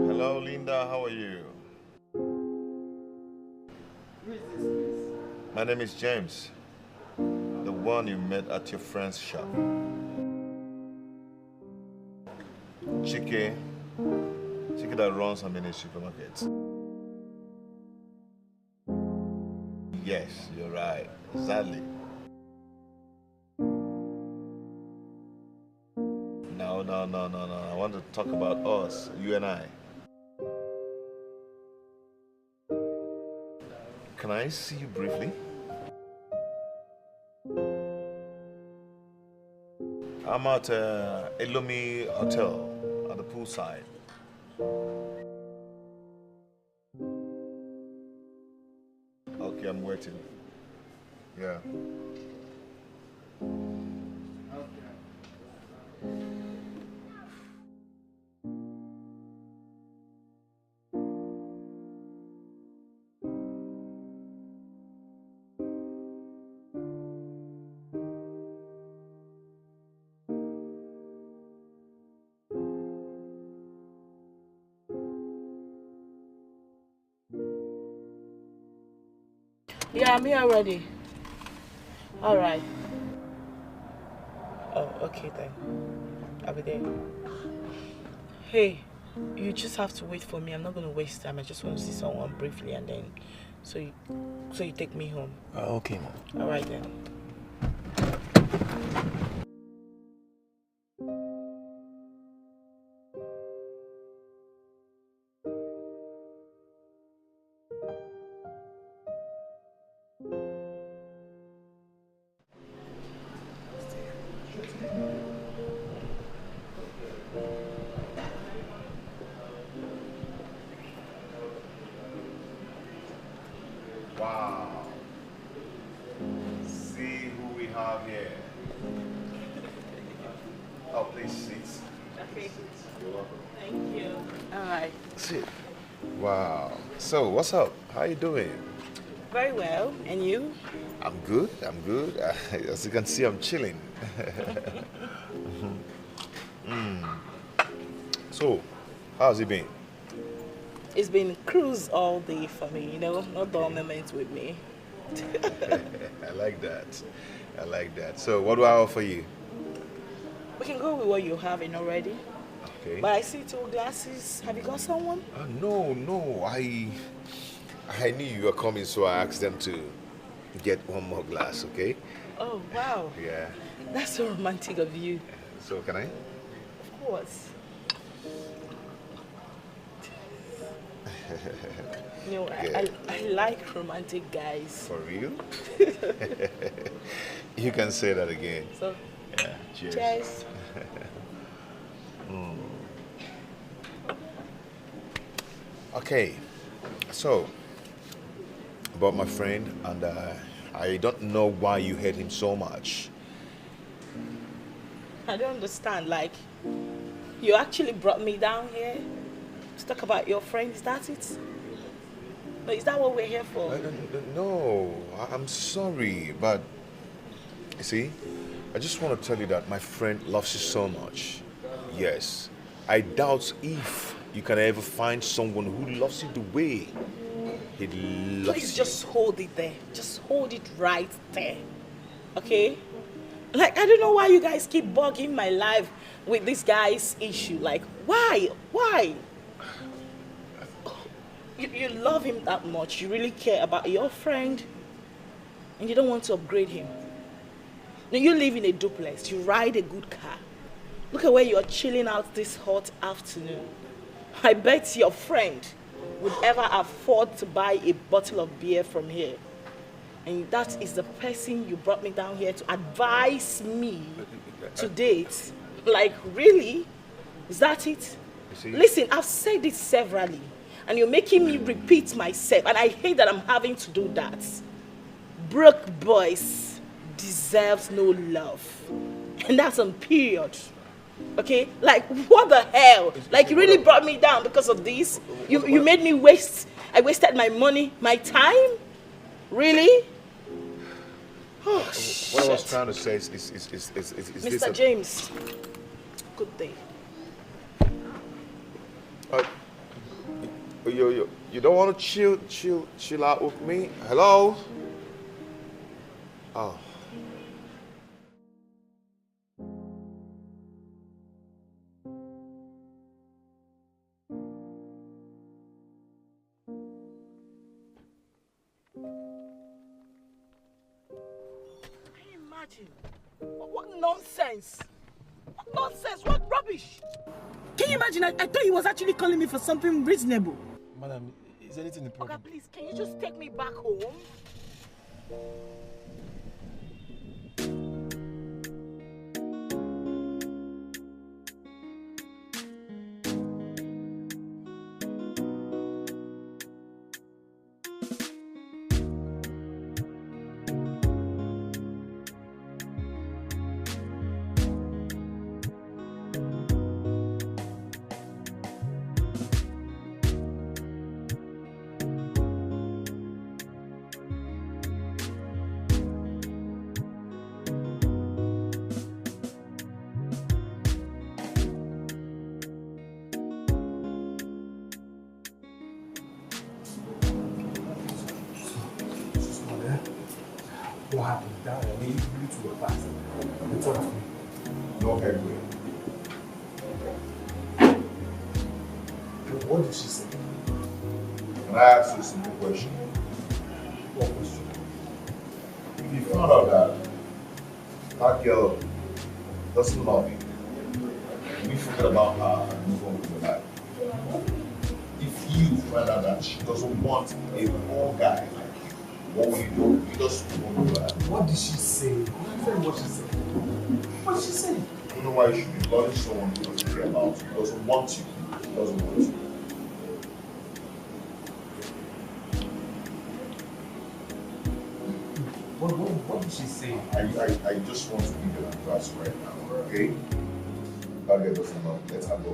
Hello, Linda. How are you? My name is James, the one you met at your friend's shop. Chike that runs a mini supermarket. Yes, you're right. Exactly. No. I want to talk about us, you and I. Can I see you briefly? I'm at Elomi Hotel at the poolside. Okay, I'm waiting. Yeah. Yeah, I'm here already. All right. Oh, okay then. I'll be there. Hey, you just have to wait for me. I'm not going to waste time. I just want to see someone briefly, and then so you take me home. Okay, Mom. All right then. Wow. See who we have here. Oh, please sit. Okay. You're welcome. Thank you. All right. Sit. Wow. So, what's up? How you doing? Very well. And you? I'm good. As you can see, I'm chilling. So, how's it been? It's been cruise all day for me, you know, no dull moments with me. I like that. So, what do I offer you? We can go with what you have in already. Okay. But I see 2 glasses. Have you got someone? No. I knew you were coming, so I asked them to get one more glass, okay? Oh, wow. Yeah. That's so romantic of you. So, can I? Of course. You know, I like romantic guys. For real? You can say that again. So, yeah, cheers. Cheers. Okay, so about my friend, and I don't know why you hate him so much. I don't understand. Like, you actually brought me down here to talk about your friend. Is that it? No, is that what we're here for? No, I'm sorry, but you see, I just want to tell you that my friend loves you so much. Yes, I doubt if you can ever find someone who loves you the way He loves Please you. just hold it there. Just hold it right there. Okay? Like, I don't know why you guys keep bugging my life with this guy's issue. Like, why? Why? You love him that much. You really care about your friend. And you don't want to upgrade him. Now, you live in a duplex. You ride a good car. Look at where you're chilling out this hot afternoon. I bet your friend would ever afford to buy a bottle of beer from here. And that is the person you brought me down here to advise me to date. Like, really? Is that it? Listen, I've said it severally. And you're making me repeat myself. And I hate that I'm having to do that. Broke boys deserves no love. And that's on period. Okay? Like, what the hell? Like, you really brought me down because of this? You made me waste. I wasted my money, my time? Really? Oh, What I was trying to say is Mr. James, good day. You don't want to chill out with me? Hello? Oh. Imagine. What nonsense. What nonsense. What rubbish. Can you imagine? I thought he was actually calling me for something reasonable. Madam, is anything the problem? Okay, please, can you just take me back home? What happened? That I mean, you two were fast. You talk to me. No headway. What did she say? Can I ask you a simple question? What question? If you found out that girl doesn't love you, and you forget about her and move on with your life, if you find out that she doesn't want a poor guy like you, what will you do? You just move on with her. What did she say? What she said? What did she say? I don't know why you should be loving someone who doesn't care about you, doesn't want you, doesn't want you. What did she say? I just want to give you an advice right now, okay? That girl doesn't love you. Let her go.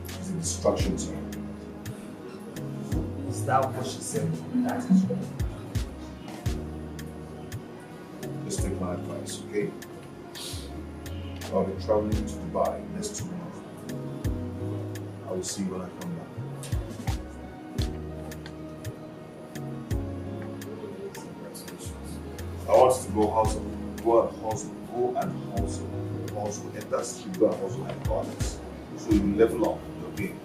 It's a distraction to you. Is that what she said? That is right. Just take my advice, okay? I'll be traveling to Dubai next 2 months. I will see you when I come back. I want you to go hustle. Go and hustle. Go and hustle. Hustle. Enter street, go and hustle like goddess. So you level up your game.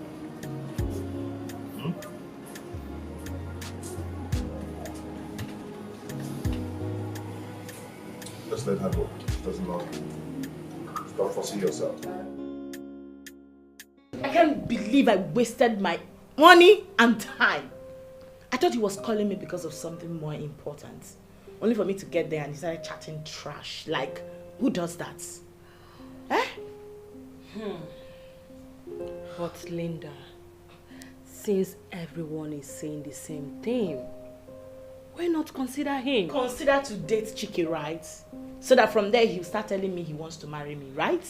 Just let her go. She doesn't love you. Stop forcing yourself. I can't believe I wasted my money and time. I thought he was calling me because of something more important. Only for me to get there and he started chatting trash. Like, who does that? Eh? But Linda, since everyone is saying the same thing, why not consider him? Consider to date Chike, right? So that from there he'll start telling me he wants to marry me, right?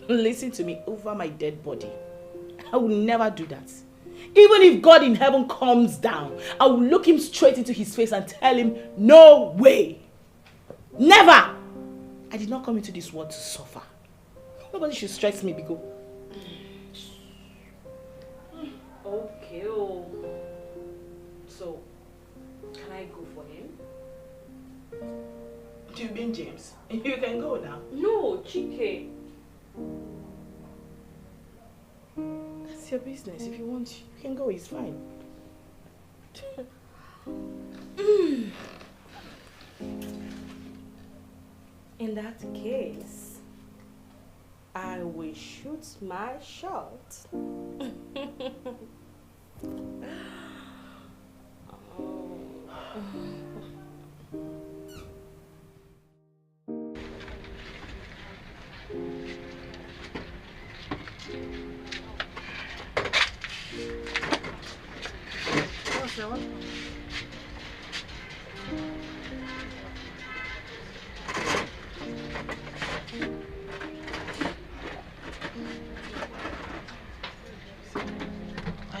Listen to me, over my dead body. I will never do that. Even if God in heaven comes down, I will look him straight into his face and tell him, no way. Never. I did not come into this world to suffer. Nobody should stress me because... Okay. So, Do you mean James? You can go now. No, Chike. That's your business. If you want, you can go. It's fine. In that case, I will shoot my shot.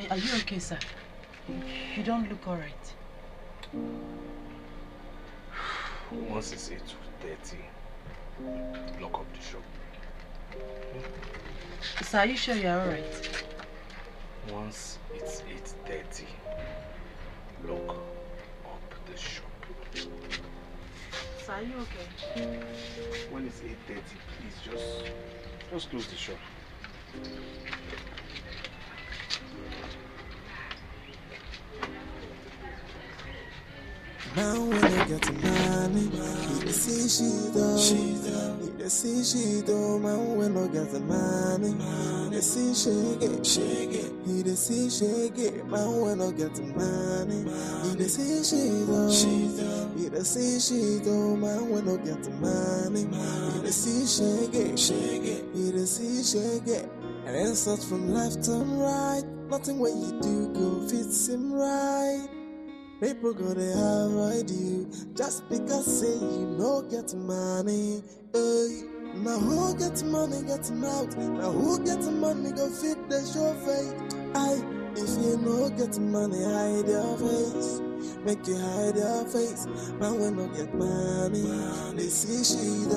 Are you okay, sir? You don't look alright. Once it's 8:30, lock up the shop. Sir, are you sure you're alright? Once it's 8:30, lock up the shop. Sir, are you okay? When it's 8:30, please just close the shop. Now when I get to money, he dey see she do. He dey see she do. Man when I get the money, he dey see shake it. He dey see shake it. Man when I get the money, he dey see she do. He dey see she do. Man when I get the money, he dey see shake it. He dey see shake it. And then search from left and right. Nothing what you do go fits him right. People gonna avoid you just because say you no get money. Hey, now who get money get mouth? Now who get money go fit the show face? Aye, if you no get money hide your face. Make you hide your face. Man when no get money, they see she do.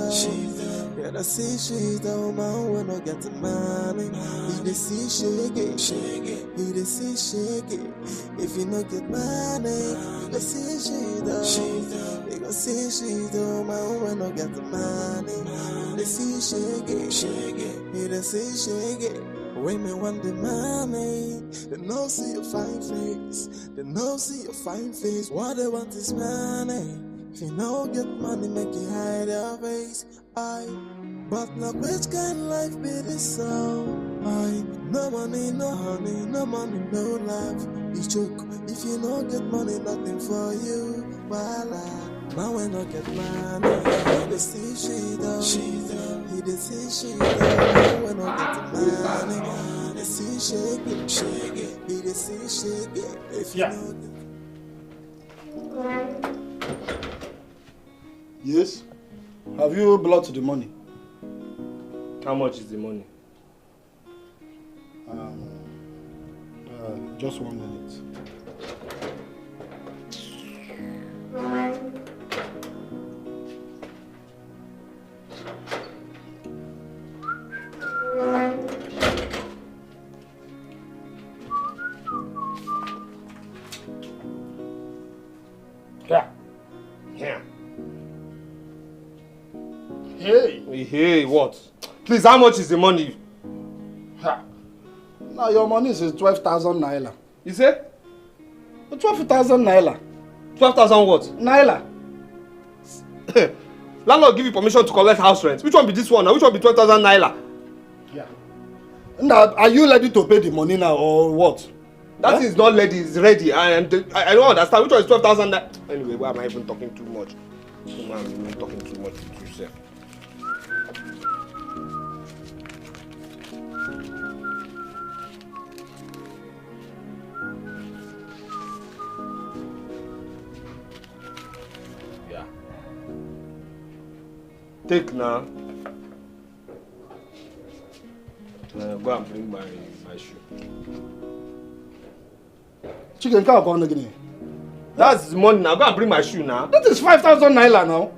Yeah, they see she do. Man when no get money, he they see shake it. He they see shake it. If you no get money, they see she do. They go see she do. Man when no get money, they see shake it. He they see shake it. When me want the money, they no see your fine face. They no see your fine face. What they want is money. If you no get money, make you hide your face. Aye, but now which kind of life be this so? Aye, no money, no honey, no money, no life. You joke. If you no get money, nothing for you. Voila. Now when I get money, he dey see she do. He dey see she do. Now when I get the money, he dey see shake it. He dey see shake it. If you no get... Yes? Have you blocked the money? How much is the money? Just 1 minute. Yeah. Hey, what? Please, how much is the money? Now your money is 12,000 naira. You say? 12,000 naira. 12,000 what? Naira. Landlord give you permission to collect house rent. Which one be this one now? Which one be 12,000 naira? Yeah. Now, are you ready to pay the money now or what? That is not ready, it's ready. I don't understand. Which one is 12,000 naira? Anyway, why am I even talking too much? I'm even talking too much to yourself. Yeah. Take now. Go and bring my shoe. Chicken cow gone again. That's the money now. Go and bring my shoe now. That is 5,000 naira now.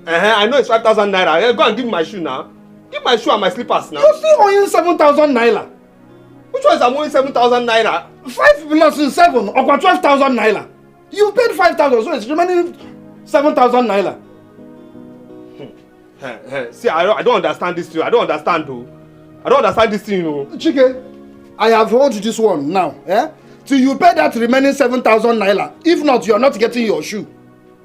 I know it's 5,000 naira. Go and give me my shoe now. Give my shoe and my slippers now. You still owing 7,000 naira. Which one is I'm owing 7,000 naira? 5 plus 7 or 12,000 naira. You paid 5,000, so it's remaining 7,000 naira. See, I don't understand this thing. I don't understand though. I don't understand this thing, you know. Chike, I have hold this one now. Till you pay that remaining 7,000 naira. If not, you are not getting your shoe.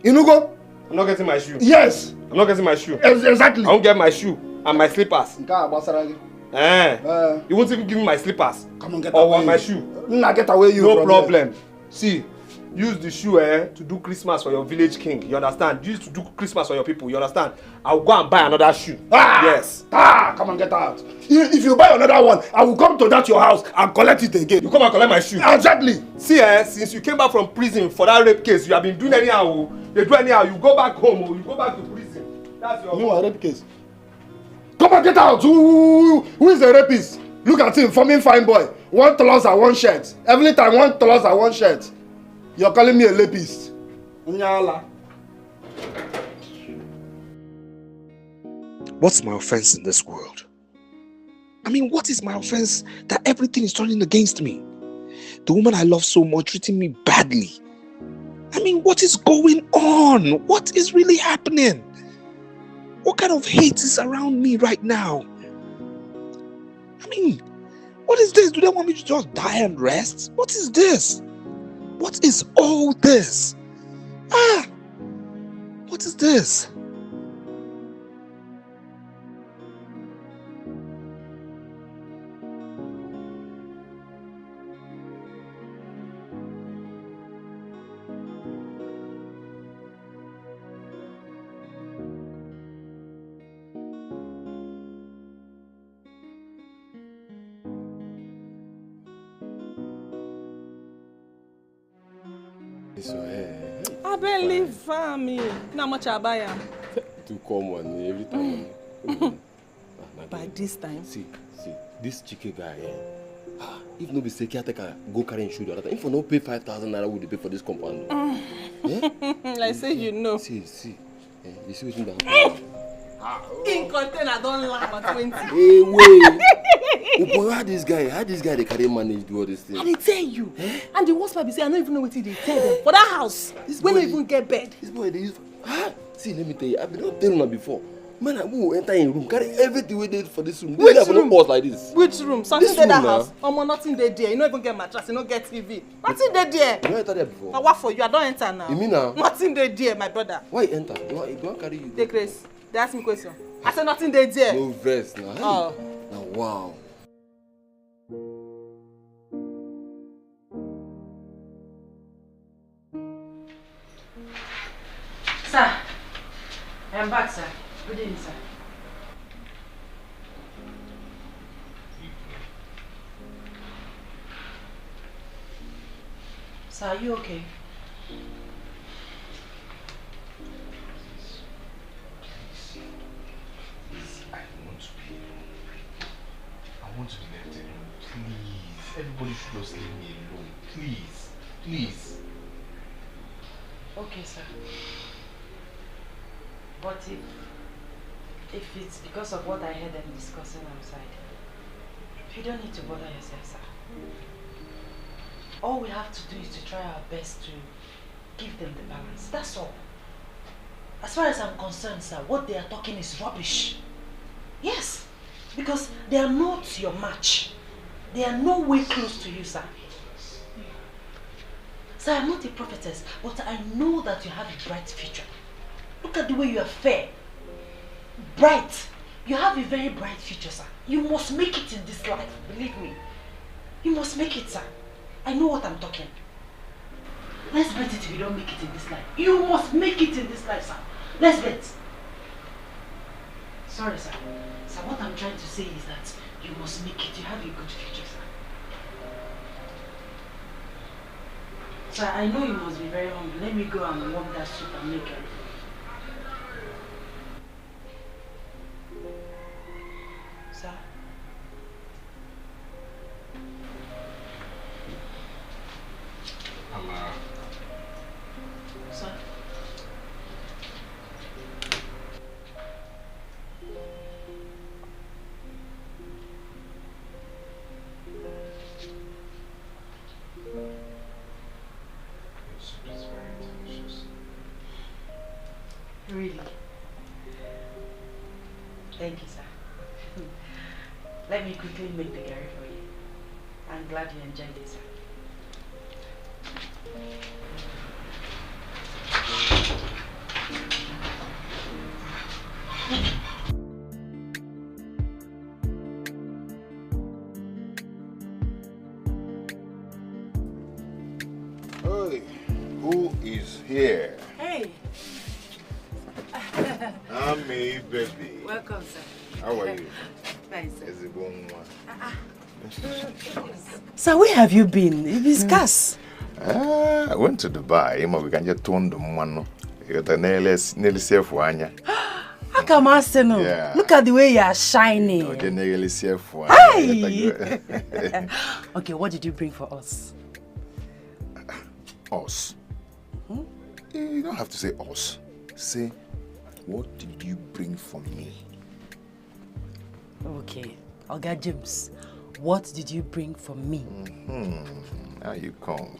Inugo? I'm not getting my shoe. Yes. I'm not getting my shoe. Exactly. I won't get my shoe and my slippers. You won't even give me my slippers. Come on, get or away. my shoe. Nah, get away you. No problem. Here. See, use the shoe to do Christmas for your village king. You understand? Use to do Christmas for your people. You understand? I'll go and buy another shoe. Yes. Come on, get out. If you buy another one, I will come to that your house and collect it again. You come and collect my shoe. Exactly. See, since you came back from prison for that rape case, you have been doing anyhow. You do anyhow. You go back home or you go back to prison. That's your. No, a rape case. Come on, get out. Who is the rapist? Look at him, forming fine boy. 1 trouser, 1 shirt. Every time 1 trouser, 1 shirt. You're calling me a rapist. What's my offense in this world? I mean, what is my offense that everything is turning against me? The woman I love so much treating me badly. I mean, what is going on? What is really happening? What kind of hate is around me right now? I mean, what is this? Do they want me to just die and rest? What is this? What is all this? What is this? I believe family. How much I buy am? To come on every time. By this time. See, this Chike guy, if no be say caretaker go carry him shoe the other time, if I no pay 5,000 naira, would they pay for this compound? Like say you know. See, you see what's in the house? In container don't laugh at 20. Hey, wait. Oh boy, how this guy they carry manage do all this thing? I dey tell you. And the worst part be say I don't even know what they tell them. For that house, we don't even get bed. This boy they use. See, let me tell you, I've been not telling her before. Man, I will enter in room, carry everything we did for this room. Which This room? Boss like this. Which room? Something This there that room, house. Nothing there. You don't even get mattress. You don't get TV. Nothing there. You don't enter there before. Now what for you? I don't enter now. You mean now? Nothing there, my brother. Why you enter? You want carry you? Take grace. They ask me question. I said nothing there. No verse now. Hey. Oh. Now wow. Sir, I am back, sir. Good evening, sir. Sir, are you okay? I want to be left alone, please. Everybody should just leave me alone, please, please. Okay, sir. But if it's because of what I heard them discussing outside, you don't need to bother yourself, sir. All we have to do is to try our best to give them the balance. That's all. As far as I'm concerned, sir, what they are talking is rubbish. Yes, because they are not your match. They are no way close to you, sir. Sir, I'm not a prophetess, but I know that you have a bright future. Look at the way you are fair. Bright. You have a very bright future, sir. You must make it in this life, believe me. You must make it, sir. I know what I'm talking. Let's bet it if you don't make it in this life. You must make it in this life, sir. Let's bet. Sorry, sir. Sir, what I'm trying to say is that you must make it. You have a good future, sir. Sir, I know you must be very hungry. Let me go and warm that soup and make it. Sir? Mama. Sir? Your soup is very delicious. Thank you, sir. Let me quickly make the curry for you. I'm glad you enjoyed it, sir. Hey, who is here? Hey. Ami, baby. Welcome, sir. How are you? Fine, sir. Sir, where have you been? You've been scarce. I went to Dubai. We can just turn the money. You got nearly safe one. How come I say no? Yeah. Look at the way you are shining. Nearly safe one. Hey! Okay, what did you bring for us? Us. You don't have to say us. Say, what did you bring for me? Okay, Oga James, what did you bring for me? Now you come.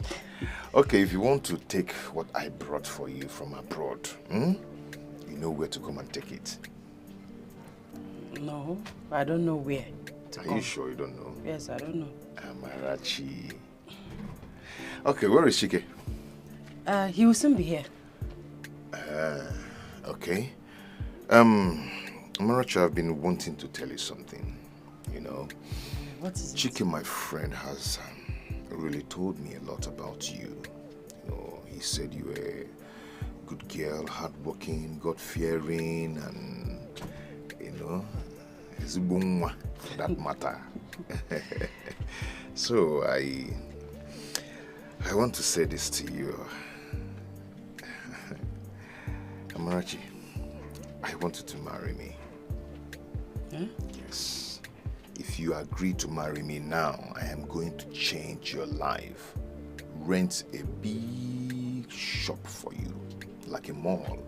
Okay, if you want to take what I brought for you from abroad, you know where to come and take it. No, I don't know where. Are you sure you don't know? Yes, I don't know. Amarachi. Okay, where is Chike? He will soon be here. Okay. Amarachi, I've been wanting to tell you something. You know, what is it? Chike, my friend, has really told me a lot about you. You know, he said you were a good girl, hardworking, God-fearing, and, you know, Ezuruonye for that matter. So I want to say this to you. Amarachi, I want you to marry me. Huh? Yes. If you agree to marry me now, I am going to change your life. Rent a big shop for you, like a mall.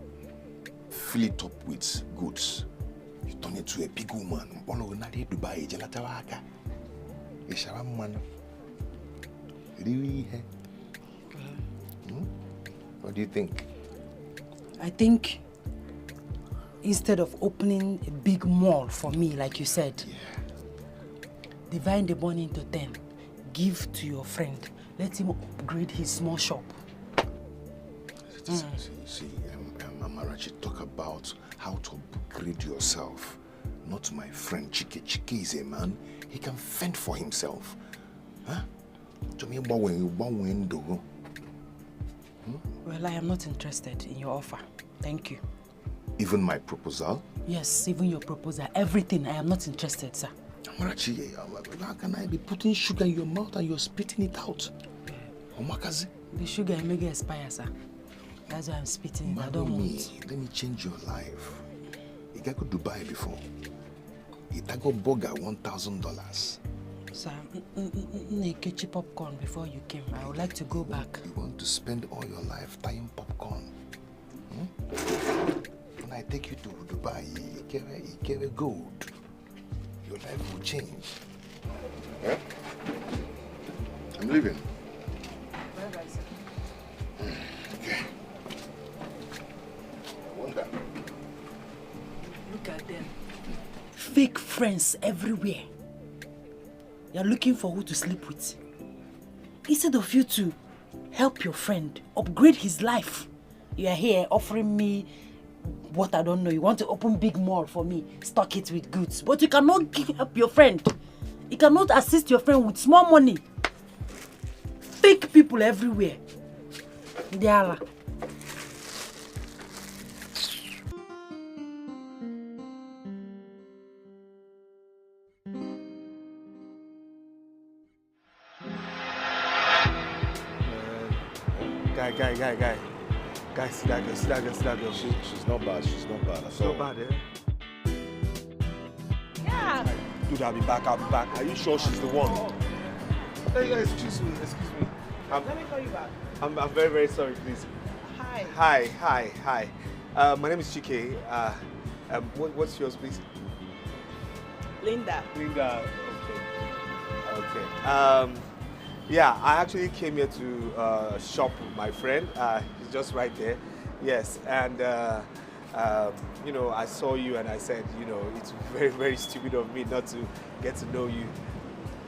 Fill it up with goods. You turn into a big woman. Dubai, what do you think? I think instead of opening a big mall for me, like you said, divide the money into 10. Give to your friend. Let him upgrade his small shop. See, Amarachi, talk about how to upgrade yourself. Not my friend Chike. Chike is a man. He can fend for himself. Huh? Well, I am not interested in your offer. Thank you. Even my proposal? Yes, even your proposal. Everything. I am not interested, sir. Amarachi, how can I be putting sugar in your mouth and you're spitting it out? Omakazi? The sugar may get expire, sir. That's why I'm spitting it. I don't want. Let me change your life. You got to Dubai before. You got burger $1,000. Sir, get you popcorn before you came. I would like to go back. You want to spend all your life buying popcorn? When I take you to Dubai, you get a gold. Your life will change. Yeah? I'm leaving. Bye-bye, sir. Okay. I wonder. Look at them. Fake friends everywhere. You're looking for who to sleep with. Instead of you to help your friend, upgrade his life, you are here offering me what I don't know. You want to open big mall for me, stock it with goods. But you cannot help your friend. You cannot assist your friend with small money. Fake people everywhere. Diala. Guy. Guy, see that girl. She's not bad. She's not bad. She's not bad, eh? Yeah. Dude, I'll be back. Are you sure she's the one? Hey, excuse me. Let me call you back. I'm very, very sorry, please. Hi. My name is Chike. What's yours, please? Linda. Okay. Yeah, I actually came here to shop with my friend. He's just right there. Yes, and You know, I saw you and I said, you know, it's very, very stupid of me not to get to know you.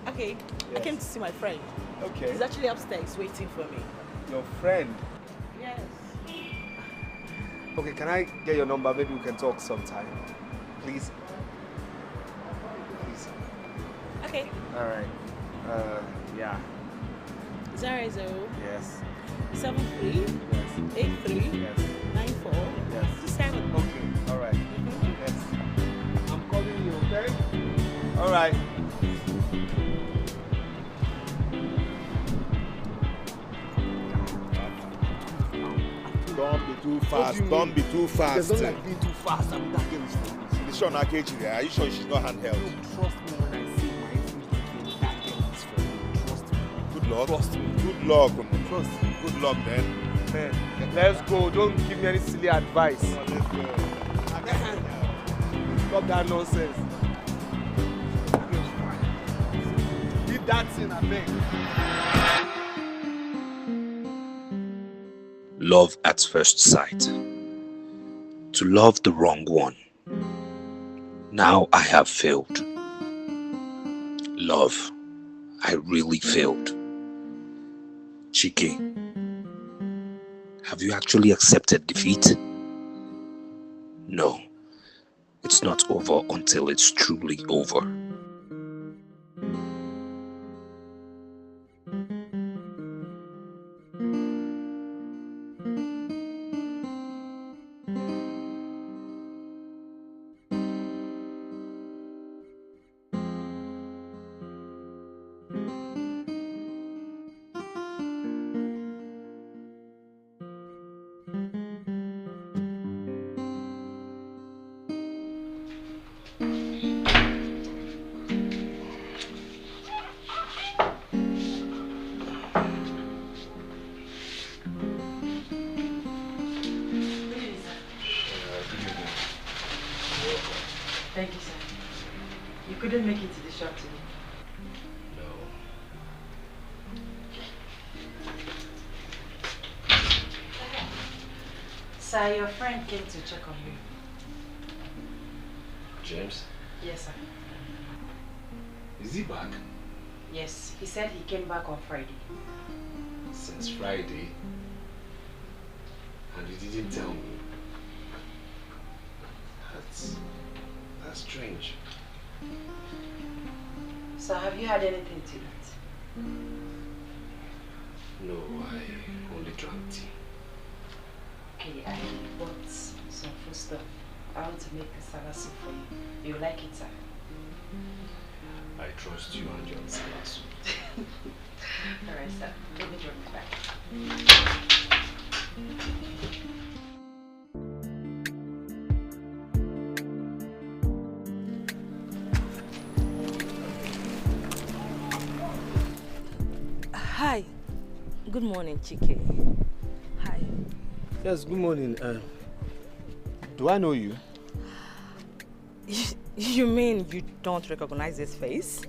Okay, I came to see my friend. Okay. He's actually upstairs waiting for me. Your friend? Yes. Okay, can I get your number? Maybe we can talk sometime. Please? Please. Okay. All right. Yeah. 00 Yes. 73 Yes. 83 Yes. 94 Yes. 27. Okay. All right. Yes. I'm calling you, okay? All right. Don't be too fast. Don't be too fast. There's nothing like being too fast. I mean, that girl is for me. Sure, Nakechi, are you sure she's not handheld? Trust me when I say my everything, that girl is for me. Trust me. Good luck. Trust me. Good luck. Trust me. Good luck, then. Man, let's go. Don't give me any silly advice. Let's go. Stop that nonsense. Leave that thing, I beg. Love at first sight. To love the wrong one. Now I have failed. Love, I really failed. Chike, have you actually accepted defeat? No, it's not over until it's truly over. Thank you, sir. You couldn't make it to the shop today. Sir, your friend came to check on you. James? Yes, sir. Is he back? Yes, he said he came back on Friday. Since Friday? And you didn't tell me? That's strange. So have you had anything to eat? No, I only drank tea. Okay, I bought some food stuff. I want to make a salad soup for you. You like it, sir? I trust you and your salad soup. Alright, sir. Let me drop it back. Hi. Good morning, Chike. Hi. Yes, good morning. Do I know you? You mean you don't recognize this face?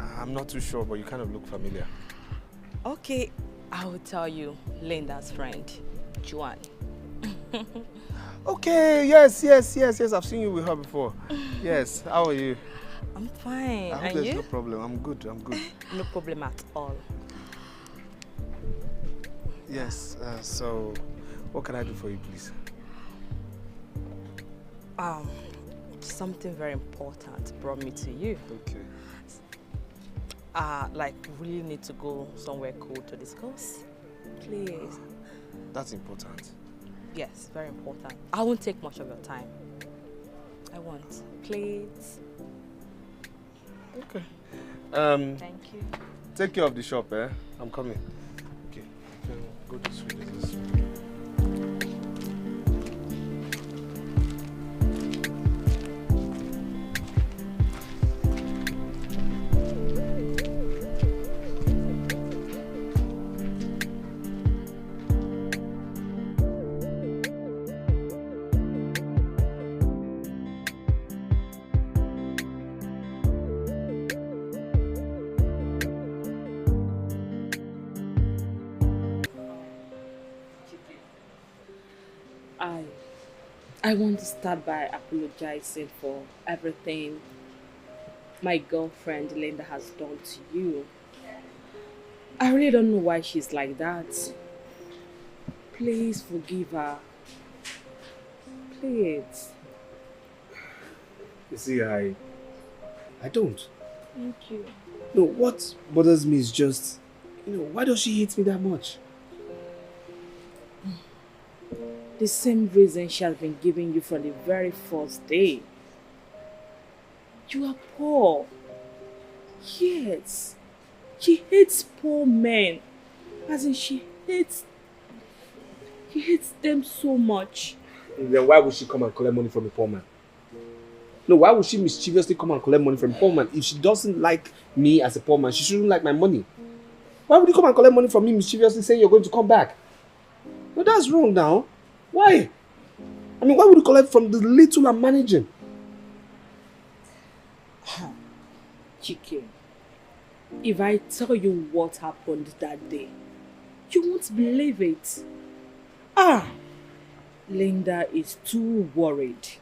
I'm not too sure, but you kind of look familiar. Okay, I will tell you. Linda's friend, Juan. Okay, yes. I've seen you with her before. Yes, how are you? I'm fine. I hope And there's you? no problem. I'm good. No problem at all. Yes, so what can I do for you, please? Something very important brought me to you. Okay. Like, really need to go somewhere cool to discuss. Please. That's important. Yes, very important. I won't take much of your time. I won't. Please. Okay. Thank you. Take care of the shop, eh? I'm coming. Okay. Go this way. I want to start by apologizing for everything my girlfriend Linda has done to you. I really don't know why she's like that. Please forgive her. Please. You see, I don't. Thank you. No, what bothers me is just, why does she hate me that much? The same reason she has been giving you from the very first day. You are poor. Yes. She hates poor men. As in, she hates them so much. Then why would she come and collect money from a poor man? No, why would she mischievously come and collect money from a poor man? If she doesn't like me as a poor man, she shouldn't like my money. Why would you come and collect money from me mischievously saying you're going to come back? No, that's wrong now. Why? I mean, why would you collect from the little I'm managing? Chike, if I tell you what happened that day, you won't believe it. Linda is too worried.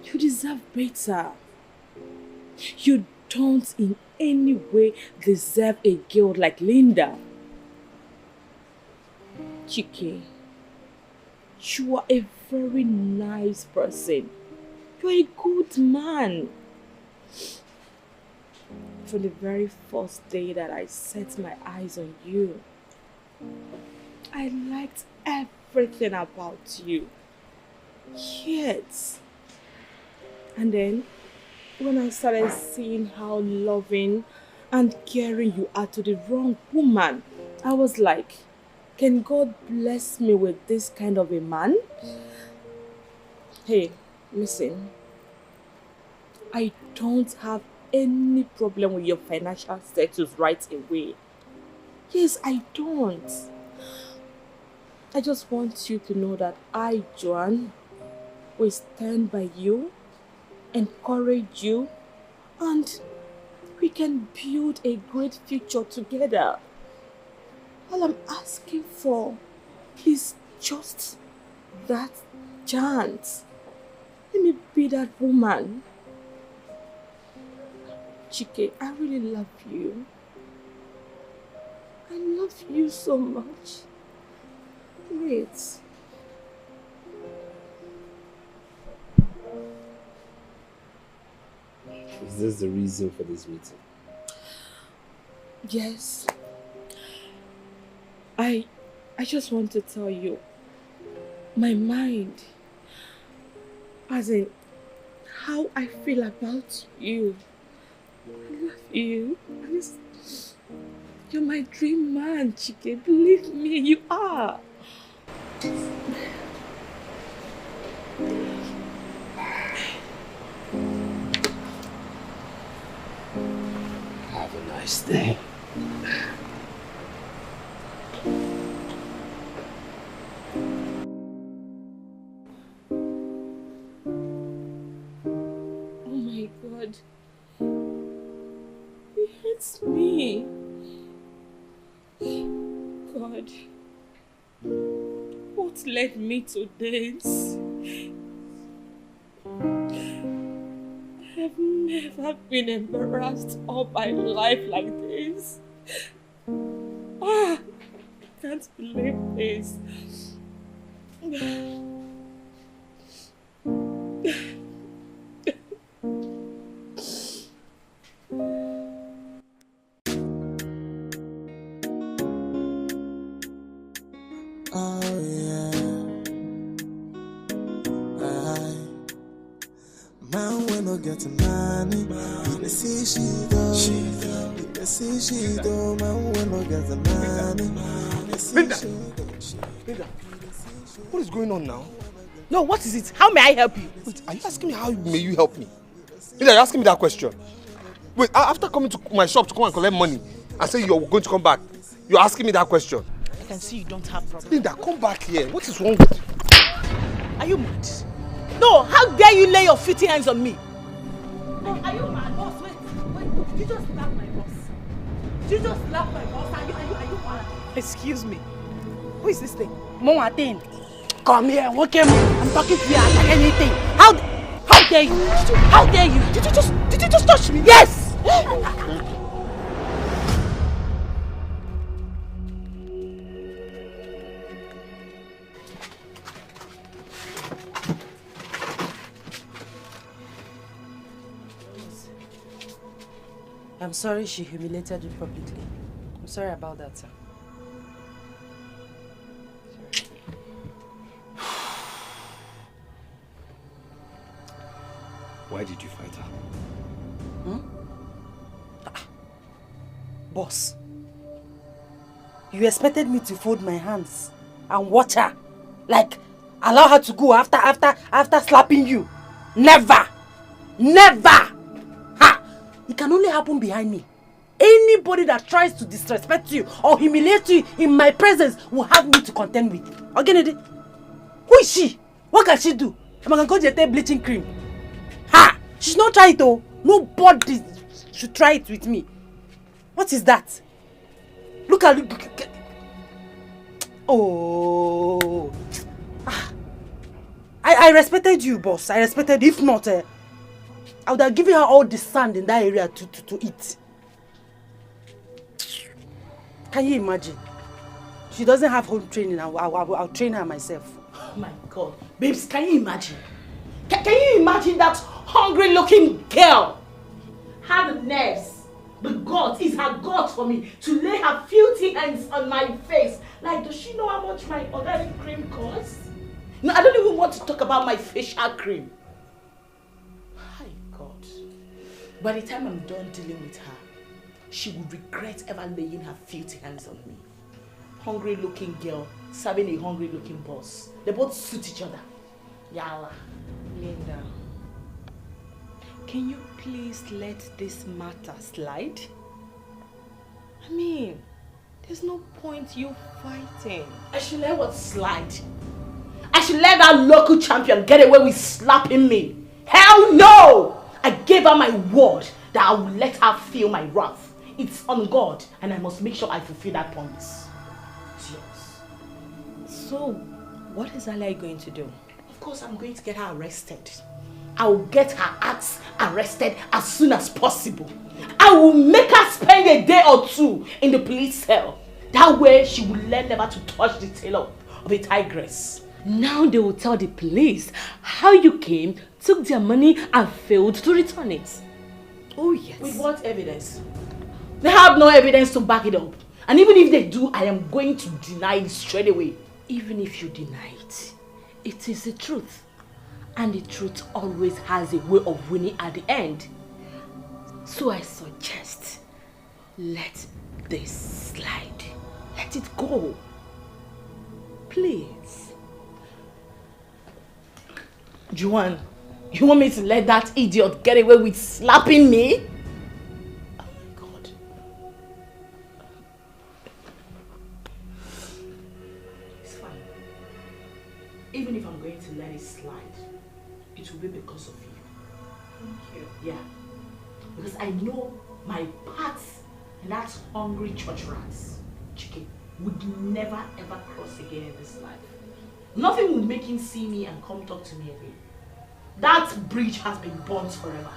You deserve better. You don't in any way deserve a girl like Linda. Chike, you are a very nice person. You are a good man. From the very first day that I set my eyes on you, I liked everything about you. Yes. And then, when I started seeing how loving and caring you are to the wrong woman, I was like, can God bless me with this kind of a man? Hey, listen. I don't have any problem with your financial status right away. Yes, I don't. I just want you to know that I, Joan, will stand by you, encourage you, and we can build a great future together. All I'm asking for is just that chance. Let me be that woman. Chike, I really love you. I love you so much. Wait. Is this the reason for this meeting? Yes. I just want to tell you, my mind, as in how I feel about you. I love you. You're my dream man, Chike. Believe me, you are. Have a nice day. Oh my God. He hates me. God. What led me to this? I've never been embarrassed all my life like this. I can't believe this. Oh yeah. Man when no get money, they see she do. They see she do. Man when no get money, they see Linda! she Linda, what is going on now? No, what is it? How may I help you? Wait, are you asking me how may you help me? Linda, you're asking me that question. Wait, after coming to my shop to come and collect money and say you're going to come back, you're asking me that question? I can see you don't have problems. Linda, come back here. What is wrong with you? Are you mad? No, how dare you lay your filthy hands on me? No, are you mad? Boss, wait. Did you just slap my boss? Did you just slap my boss? Are you mad? Excuse me. Who is this thing? Moaten. Come here, okay? I'm talking to you like anything. How dare you? How dare you? Did you just touch me? Yes! I'm sorry she humiliated you publicly. I'm sorry about that, sir. Why did you fight her? Boss, you expected me to fold my hands and watch her? Like, allow her to go after slapping you? Never! Never! Ha! It can only happen behind me. Anybody that tries to disrespect you or humiliate you in my presence will have me to contend with. Again, who is she? What can she do? I'm going to go get bleaching cream. Ha! She's not trying it though. Nobody should try it with me. What is that? Look at look. Oh. I respected you, boss. I respected. If not, I would have given her all the sand in that area to eat. Can you imagine? She doesn't have home training. I'll train her myself. Oh my God. Babes, can you imagine? Can you imagine that hungry-looking girl had the nerves, the guts, is her guts for me to lay her filthy hands on my face? Like, does she know how much my organic cream costs? No, I don't even want to talk about my facial cream. My God. By the time I'm done dealing with her, she will regret ever laying her filthy hands on me. Hungry-looking girl serving a hungry-looking boss. They both suit each other. Yalla. Linda, can you please let this matter slide? I mean, there's no point you fighting. I should let what slide? I should let that local champion get away with slapping me? Hell no! I gave her my word that I will let her feel my wrath. It's on God, and I must make sure I fulfill that promise. It's yours. So, what is Ali going to do? Of course, I'm going to get her arrested. I will get her ass arrested as soon as possible. I will make her spend a day or two in the police cell. That way, she will learn never to touch the tail of a tigress. Now they will tell the police how you came, took their money and failed to return it. Oh yes. With what evidence? They have no evidence to back it up. And even if they do, I am going to deny it straight away. Even if you deny it, it is the truth. And the truth always has a way of winning at the end. So I suggest, let this slide. Let it go. Please. Juan, you want me to let that idiot get away with slapping me? Oh my God. It's fine. Even if I'm going to let it slide, it will be because of you. Thank you. Yeah. Because I know my paths and that hungry church rats, Chike, would never ever cross again in this life. Nothing will make him see me and come talk to me again. That bridge has been burnt forever.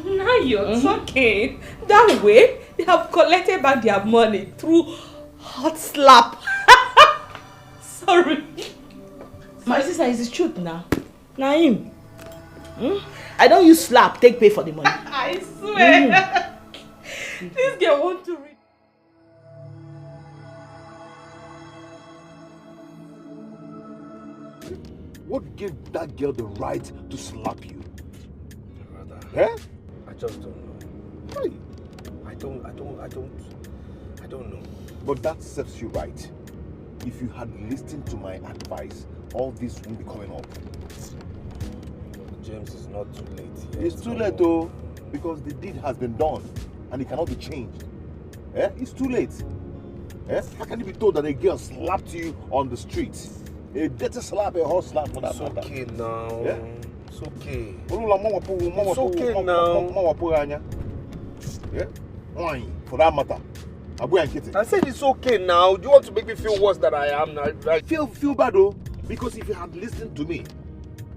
Now you're talking. That way, they have collected back their money through hot slap. Sorry. My sister, is the truth now. Naim. I don't use slap, take pay for the money. I swear. This girl wants to read. What gave that girl the right to slap you? Brother, Eh? I just don't know. Hey. I don't know. But that serves you right. If you had listened to my advice, all this wouldn't be coming up. James, it's not too late yet. It's too late though, because the deed has been done and it cannot be changed. It's too late. How can you be told that a girl slapped you on the street? A dirty slap, a hot slap for that matter. It's okay now. Yeah? It's okay. It's okay now. Yeah? Why? For that matter. I said it's okay now. Do you want to make me feel worse than I am now? Right? Feel bad though. Because if you had listened to me,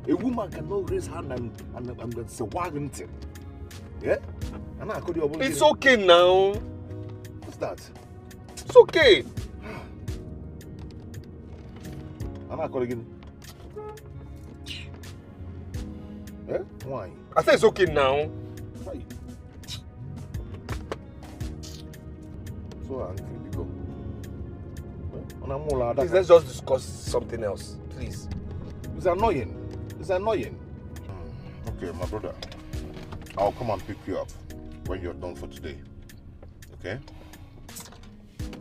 a woman cannot raise her hand and say one thing. Yeah? And I could you. It's okay now. What's that? It's okay. And I could again. Eh? Why? I said it's okay now. Why? So angry because. Please, let's just discuss something else, please. It's annoying. It's annoying. Okay, my brother. I'll come and pick you up when you're done for today. Okay?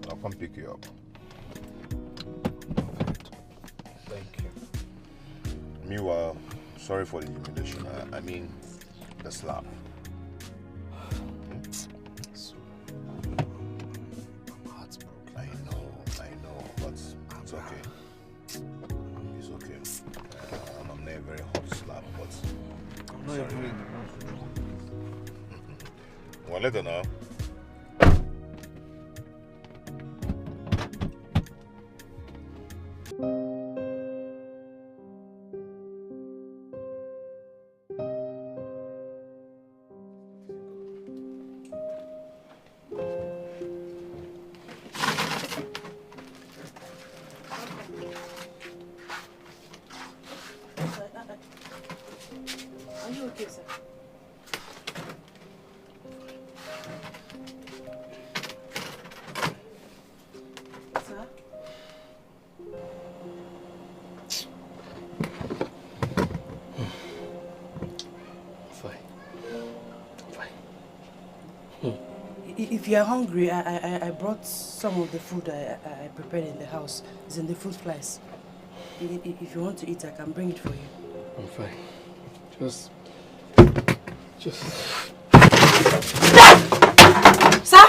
I'll come pick you up. Thank you. Meanwhile, sorry for the humiliation. I mean, the slap. I know, but it's okay. It's okay. I'm not a very hot slap, but I'm not even in the mood. Well, later now. Are you okay, sir? Sir? If you are hungry, I brought some of the food I prepared in the house. It's in the food place. If you want to eat, I can bring it for you. I'm fine. Just... Sir?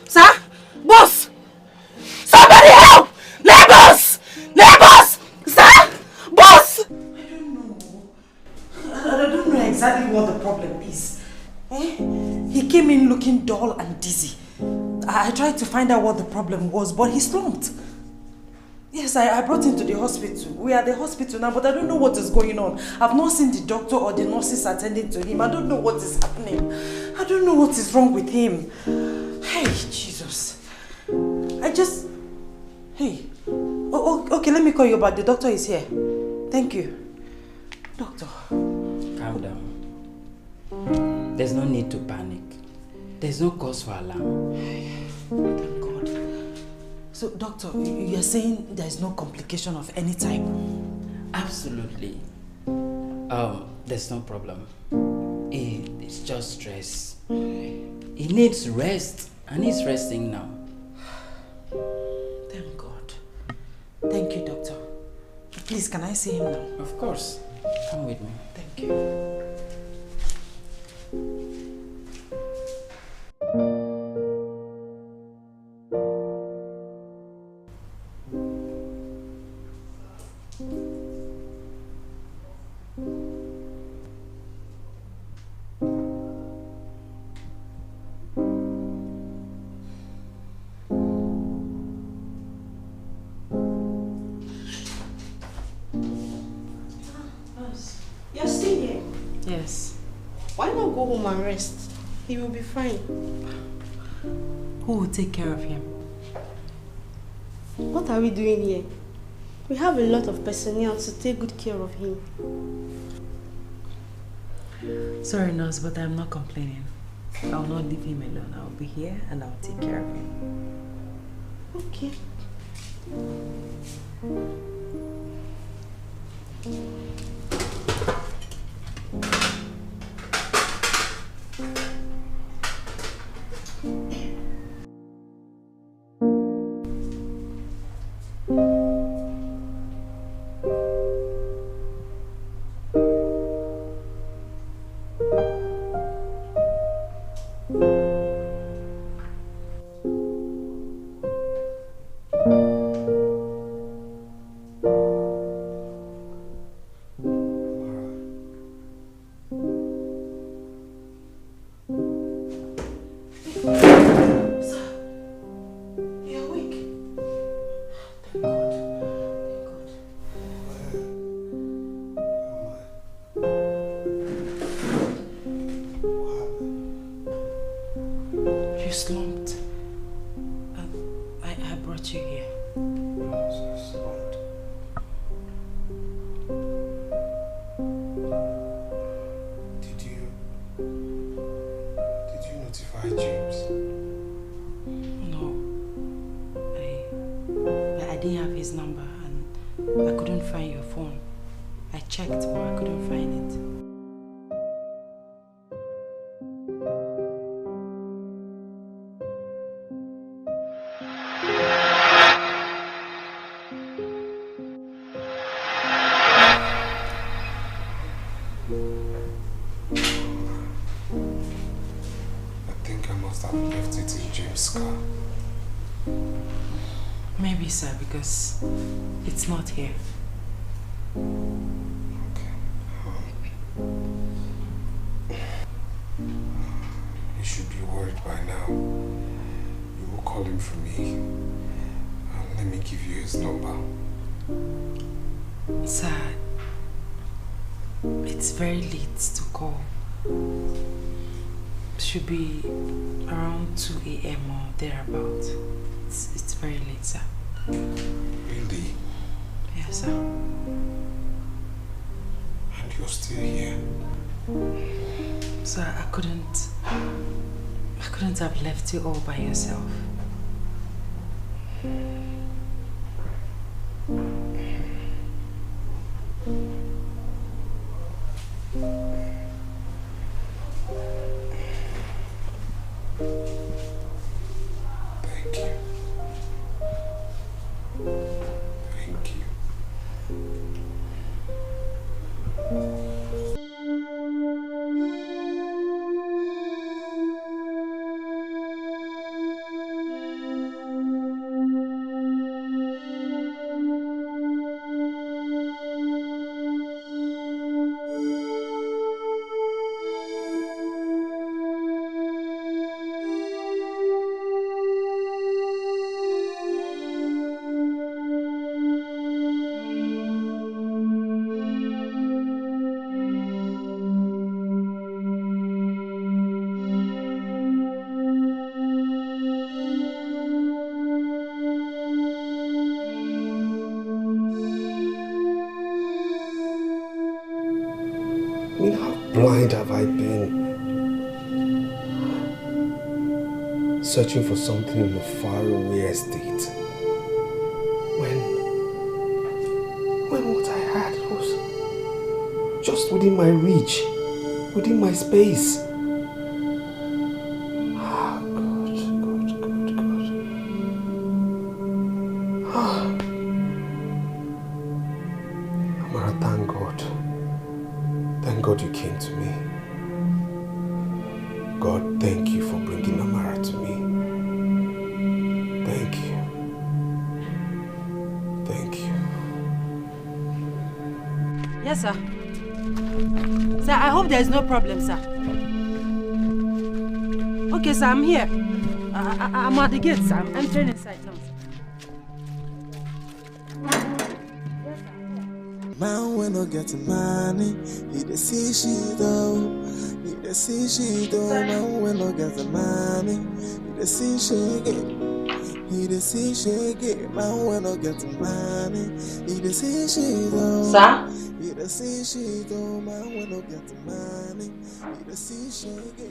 Sir? Boss! Somebody help! Neighbors! Neighbors! Sir? Boss! I don't know exactly what the problem is. He came in looking dull and dizzy. I tried to find out what the problem was, but he slumped. Yes, I brought him to the hospital. We are at the hospital now, but I don't know what is going on. I've not seen the doctor or the nurses attending to him. I don't know what is happening. I don't know what is wrong with him. Hey, Jesus. Hey. Okay, let me call you back. The doctor is here. Thank you. Doctor. Calm down. There's no need to panic. There's no cause for alarm. Thank God. So, doctor, you are saying there is no complication of any type? Absolutely. There's no problem. It's just stress. He needs rest, and he's resting now. Thank God. Thank you, doctor. Please, can I see him now? Of course. Come with me. Thank you. You're still here? Yes. Why not go home and rest? He will be fine. Who will take care of him? What are we doing here? We have a lot of personnel to take good care of him. Sorry, nurse, but I'm not complaining. I will not leave him alone. I will be here and I will take care of him. Okay. find your phone. I checked, but I couldn't find it. I think I must have left it in James' car. Maybe, sir, because it's not here. You should be worried by now. You will call him for me. Let me give you his number. Sir, it's very late to call. Should be around 2 a.m. or thereabout. It's very late, sir. Really? Yes, sir. And you're still here? Sir, I couldn't have left you all by yourself. Thank you. Thank you. I mean, how blind have I been? Searching for something in a faraway estate. When what I had was just within my reach, within my space. Ah, God. Ah. Amara, thank God. Thank God you came to me. God, thank you for bringing Amara to me. Thank you. Thank you. Yes, sir. Sir, I hope there is no problem, sir. Okay, sir, I'm here. I'm at the gate, sir. I'm entering inside now, sir. Man when I get money, he dey see shit though. He dey see shit though. Man when I get money, he dey see shit. He dey see shit. Man when I get money, he dey see shit though. Sir? He dey see shit though. Man when I get money, he dey see shit.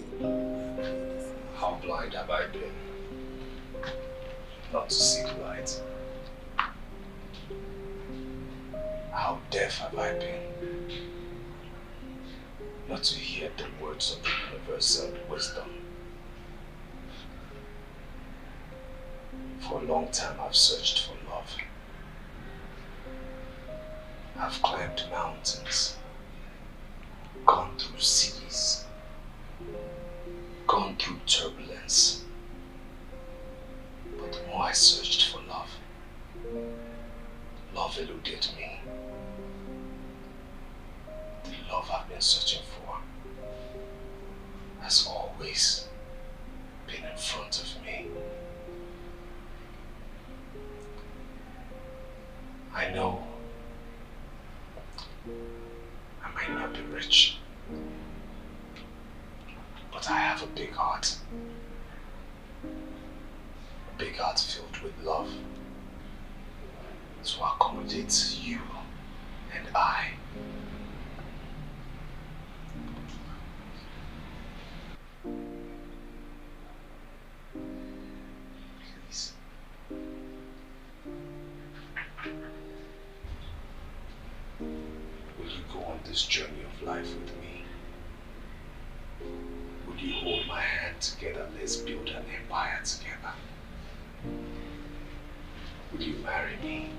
How blind have I been not to see the light? How deaf have I been not to hear the words of the universal wisdom? For a long time I've searched for love. I've climbed mountains, gone through seas, gone through turbulence. But the more I searched for love, love eluded me. The love I've been searching for has always been in front of me. I know I might not be rich, but I have a big heart. A big heart filled with love to accommodate you and I. Please. you go on this journey of life with me? Would you hold my hand together? Let's build an empire together. Would you marry me?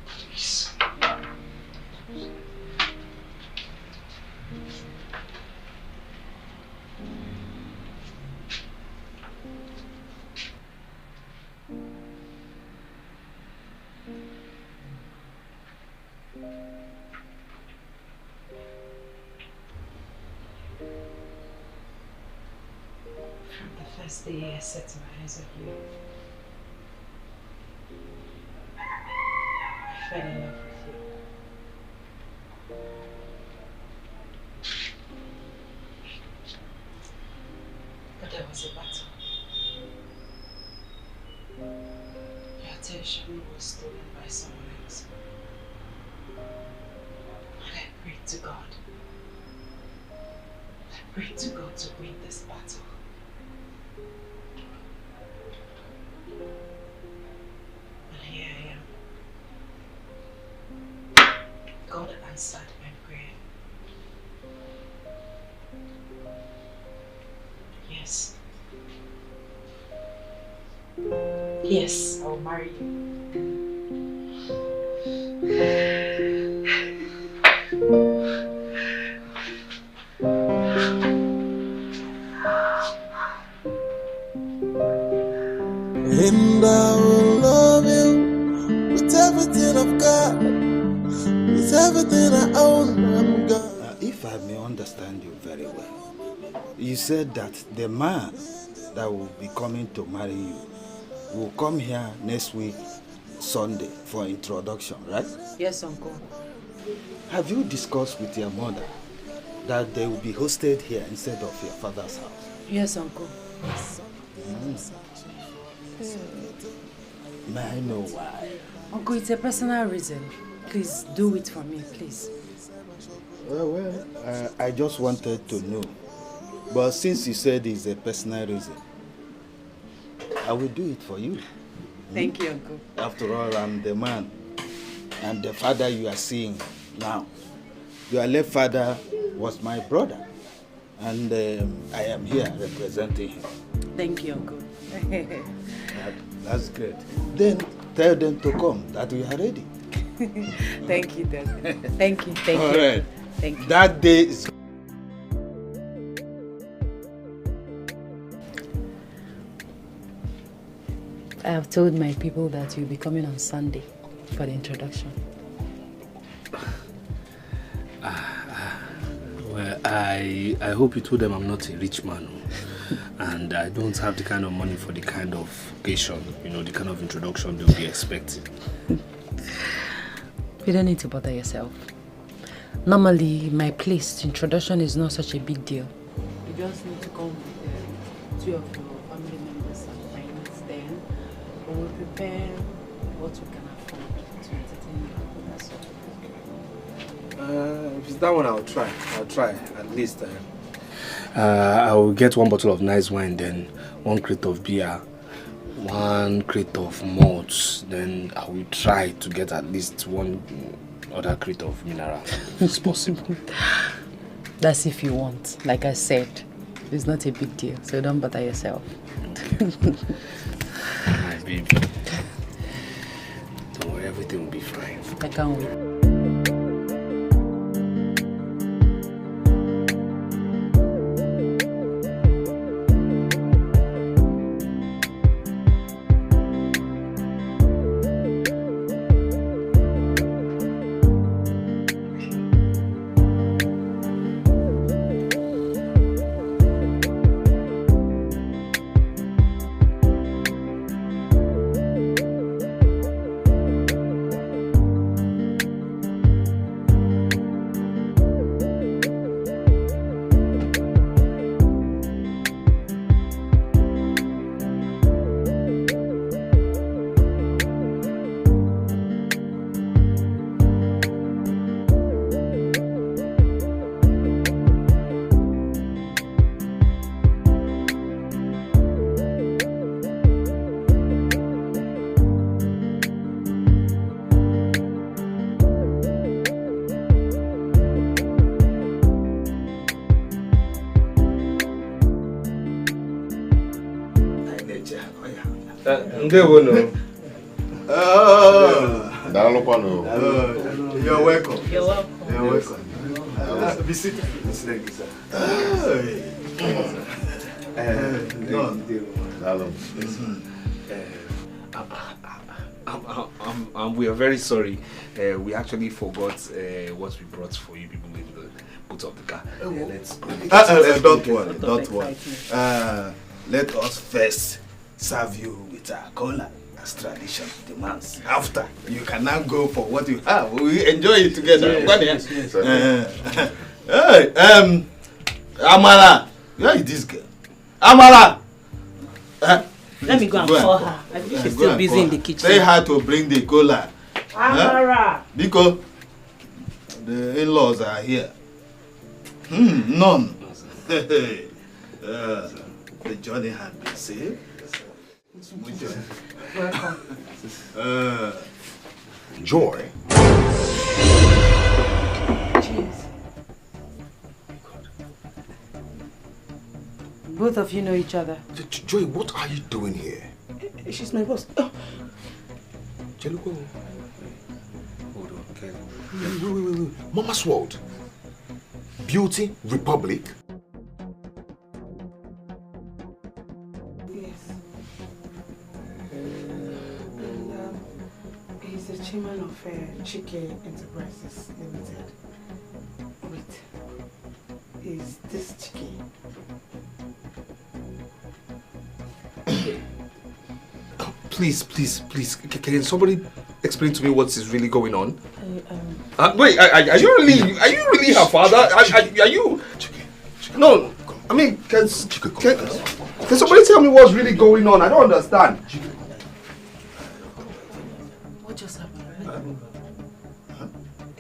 Please. From the first day I set my eyes on you, I fell in love with you. But there was a battle. Your attention was stolen by someone else. And I prayed to God. I prayed to God to win this battle. And here I am. God answered my prayer. Yes. Yes, I will marry you. And I will love you with everything I've got, with everything I own. I'm God. If I may understand you very well, you said that the man that will be coming to marry you will come here next week, Sunday, for introduction, right? Yes, Uncle. Have you discussed with your mother that they will be hosted here instead of your father's house? Yes, Uncle. May I know why? Uncle, it's a personal reason. Please do it for me, please. Well, I just wanted to know. But since you said it's a personal reason, I will do it for you. Thank you, Uncle. After all, I'm the man and the father you are seeing now. Your late father was my brother, and I am here representing him. Thank you, Uncle. That's great. Then tell them to come, that we are ready. Thank you, Dad. Thank you, thank All you. right. Thank you. That day is... I have told my people that you'll be coming on Sunday for the introduction. Well, I hope you told them I'm not a rich man. And I don't have the kind of money for the kind of occasion, the kind of introduction they'll be expecting. You don't need to bother yourself. Normally, my place, introduction is not such a big deal. You just need to come with 2 of your family members and friends, then we will prepare what we can afford to entertain you. That's all. If it's that one, I'll try. At least. I will get 1 bottle of nice wine, then 1 crate of beer, 1 crate of malts, then I will try to get at least 1 other crate of mineral, if it's possible. That's if you want. Like I said, it's not a big deal, so don't bother yourself. Okay. My baby. Don't worry, everything will be fine. I can't wait. Ndewo no. You're welcome. You're welcome. You're welcome. Be seated. We are very sorry. We actually forgot what we brought for you people in the boot of the car. Let's go. Don't worry. Let us first serve you with a cola as tradition demands. After, you can now go for what you have. We enjoy it together. Yes. Hey, Amara, where is this girl? Amara! Let me go and call her. I think she's still busy in the kitchen. Say hi to bring the cola. Amara! Because the in-laws are here. None. The journey has been saved. Welcome. Joy. Cheers. Both of you know each other. Joy, what are you doing here? She's my boss. Oh. Cheluko. Hold on, okay. Wait. Mama's World. Beauty Republic. Yes. And he's the chairman of Dikeh Enterprises Limited. Wait, is this Dikeh? Please. Can somebody explain to me what is really going on? Wait, are you really her father? Are you? No, I mean, can somebody tell me what's really going on? I don't understand. What just happened?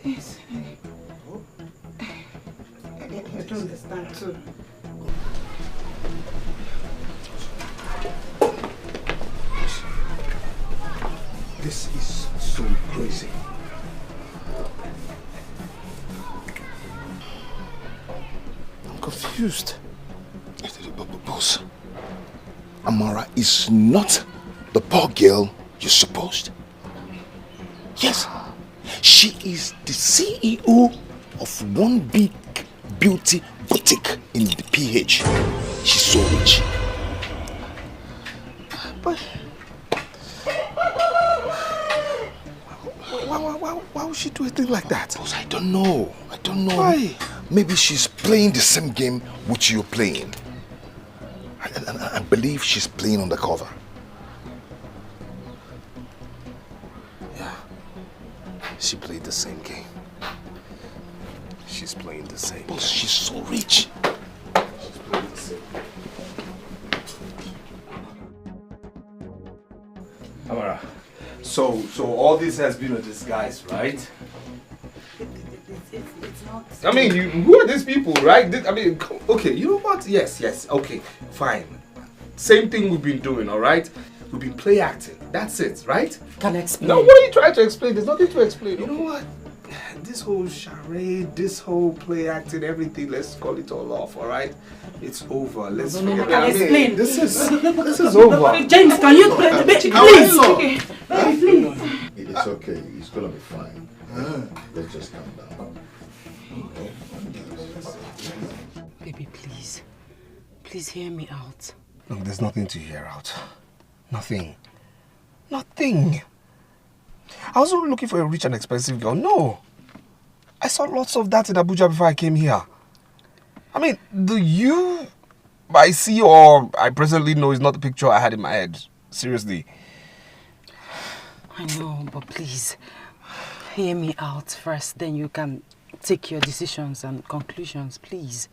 Yes. I don't understand too. This is so crazy. I'm confused. Boss, Amara is not the poor girl you supposed. Yes, she is the CEO of one big beauty boutique in the PH. She's so rich. But why would she do a thing like that? Boss, I don't know. Why? Maybe she's playing the same game which you're playing. I believe she's playing undercover. Yeah. She played the same game. She's playing the same. Boss, she's so rich. She's playing the same. Amara, so all this has been a disguise, right? It's not. I mean, who are these people, right? Okay, you know what? Yes, okay, fine. Same thing we've been doing, all right? We've been play acting. That's it, right? Can I explain? No, what are you trying to explain? There's nothing to explain. You know what? This whole charade, this whole play acting, everything, let's call it all off, all right? It's over. Let's forget Can I explain? This is over. James, can you please? Okay. Baby, please. It's okay. It's gonna be fine. Let's just calm down. Baby, please. Please hear me out. Look, there's nothing to hear out. Nothing. I was only looking for a rich and expensive girl. No. I saw lots of that in Abuja before I came here. I mean, the you I see or I presently know is not the picture I had in my head. Seriously. I know, but please, hear me out first. Then you can take your decisions and conclusions, please.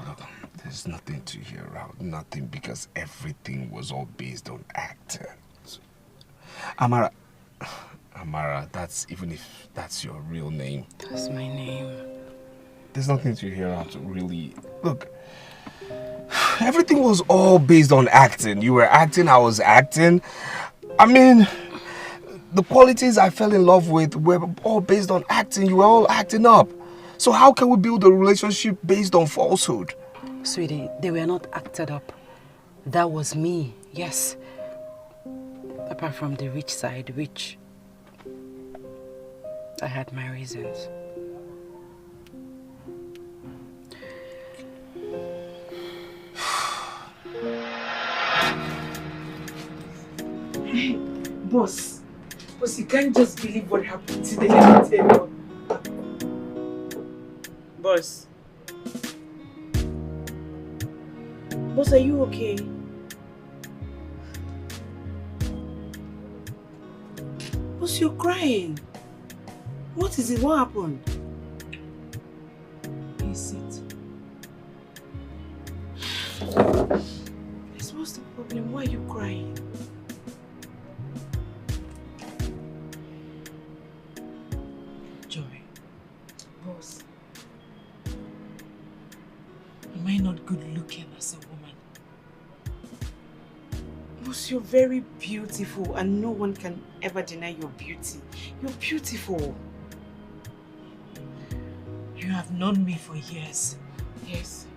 Look, there's nothing to hear out. Nothing, because everything was all based on acting. Amara, that's even if that's your real name. That's my name. There's nothing to hear out, really. Look, everything was all based on acting. You were acting, I was acting. I mean, the qualities I fell in love with were all based on acting. You were all acting up. So how can we build a relationship based on falsehood? Sweetie, they were not acted up. That was me, yes. Apart from the rich side, which I had my reasons. Boss, you can't just believe what happened today. Let me tell you. Boss, are you okay? Boss, you're crying. What is it? What happened? Is it? What's the problem? Why are you crying? Boss, am I not good looking as a woman? Boss, you're very beautiful and no one can ever deny your beauty. You're beautiful. You have known me for years. Yes.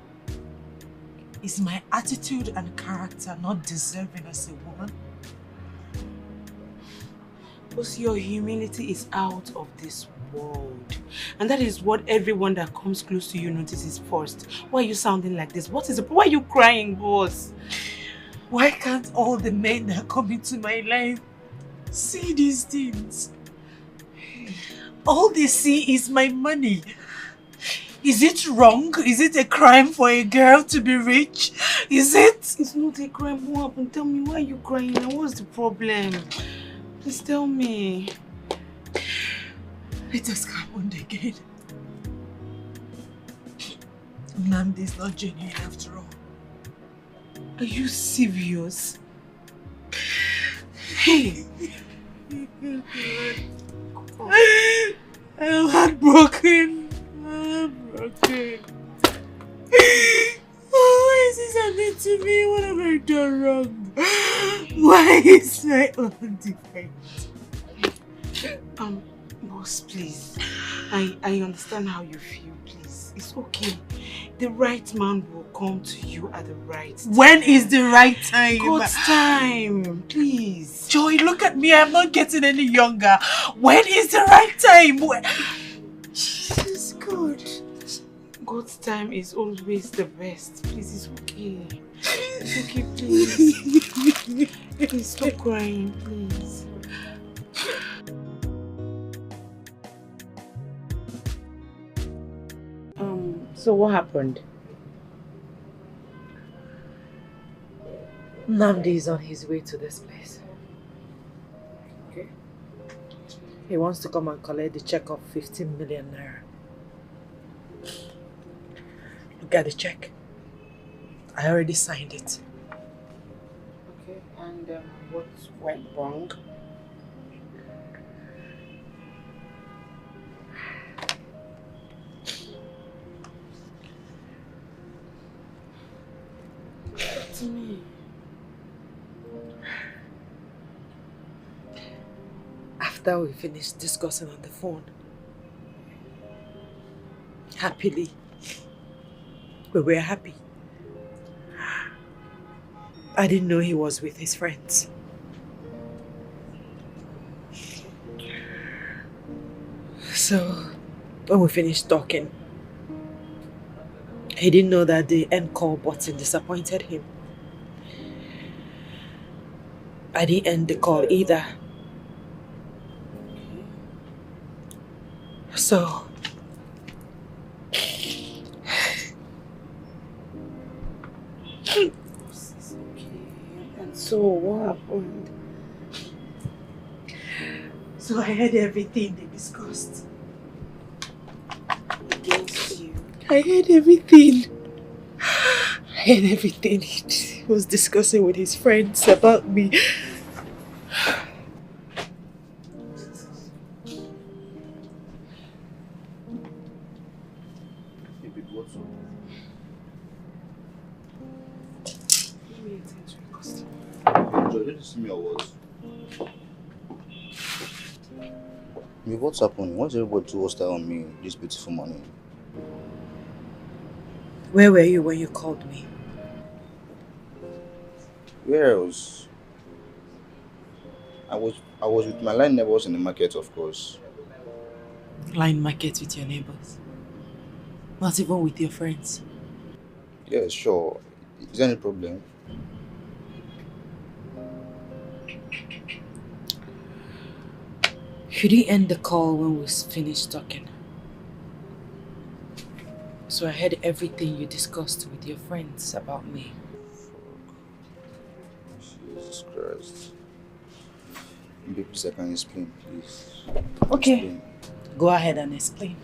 Is my attitude and character not deserving as a woman? Boss, your humility is out of this world. And that is what everyone that comes close to you notices first. Why are you sounding like this? What is it? Why are you crying, boss? Why can't all the men that come into my life see these things? All they see is my money. Is it wrong? Is it a crime for a girl to be rich? Is it? It's not a crime. What happened? Tell me, why are you crying now? What's the problem? Please tell me. It has happened again. Nnamdi is not genuine after all. Are you serious? Hey! I'm heartbroken. Why is this happening to me? What have I done wrong? Why is my own defect? Boss, please. I understand how you feel, please. It's okay. The right man will come to you at the right time. When is the right time? God's time, please. Joy, look at me. I'm not getting any younger. When is the right time? Jesus, God. God's time is always the best. Please, it's okay. It's okay, please. Please stop crying, please. So what happened? Nnamdi is on his way to this place. Okay. He wants to come and collect the check of 15 million naira. Look at the check. I already signed it. Okay, and what went wrong? To me. After we finished discussing on the phone, happily, we were happy. I didn't know he was with his friends. So, when we finished talking, he didn't know that the end call button disappointed him. I didn't end the call either. So, and so what happened? So I heard everything they discussed against you. I heard everything. I heard everything he was discussing with his friends about me. What's happening? What's everybody too hostile on me this beautiful morning? Where were you when you called me? Where else? I was with my line neighbors in the market, of course. Line market with your neighbors? Not even with your friends? Yeah, sure. Is there any problem? You didn't end the call when we finished talking. So I heard everything you discussed with your friends about me. Jesus Christ. Maybe please I can explain, please. Okay. Explain. Go ahead and explain.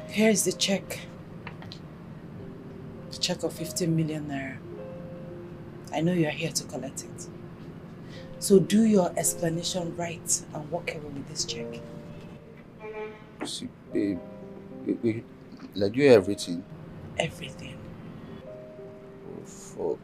Here's the check. The check of 15 million naira. I know you're here to collect it. So do your explanation right and walk away with this check. See, babe, like you everything. Everything. Oh, fuck.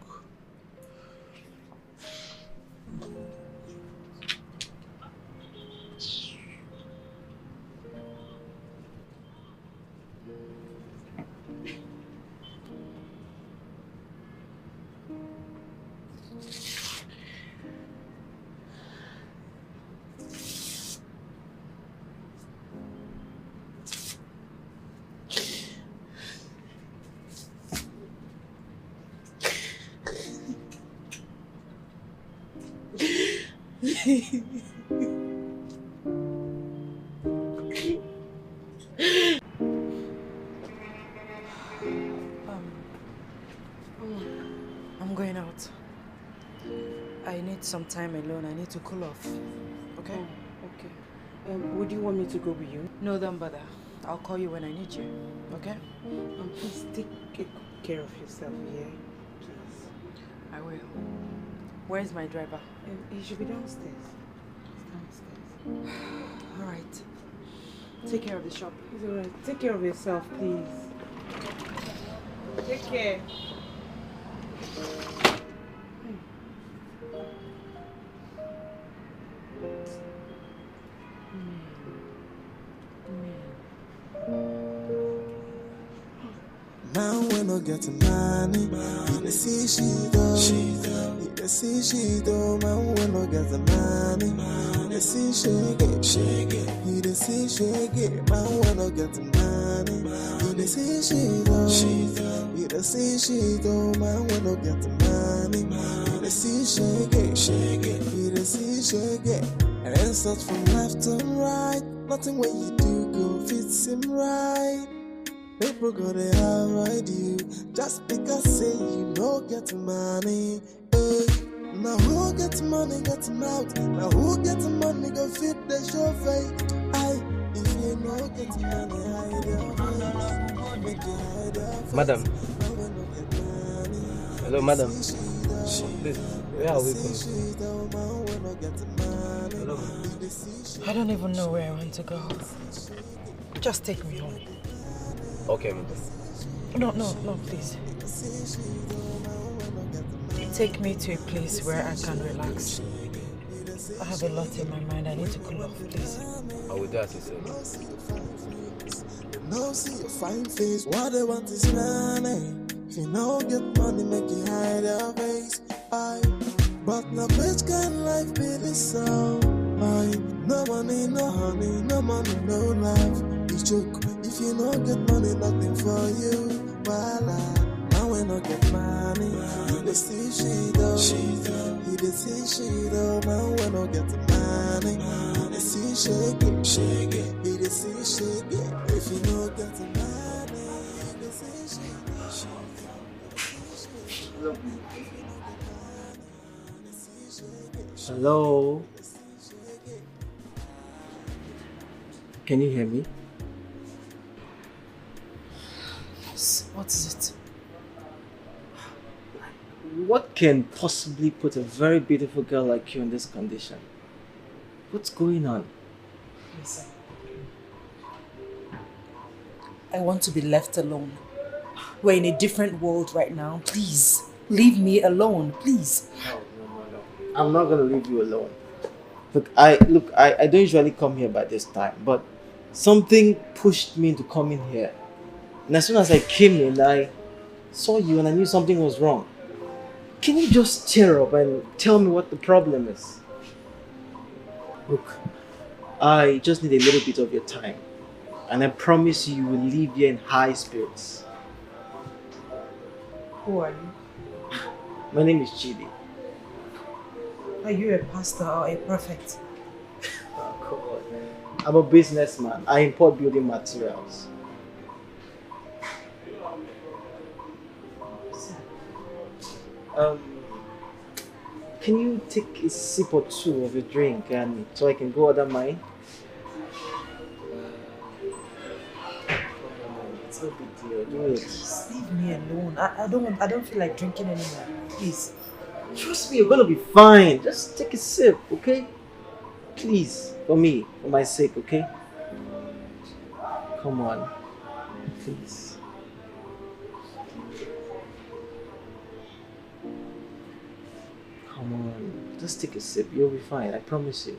I'm going out. I need some time alone. I need to cool off. Okay? Oh, okay. Would you want me to go with you? No, don't bother. I'll call you when I need you. Okay? Please take care of yourself, yeah? Please. I will. Where's my driver? He should be downstairs. Downstairs. All right. Take care of the shop. It's all right. Take care of yourself, please. Take care. Now when I get money, you see she do. You see she do. Man when I get money, you see she get. You see she get. Man when I get money, you see she do. You see she do. Man when I get money, you see she get. You see she get. And then start from left to right. Nothing when you do go fits him right. People gonna avoid you just because say you no get money. Hey, now who get money get mouth? Now who get money go fit the show face? If you no get money, hide your face. Make you hide your face. Madam. Hello, madam. Please, where are we going? Hello. I don't even know where I want to go. Just take me home. Okay, madam. No, please. Take me to a place where I can relax. I have a lot in my mind. I need to cool off, please. I will do as you say. No, see your fine face. What they want is money. If you no get money, make you hide your face. But now which kind of life be this so? No money, no honey, no money, no life. It's joke. If you no get money, nothing for you. Voila. Now when I get money, you dey see she do. You dey see she do. Now when I get money, you dey see shake it. You dey see shake it. If you no get money, you dey see shake it. Hello? Can you hear me? What is it? What can possibly put a very beautiful girl like you in this condition? What's going on? Listen. I want to be left alone. We're in a different world right now. Please, leave me alone, please. No. I'm not gonna leave you alone. I don't usually come here by this time, but something pushed me into coming here. And as soon as I came in, I saw you and I knew something was wrong. Can you just cheer up and tell me what the problem is? Look, I just need a little bit of your time. And I promise you will leave here in high spirits. Who are you? My name is Chidi. Are you a pastor or a prophet? Oh, come on. I'm a businessman. I import building materials. Can you take a sip or two of your drink and so I can go order mine? It's no big deal. Do it. Just leave me alone. I don't feel like drinking anymore. Please. Trust me, you're gonna be fine. Just take a sip, okay? Please, for me, for my sake, okay? Come on, please. Come on, just take a sip. You'll be fine. I promise you.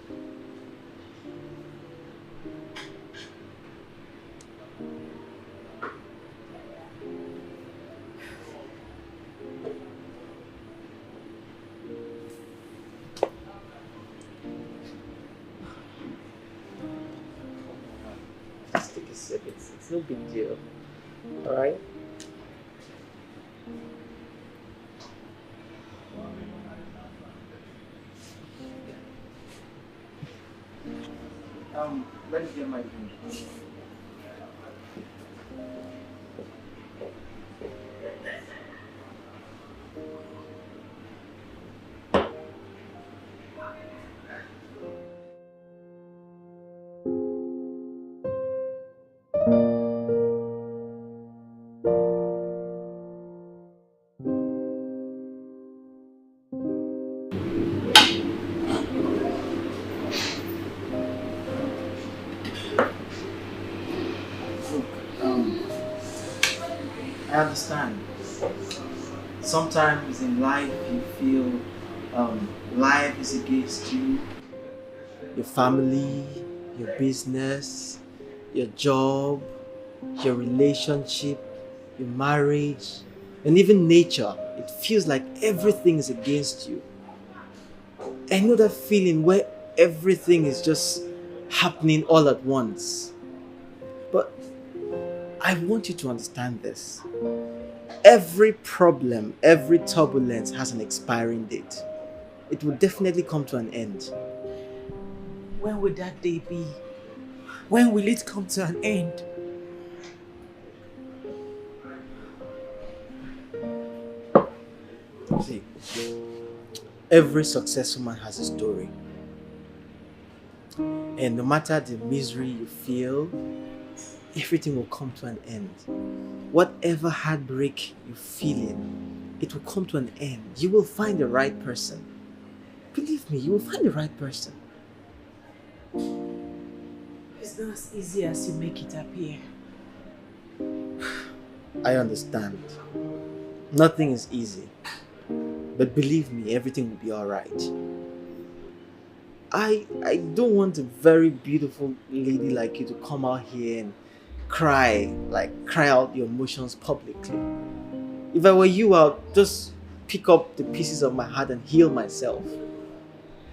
Just take a sip. It's no big deal. All right. Let me get my drink. I understand. Sometimes in life you feel life is against you, your family, your business, your job, your relationship, your marriage, and even nature. It feels like everything is against you. I know that feeling where everything is just happening all at once. But I want you to understand this. Every problem, every turbulence has an expiring date. It will definitely come to an end. When will that day be? When will it come to an end? See, every successful man has a story. And no matter the misery you feel, everything will come to an end. Whatever heartbreak you're feeling, it will come to an end. You will find the right person. Believe me, you will find the right person. It's not as easy as you make it appear. I understand. Nothing is easy. But believe me, everything will be alright. I don't want a very beautiful lady like you to come out here and cry out your emotions publicly. If I were you, I'll just pick up the pieces of my heart and heal myself.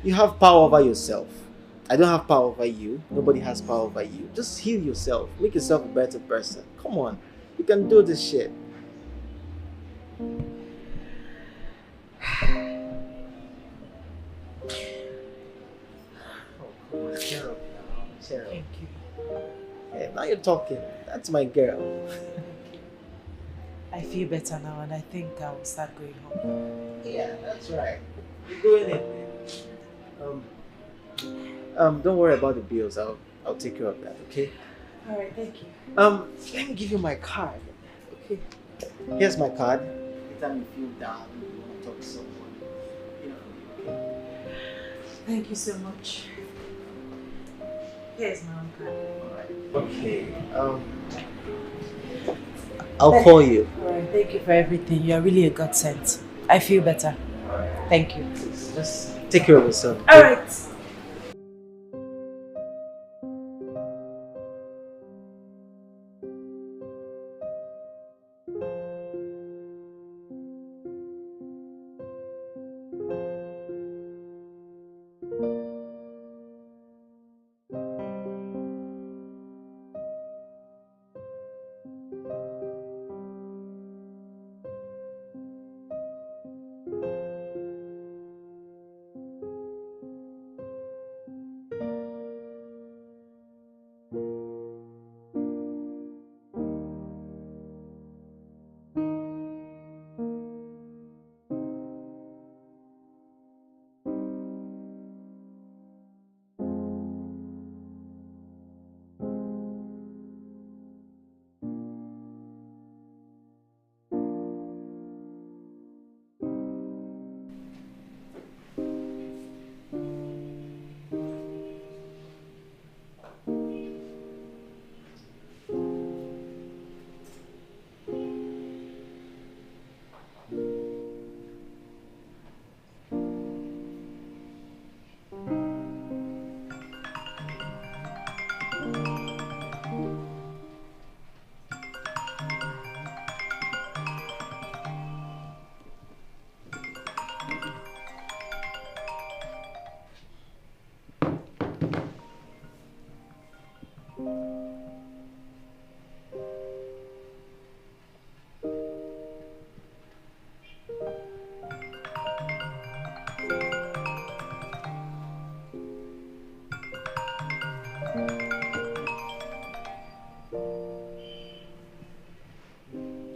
You have power over yourself. I don't have power over you. Nobody has power over you. Just heal yourself. Make yourself a better person. Come on. You can do this shit. Cheer up now. Cheer up. Thank you. Hey, now you're talking. That's my girl. I feel better now and I think I will start going home. Yeah, that's right. You're going in. Don't worry about the bills. I'll take care of that, okay? Alright, thank you. Let me give you my card. Okay. Here's my card. Anytime you feel down, you want to talk to someone, okay? Thank you so much. Here's my own card. Okay. I'll call you. Alright, thank you for everything. You are really a godsend. I feel better. Thank you. Just take care of yourself. Okay? Alright.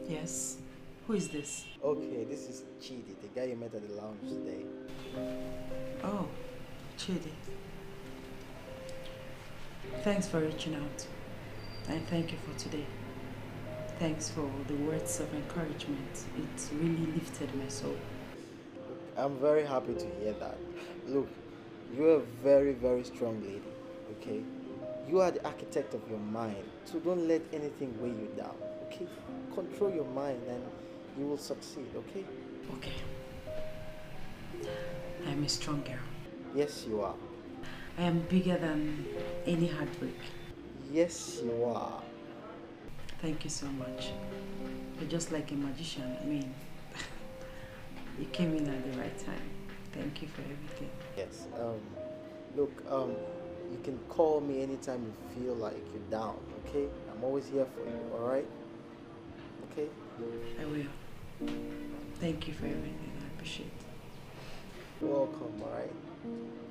Yes. Who is this? Okay, this is Chidi, the guy you met at the lounge today. Oh, Chidi. Thanks for reaching out. And thank you for today. Thanks for the words of encouragement. It really lifted my soul. I'm very happy to hear that. Look, you're a very, very strong lady, okay? You are the architect of your mind, so don't let anything weigh you down, okay? Control your mind and you will succeed, okay? Okay. I'm a strong girl. Yes, you are. I am bigger than any heartbreak. Yes, you are. Thank you so much. You're just like a magician. I mean, you came in at the right time. Thank you for everything. Yes. Look, you can call me anytime you feel like you're down, okay? I'm always here for you, alright? Okay? I will. Thank you for everything. I appreciate it. You're welcome, alright?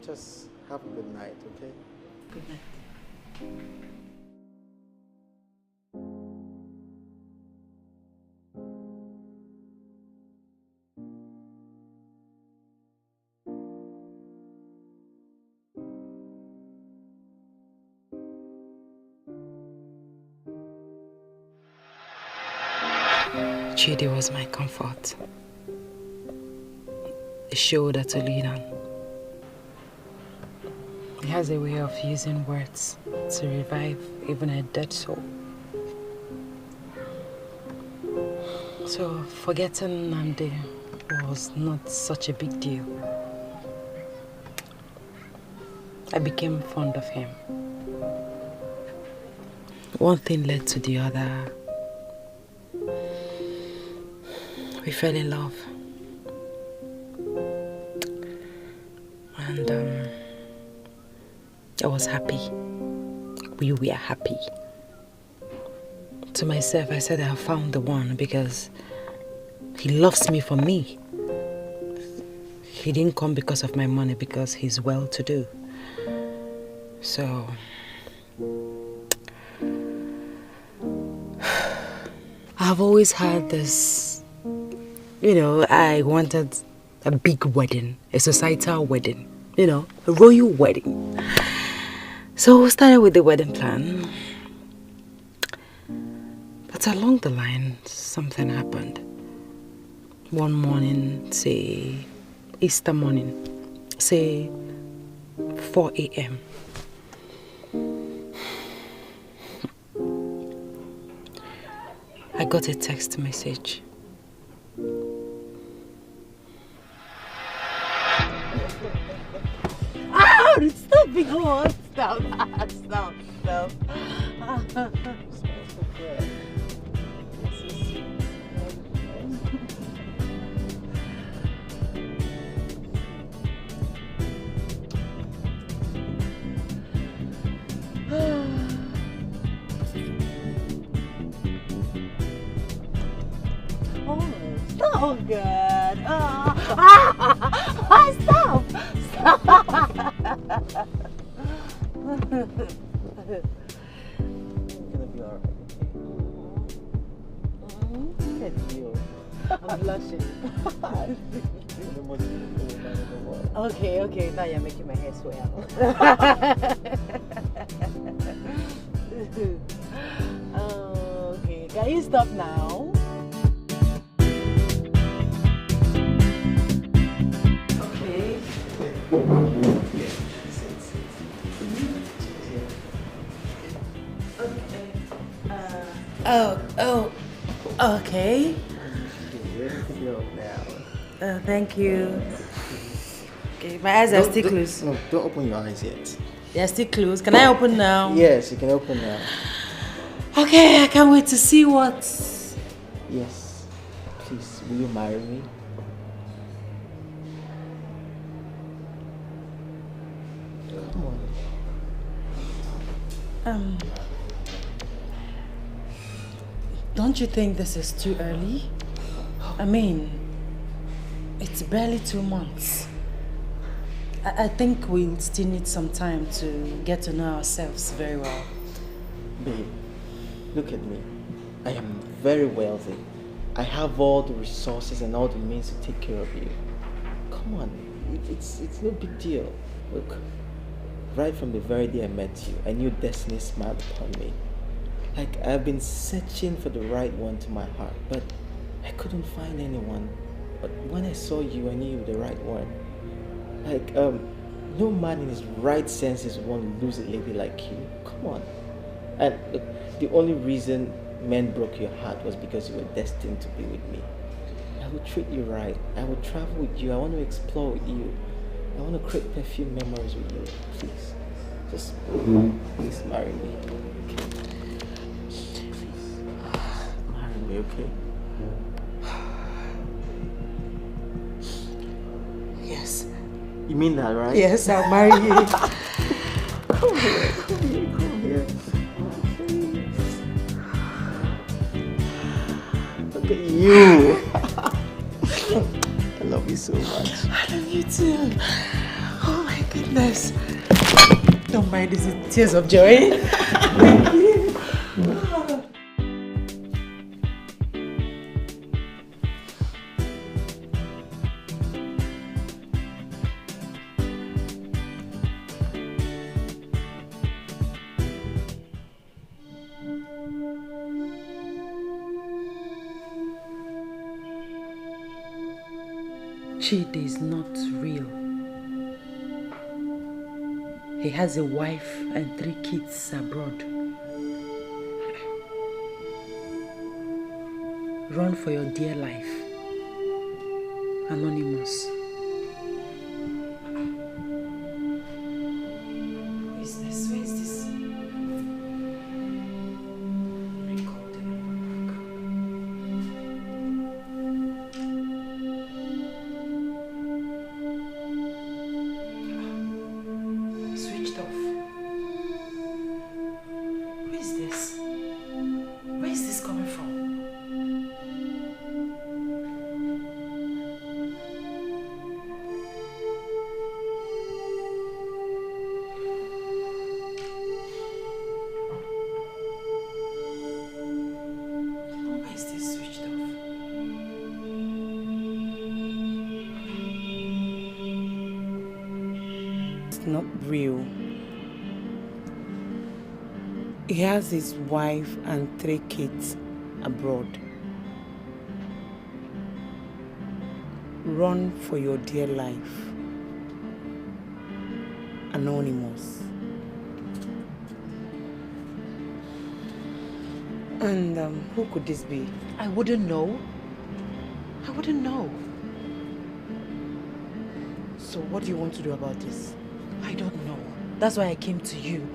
Just have a good night, okay? Good night. Chidi was my comfort, a shoulder to lean on. He has a way of using words to revive even a dead soul. So forgetting Nandi was not such a big deal. I became fond of him. One thing led to the other. We fell in love. And I was happy. We were happy. To myself, I said I have found the one because he loves me for me. He didn't come because of my money, because he's well-to-do. So I've always had this, I wanted a big wedding, a societal wedding, a royal wedding. So we started with the wedding plan. But along the line, something happened. One morning, say Easter morning, say 4 a.m. I got a text message. Oh, stop being on. Stop. Stop. Oh, good. Stop. Gonna be alright, okay? Look at you. I'm blushing. Okay. Now you're making my hair swell. Okay, can you stop now? Okay. Okay. Thank you. Okay, my eyes are still closed. No, don't open your eyes yet. They're still closed. Can I open now? Yes, you can open now. Okay, I can't wait to see what. Yes. Please, will you marry me? Come on. Don't you think this is too early? I mean, it's barely 2 months. I think we still need some time to get to know ourselves very well. Babe, look at me. I am very wealthy. I have all the resources and all the means to take care of you. Come on, it's no big deal. Look, right from the very day I met you, I knew destiny smiled upon me. Like, I've been searching for the right one to my heart, but I couldn't find anyone. But when I saw you, I knew you were the right one. Like, no man in his right senses would want to lose a lady like you. Come on. And look, the only reason men broke your heart was because you were destined to be with me. I will treat you right. I will travel with you. I want to explore with you. I want to create perfume memories with you. Please. Just please marry me. Okay. Please. Marry me, okay? Yes. You mean that, right? Yes, I'll marry you. Come here, come here, come here. Look at you. I love you so much. I love you too. Oh my goodness. Don't mind these tears of joy. Thank you. Chidi is not real. He has a wife and 3 kids abroad. Run for your dear life. Anonymous. Who is this? Who is this? Switched off. Who is this? Where is this coming from? Why is this switched off? It's not real. He has his wife and 3 kids abroad. Run for your dear life. Anonymous. And who could this be? I wouldn't know. I wouldn't know. So what do you want to do about this? I don't know. That's why I came to you.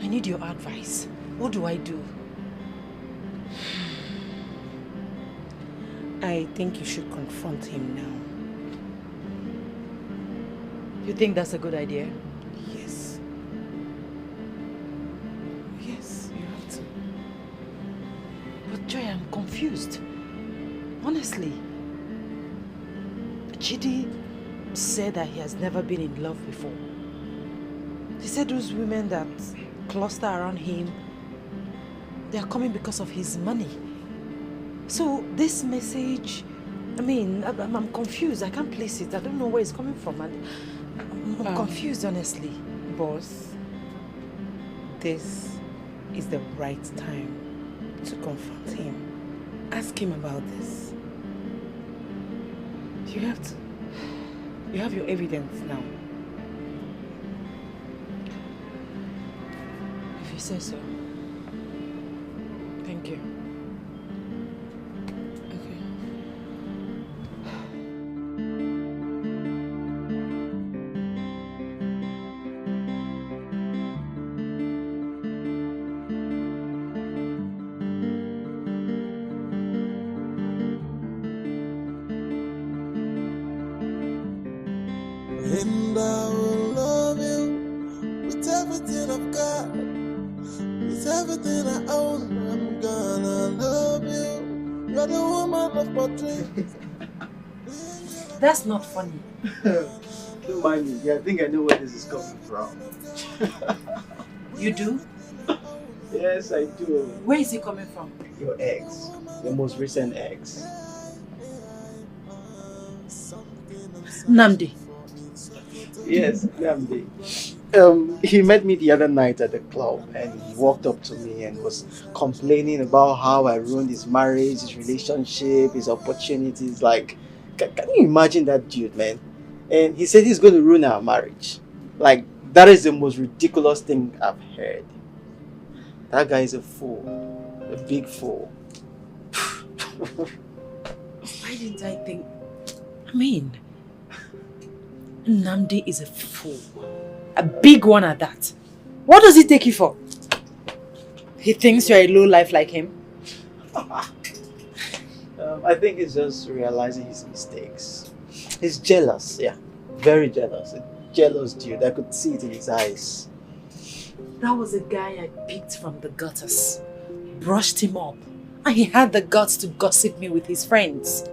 I need your advice. What do I do? I think you should confront him now. You think that's a good idea? Yes. Yes, you have to. But Joy, I'm confused. Honestly. Chidi said that he has never been in love before. He said those women that cluster around him, they are coming because of his money. So this message, I mean, I'm confused. I can't place it. I don't know where it's coming from. And I'm confused, honestly. Boss, this is the right time to confront him. Ask him about this. You have to. You have your evidence now. If you say so. Thank you. And I will love you with everything I've got. With everything I own, I'm gonna love you. You're the woman of my dreams. That's not funny. Don't mind me. Yeah, I think I know where this is coming from. You do? Yes, I do. Where is it coming from? Your ex. Your most recent ex. Namdi. Yes, Namdi. He met me the other night at the club and he walked up to me and was complaining about how I ruined his marriage, his relationship, his opportunities. Like, can you imagine that dude, man? And he said he's going to ruin our marriage. Like, that is the most ridiculous thing I've heard. That guy is a fool. A big fool. Why didn't I think... I mean... Namdi is a fool. A big one at that. What does he take you for? He thinks you're a low life like him? I think he's just realizing his mistakes. He's jealous, yeah. Very jealous. A jealous dude. I could see it in his eyes. That was a guy I picked from the gutters. Brushed him up. And he had the guts to gossip me with his friends.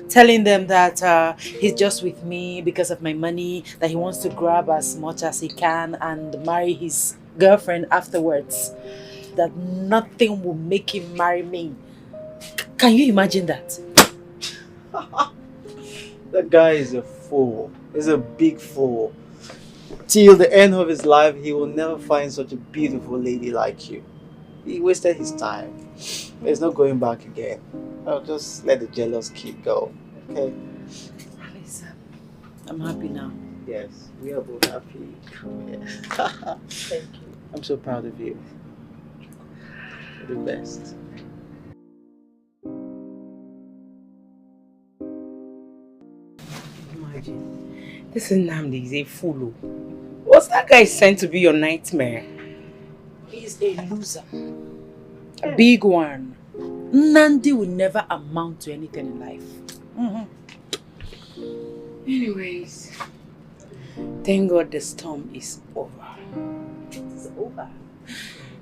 Telling them that he's just with me because of my money, that he wants to grab as much as he can and marry his girlfriend afterwards. That nothing will make him marry me. Can you imagine that? That guy is a fool. He's a big fool. Till the end of his life, he will never find such a beautiful lady like you. He wasted his time. There's no going back again. I'll just let the jealous kid go, okay? Listen, I'm happy now. Yes, we are both happy. Yeah. Thank you. I'm so proud of you. You're the best. Imagine, this Nnamdi is a fool. What's that guy sent to be your nightmare? He's a loser. A big one. Nandi will never amount to anything in life. Anyways, thank God the storm is over. It's over.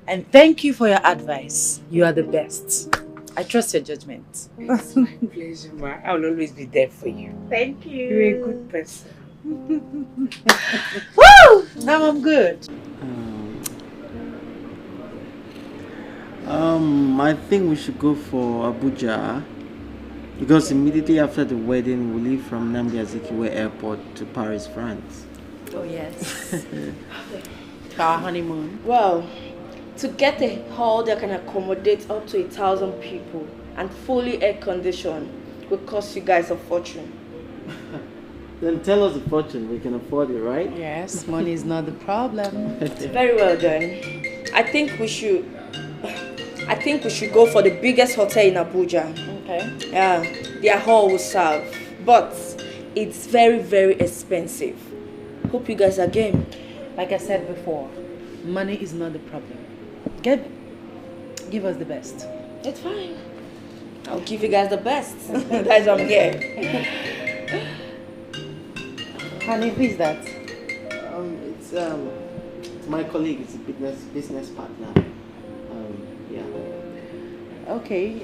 And thank you for your advice. You are the best. I trust your judgment. It's my pleasure, ma. I will always be there for you. Thank you. You're a good person. Woo! Now I'm good. I think we should go for Abuja because immediately after the wedding we'll leave from Nnamdi Azikiwe Airport to Paris, France. Oh yes. Our honeymoon. Well, to get a hall that can accommodate up to 1,000 people and fully air conditioned will cost you guys a fortune. Then tell us the fortune, we can afford it, right? Yes, money is not the problem. Very well done. I think we should go for the biggest hotel in Abuja. Okay. Yeah, their hall will serve, but it's very, very expensive. Hope you guys are game. Like I said before, money is not the problem. Give us the best. It's fine. I'll give you guys the best. That's what I'm here. Honey, who is that? It's my colleague. It's a business partner. Yeah. Okay,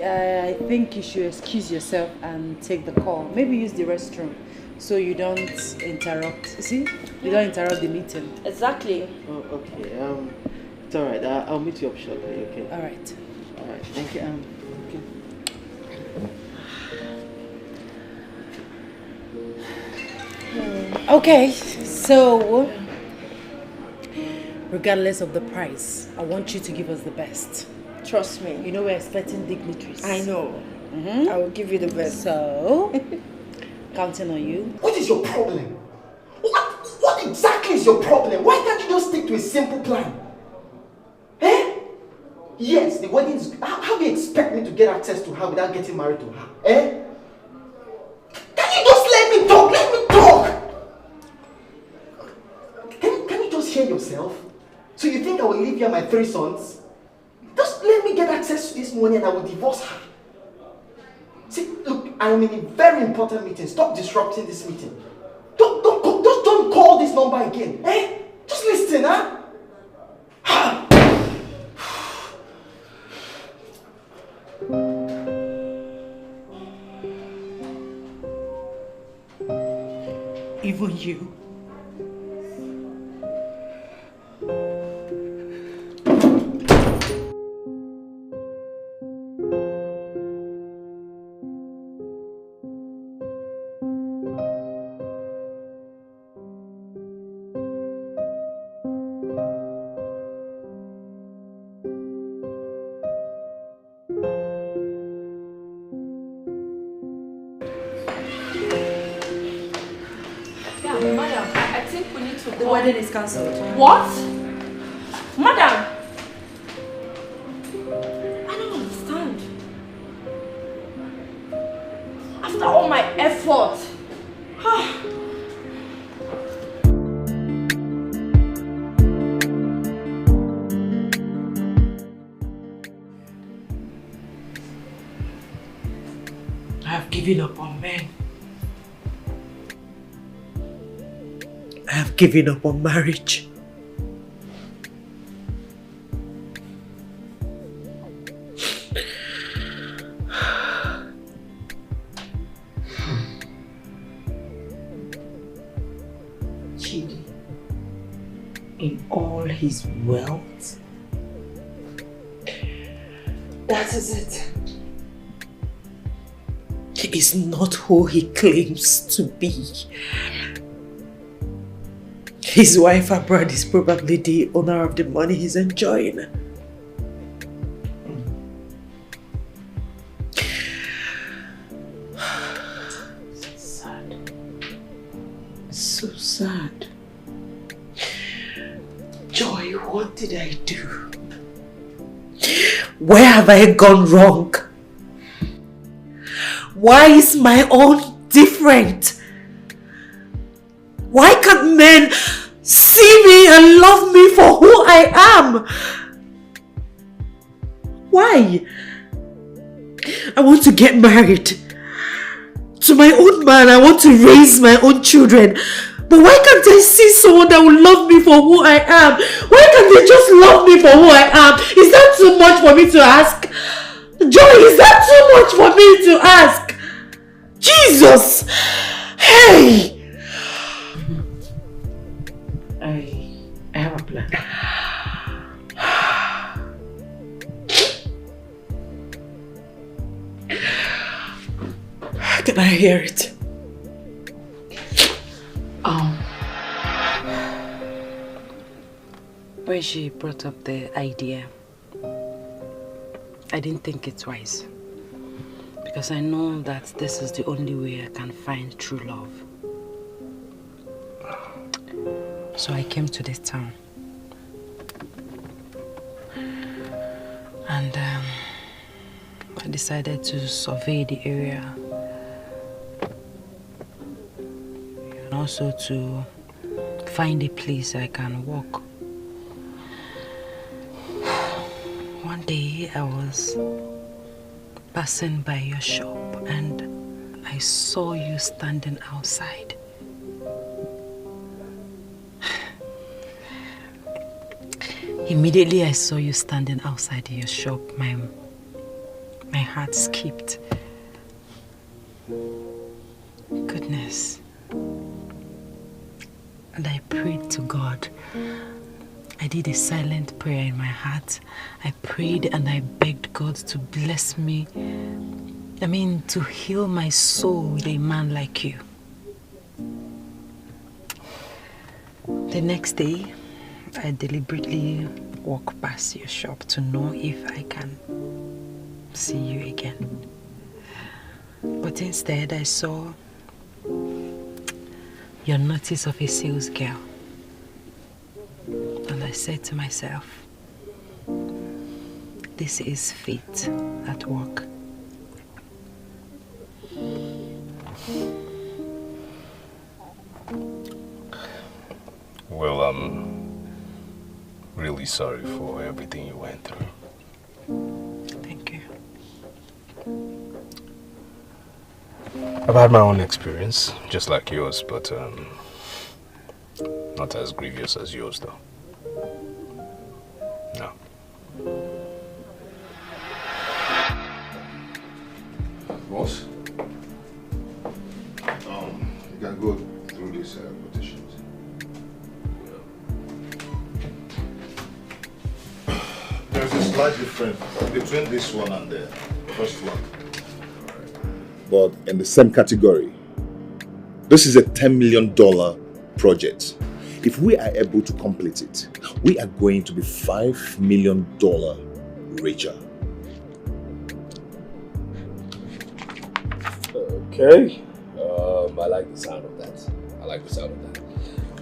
I think you should excuse yourself and take the call. Maybe use the restroom so you don't interrupt. See? You don't interrupt the meeting. Exactly. Oh, okay. It's alright. I'll meet you up shortly, okay? Alright. Alright, thank you. Okay. Okay, so regardless of the price, I want you to give us the best. Trust me. You know we're expecting dignitaries. I know. I will give you the best. So, counting on you. What is your problem? What exactly is your problem? Why can't you just stick to a simple plan? Eh? Yes, the wedding is... How do you expect me to get access to her without getting married to her? Eh? Can you just let me talk? Let me talk! Can you just hear yourself? So you think I will leave you and my 3 sons? Just let me get access to this money and I will divorce her. See, look, I am in a very important meeting. Stop disrupting this meeting. Don't call this number again. Eh? Just listen, huh? even you. The wedding is cancelled. What? Madam! I don't understand. After all my effort. I have given up on men. I have given up on marriage. Chidi, in all his wealth, that is it. He is not who he claims to be. His wife abroad is probably the owner of the money he's enjoying. Sad. So sad. Joy, what did I do? Where have I gone wrong? Why is my own different? Why can't men see me and love me for who I am? Why? I want to get married to my own man. I want to raise my own children. But why can't I see someone that will love me for who I am? Why can't they just love me for who I am? Is that too much for me to ask? Joy, is that too much for me to ask? Jesus! Hey! I have a plan. Can I hear it? When she brought up the idea, I didn't think it's wise. Because I know that this is the only way I can find true love. So I came to this town. And I decided to survey the area. And also to find a place I can walk. One day I was passing by your shop and I saw you standing outside. Immediately I saw you standing outside your shop, my heart skipped. Goodness. And I prayed to God. I did a silent prayer in my heart. I prayed and I begged God to bless me. To heal my soul with a man like you. The next day, I deliberately walked past your shop to know if I can see you again. But instead, I saw your notice of a sales girl. And I said to myself, this is fate at work. Well, I'm really sorry for everything you went through. Thank you. I've had my own experience, just like yours, but not as grievous as yours, though. No. Boss? You can go through this slight difference between this one and the first one. But in the same category. This is a $10 million project. If we are able to complete it, we are going to be $5 million richer. Okay. I like the sound of that. I like the sound of that.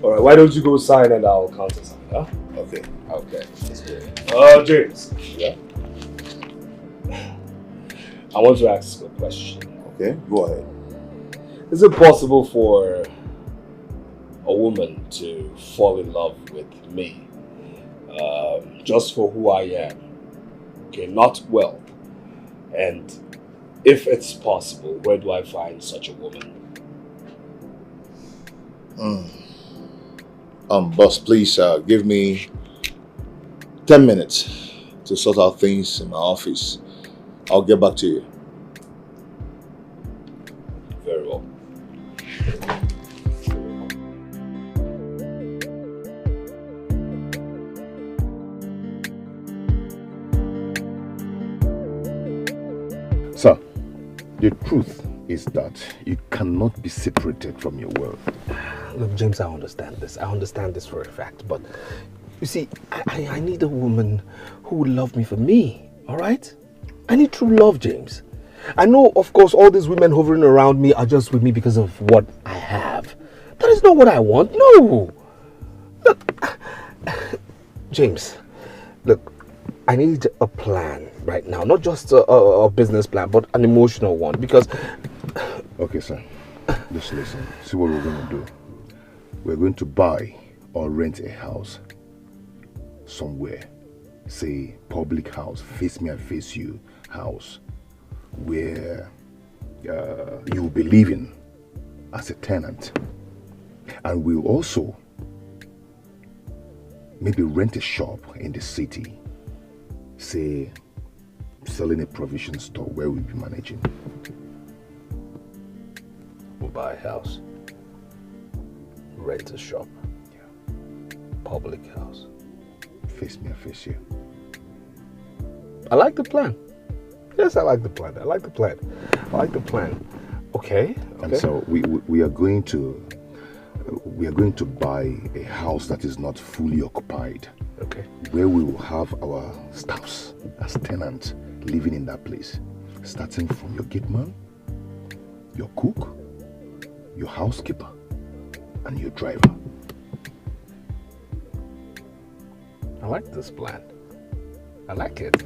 Alright, why don't you go sign and I'll countersign, huh? Okay. Okay, let's do it. James. Yeah? I want to ask a question. Okay, go ahead. Is it possible for a woman to fall in love with me just for who I am? Okay, not wealth. And if it's possible, where do I find such a woman? Boss, please give me 10 minutes to sort out things in my office. I'll get back to you. Very well. Sir, the truth is that you cannot be separated from your world. Look, James, I understand this. I understand this for a fact. But you see, I need a woman who will love me for me, all right? I need true love, James. I know, of course, all these women hovering around me are just with me because of what I have. That is not what I want. No. Look, James, look, I need a plan right now. Not just a business plan, but an emotional one. Because... Okay, sir. Just listen. See what we're going to do. We're going to buy or rent a house somewhere. Say, public house, face me and face you house, where you will be living as a tenant. And we'll also maybe rent a shop in the city, say, selling a provision store where we'll be managing. We'll buy a house, rent a shop, public house. Face me and face you. I like the plan. Yes, I like the plan. I like the plan. I like the plan. Okay. And so we are going to buy a house that is not fully occupied. Okay. Where we will have our staffs as tenants living in that place, starting from your gate man, your cook, your housekeeper, and your driver. I like this plan. I like it.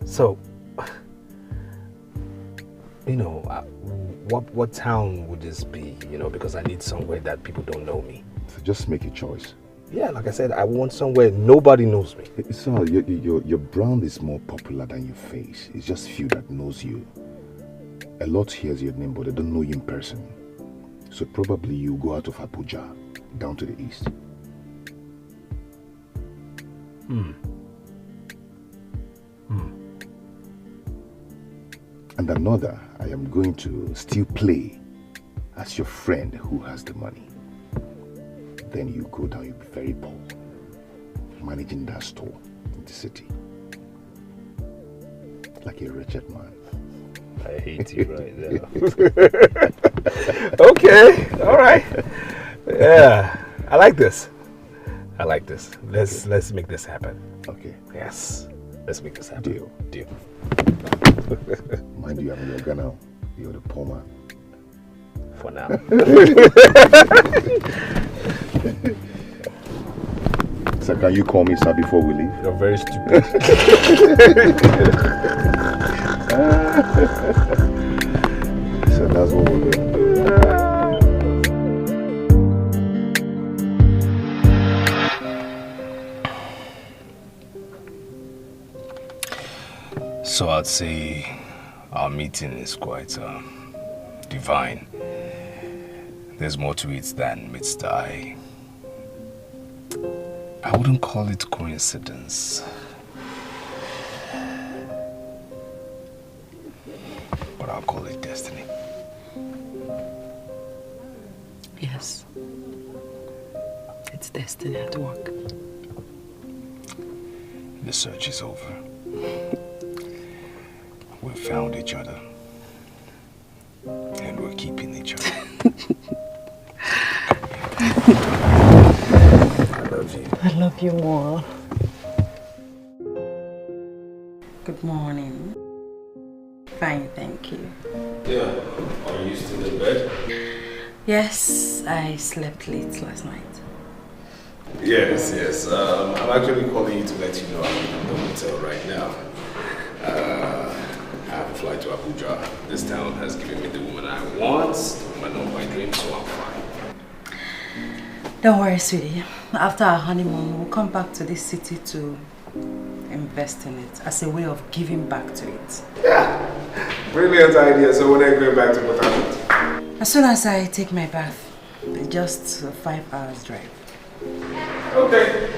So, you know, what town would this be? You know, because I need somewhere that people don't know me. So just make a choice. Yeah, like I said, I want somewhere nobody knows me. So your brand is more popular than your face. It's just few that knows you. A lot hears your name, but they don't know you in person. So probably you go out of Abuja down to the east. And another, I am going to still play as your friend who has the money. Then you go down, you'll be very poor, managing that store in the city. Like a wretched man. I hate you right now. Okay, all right. Yeah, I like this. I like this. Let's make this happen. Okay. Yes. Let's make this happen. Deal. Mind you, I'm your guy now. You're the poor man. For now. So can you call me sir before we leave? You're very stupid. So that's what we're going to do. So I'd say our meeting is quite divine. There's more to it than meets the eye. I wouldn't call it coincidence, but I'll call it destiny. Yes, it's destiny at work. The search is over. We found each other. And we're keeping each other. I love you. I love you more. Good morning. Fine, thank you. Yeah. Are you still in bed? Yes, I slept late last night. Yes, yes. I'm actually calling you to let you know I'm in the hotel right now. I have a flight to Abuja. This town has given me the woman I want, the woman of my dreams, so I'm fine. Don't worry, sweetie. After our honeymoon, we'll come back to this city to invest in it as a way of giving back to it. Yeah, brilliant idea. So when are you going back to Port Harcourt? As soon as I take my bath, just a 5 hours drive. Okay.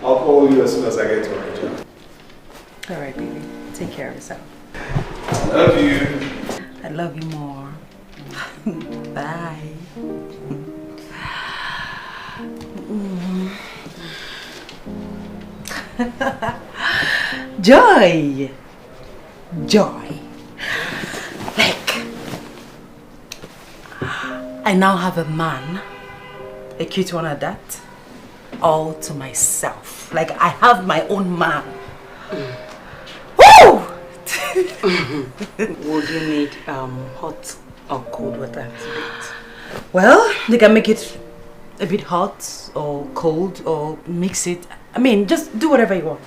I'll call you as soon as I get to Naija. Alright, baby. Take care of yourself. Love you. I love you more. Bye. Joy! Joy. Like, I now have a man, a cute one at that, all to myself. Like, I have my own man. Woo! Would you need hot or cold water to bathe? Well, they can make it a bit hot or cold or mix it. I mean, just do whatever you want.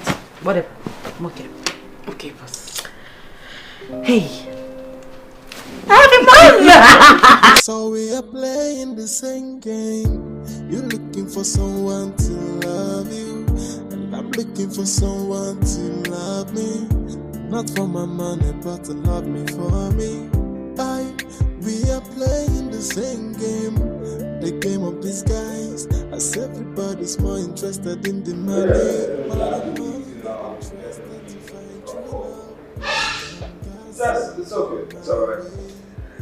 Whatever. Okay. Okay, boss. Hey. I have a man! So we are playing the same game. You're looking for someone to love you, and I'm looking for someone to love me. Not for my money, but to love me for me. We are playing the same game, the game of disguise. As everybody's more interested in the money. It's okay. It's alright.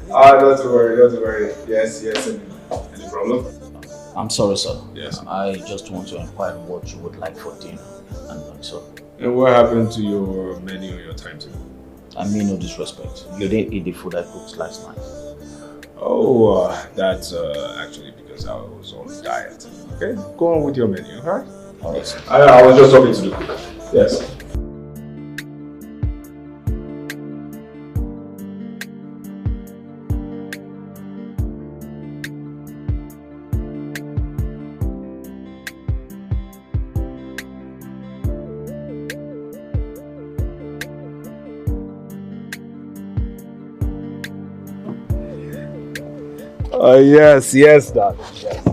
Don't worry. Yes. Any problem? I'm sorry, sir. Yes. I just want to inquire what you would like for dinner. And so. And what happened to your menu or your timetable? I mean no disrespect. You didn't eat the food I cooked last night. Oh, that's actually because I was on diet. Okay, go on with your menu, alright? Alright, sir. I was just talking to the cook. Yes. Yes, darling.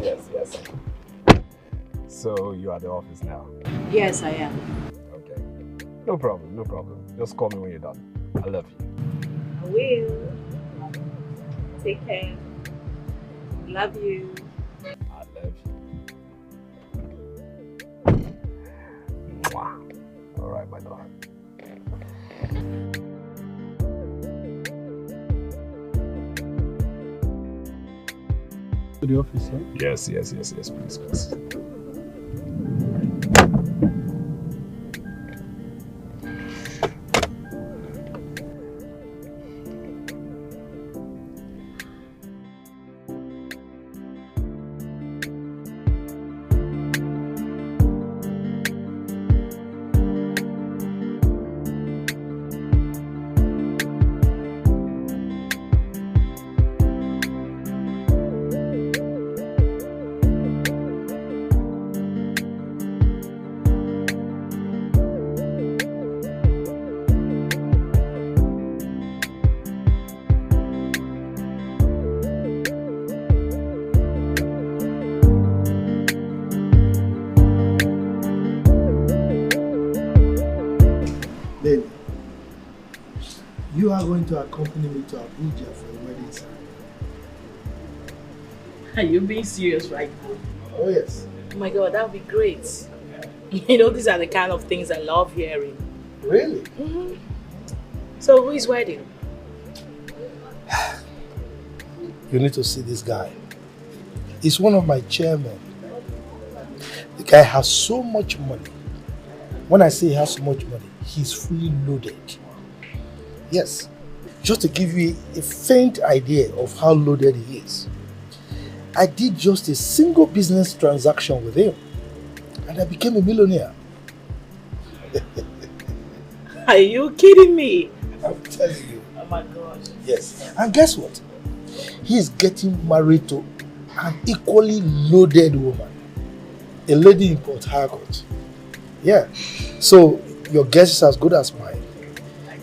Yes. So you are at the office now? Yes, I am. Okay. No problem. Just call me when you're done. I love you. I will. Take care. Love you. I love you. Mwah. All right, my daughter. To the office, huh? Yes, please. You are going to accompany me to Abuja for the wedding ceremony. Are you being serious right now? Oh yes. Oh my God, that would be great. You know, these are the kind of things I love hearing. Really? Mm-hmm. So who is wedding? You need to see this guy. He's one of my chairmen. The guy has so much money. When I say he has so much money, he's fully loaded. Yes, just to give you a faint idea of how loaded he is. I did just a single business transaction with him and I became a millionaire. Are you kidding me? I'm telling you. Oh my God. Yes. And guess what? He's getting married to an equally loaded woman. A lady in Port Harcourt. Yeah. So your guess is as good as mine.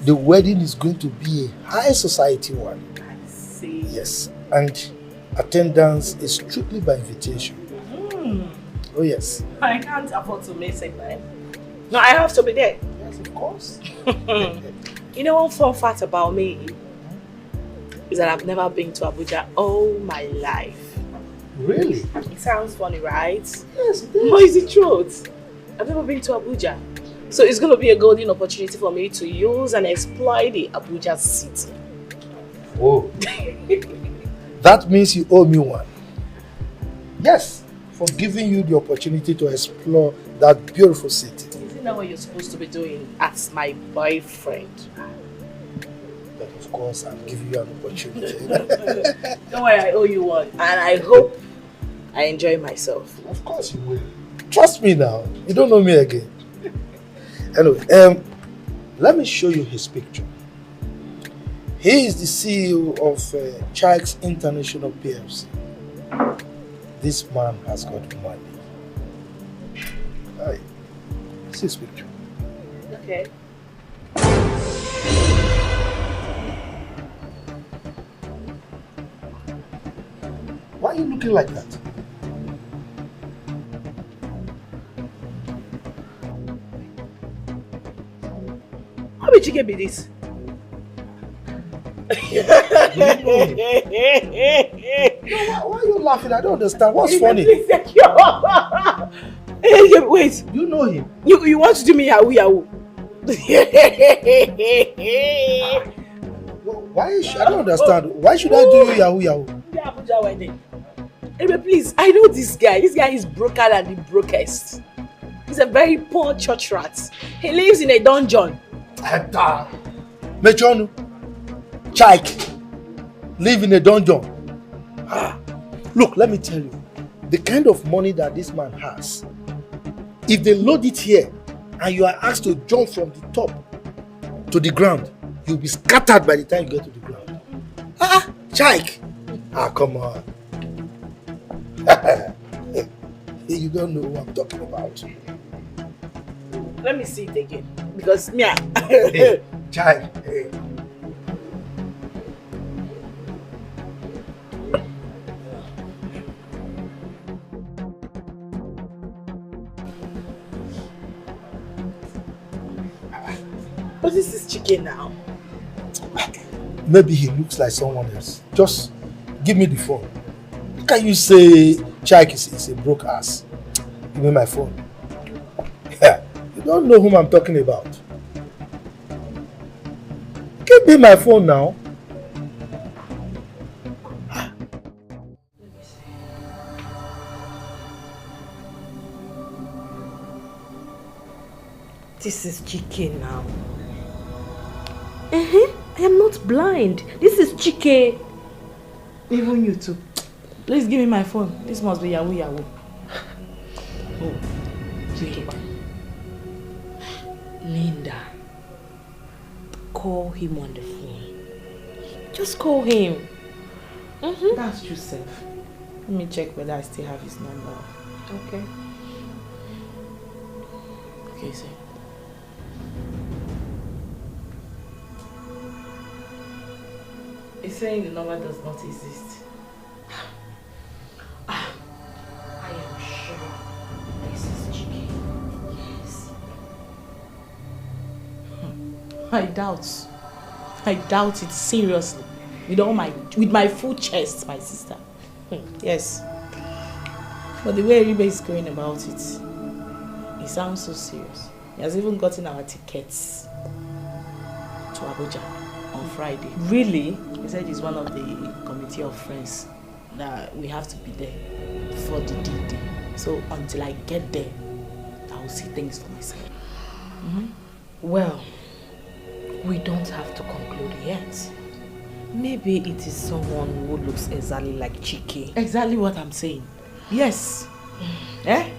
The wedding is going to be a high society one. I see. Yes. And attendance is strictly by invitation. Oh yes. I can't afford to miss it, man. No, I have to be there. Yes, of course. You know one fun fact about me is that I've never been to Abuja all my life. Really? It sounds funny, right? Yes, it is. No, it's the truth. I've never been to Abuja. So it's going to be a golden opportunity for me to use and exploit the Abuja city. Oh. That means you owe me one. Yes, for giving you the opportunity to explore that beautiful city. Isn't that what you're supposed to be doing as my boyfriend? But of course, I'm giving you an opportunity. Don't worry, I owe you one. And I hope I enjoy myself. Of course you will. Trust me now. You don't know me again. Anyway, let me show you his picture. He is the CEO of Chikes International PLC. This man has got money. Hi. See his picture. Okay. Why are you looking like that? How did you get me this? Why are you laughing? I don't understand. What's funny? Hey, wait. You know him. You want to do me yahoo yahoo? Why? I don't understand. Why should I do you yahoo yahoo? The Abuja wedding. Hey, please, I know this guy. This guy is broker than the brokest. He's a very poor church rat. He lives in a dungeon. Mechonu, Chike, live in a dungeon. Look, let me tell you, the kind of money that this man has, if they load it here and you are asked to jump from the top to the ground, you'll be scattered by the time you get to the ground. Chike. Come on. You don't know who I'm talking about. Let me see it again. Because me, hey, Chike. Hey. But this is chicken now. Maybe he looks like someone else. Just give me the phone. Can you say Chike is a broke ass? Give me my phone. Yeah, you don't know whom I'm talking about. Give me my phone now. This is chicken now. I am not blind. This is Chike. Even you too. Please give me my phone. This must be Yahoo Yahoo. Oh, Chike. Linda, call him on the phone. Just call him. That's true, Seth. Let me check whether I still have his number. Okay. Okay, sir. It's saying the number does not exist. I am sure this is Chike. Yes. I doubt it seriously. With my full chest, my sister. Yes. But the way Ribe is going about it sounds so serious. He has even gotten our tickets to Abuja on Friday. Really? He said he's one of the committee of friends that we have to be there for the D-Day. So until I get there, I will see things for myself. Well, we don't have to conclude yet. Maybe it is someone who looks exactly like Chike. Exactly what I'm saying. Yes. Eh?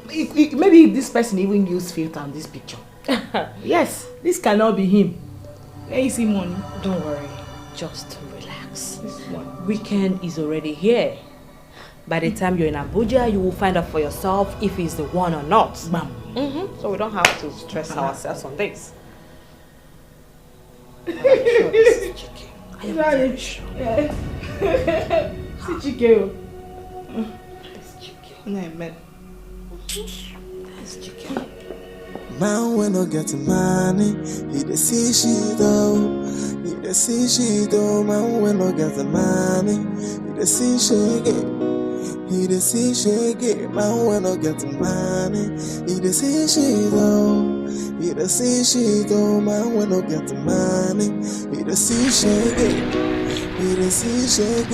Maybe this person even used filter on this picture. Yes, this cannot be him. Where is he, money? Don't worry, just relax. Weekend is already here. By the time you're in Abuja, you will find out for yourself if he's the one or not. So we don't have to stress ourselves on this. I'm sure this is Chike. I am very sure. See Chike. It's Chike. Amen. That's Chike. Man when I get money, he dey see shit though. He dey see shit though. Man when I get money, he dey see shit. He dey see shit. Man when I get money, he dey see shit though. He dey see shit though. Man when I get money, he dey see shit. He dey see shit.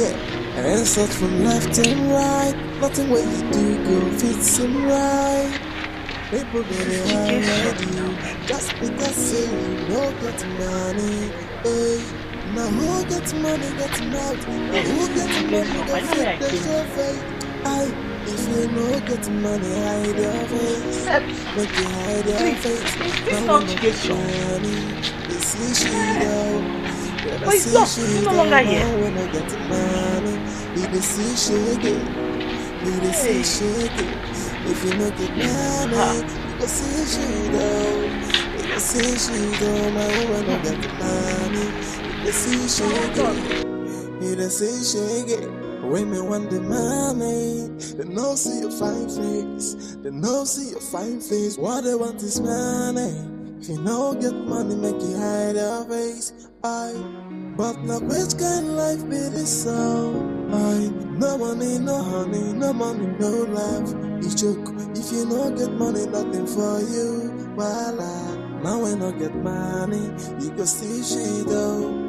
And such from left and right, nothing what you do go fits him right. People gonna hide you just because say you don't get money. Hey, now who gets money gets mouth. Now who gets money gets fit the show face. Aye, if you don't get money, hide your face. Make you hide your face. Now when you get money, they see shit out. But it's not, he's no longer here. When I get money, he dey see shit. He dey see shit. If you look at money, you can see shit though. You can see shit though. My woman don't get the money. You can see shit. You can see shit. Women want the money. They know see your fine face. They know see your fine face. What they want is money. If you don't get money, make you hide your face. But now which kind of life be this so? No money, no honey, no money, no love. You joke, if you don't get money, nothing for you. Voila. Now when I get money, you go see shit though.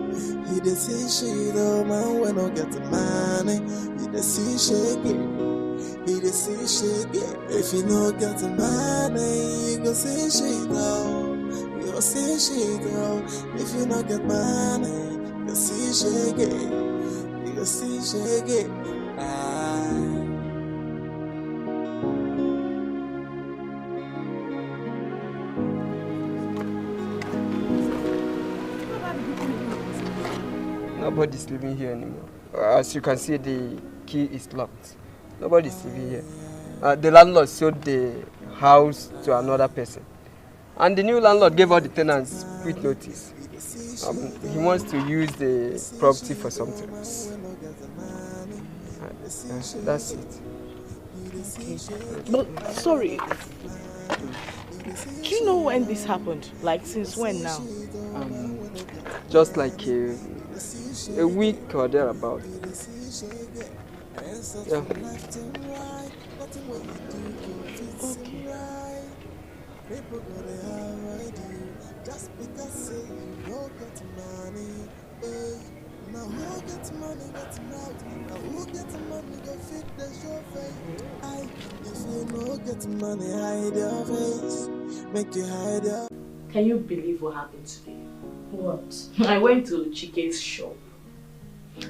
You dey see shit though. Man when I get the money, you dey see shit. You dey see shit. If you don't get the money, you go see shit though. You go see shit though. If you don't get money, you go see shit. You go see shit. Nobody's living here anymore. As you can see, the key is locked. Nobody's living here. The landlord sold the house to another person. And the new landlord gave all the tenants quit notice. He wants to use the property for something else. That's it. Okay. But sorry, do you know when this happened? Like since when now? Just like a week or thereabout. Yeah. Okay. Just because you don't get money, now who gets money gets mouth. Now who gets money go fit the show face. If you don't get money, hide your face. Make you hide your. Can you believe what happened today? What? I went to Chike's shop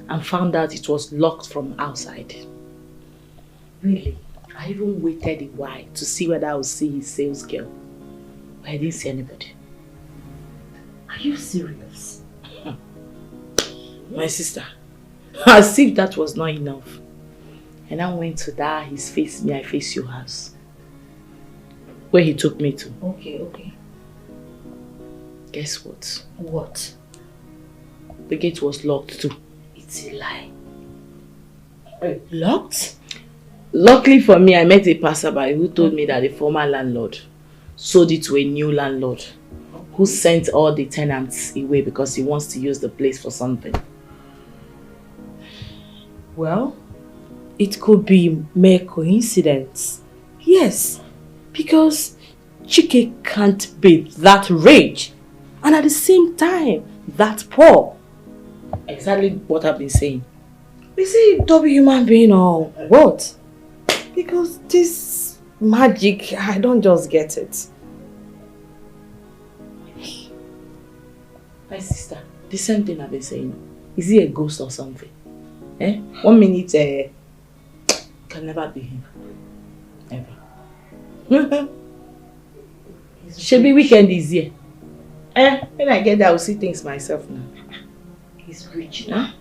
and found out it was locked from outside. Really? I even waited a while to see whether I would see his sales girl. But I didn't see anybody. Are you serious? My sister, as if that was not enough. And I went to that his face me, I face your house. Where he took me to. Okay. Guess what? What? The gate was locked too. It's a lie. Locked? Luckily for me, I met a passerby who told me that the former landlord sold it to a new landlord who sent all the tenants away because he wants to use the place for something. Well, it could be mere coincidence. Yes, because Chike can't be that rich and at the same time that poor. Exactly what I've been saying. Is he double human being or what? Because this magic, I don't just get it. My sister, the same thing I've been saying. Is he a ghost or something? 1 minute can never be him. Ever. Shebi weekend is here. When I get there, I will see things myself now. He's rich. Huh?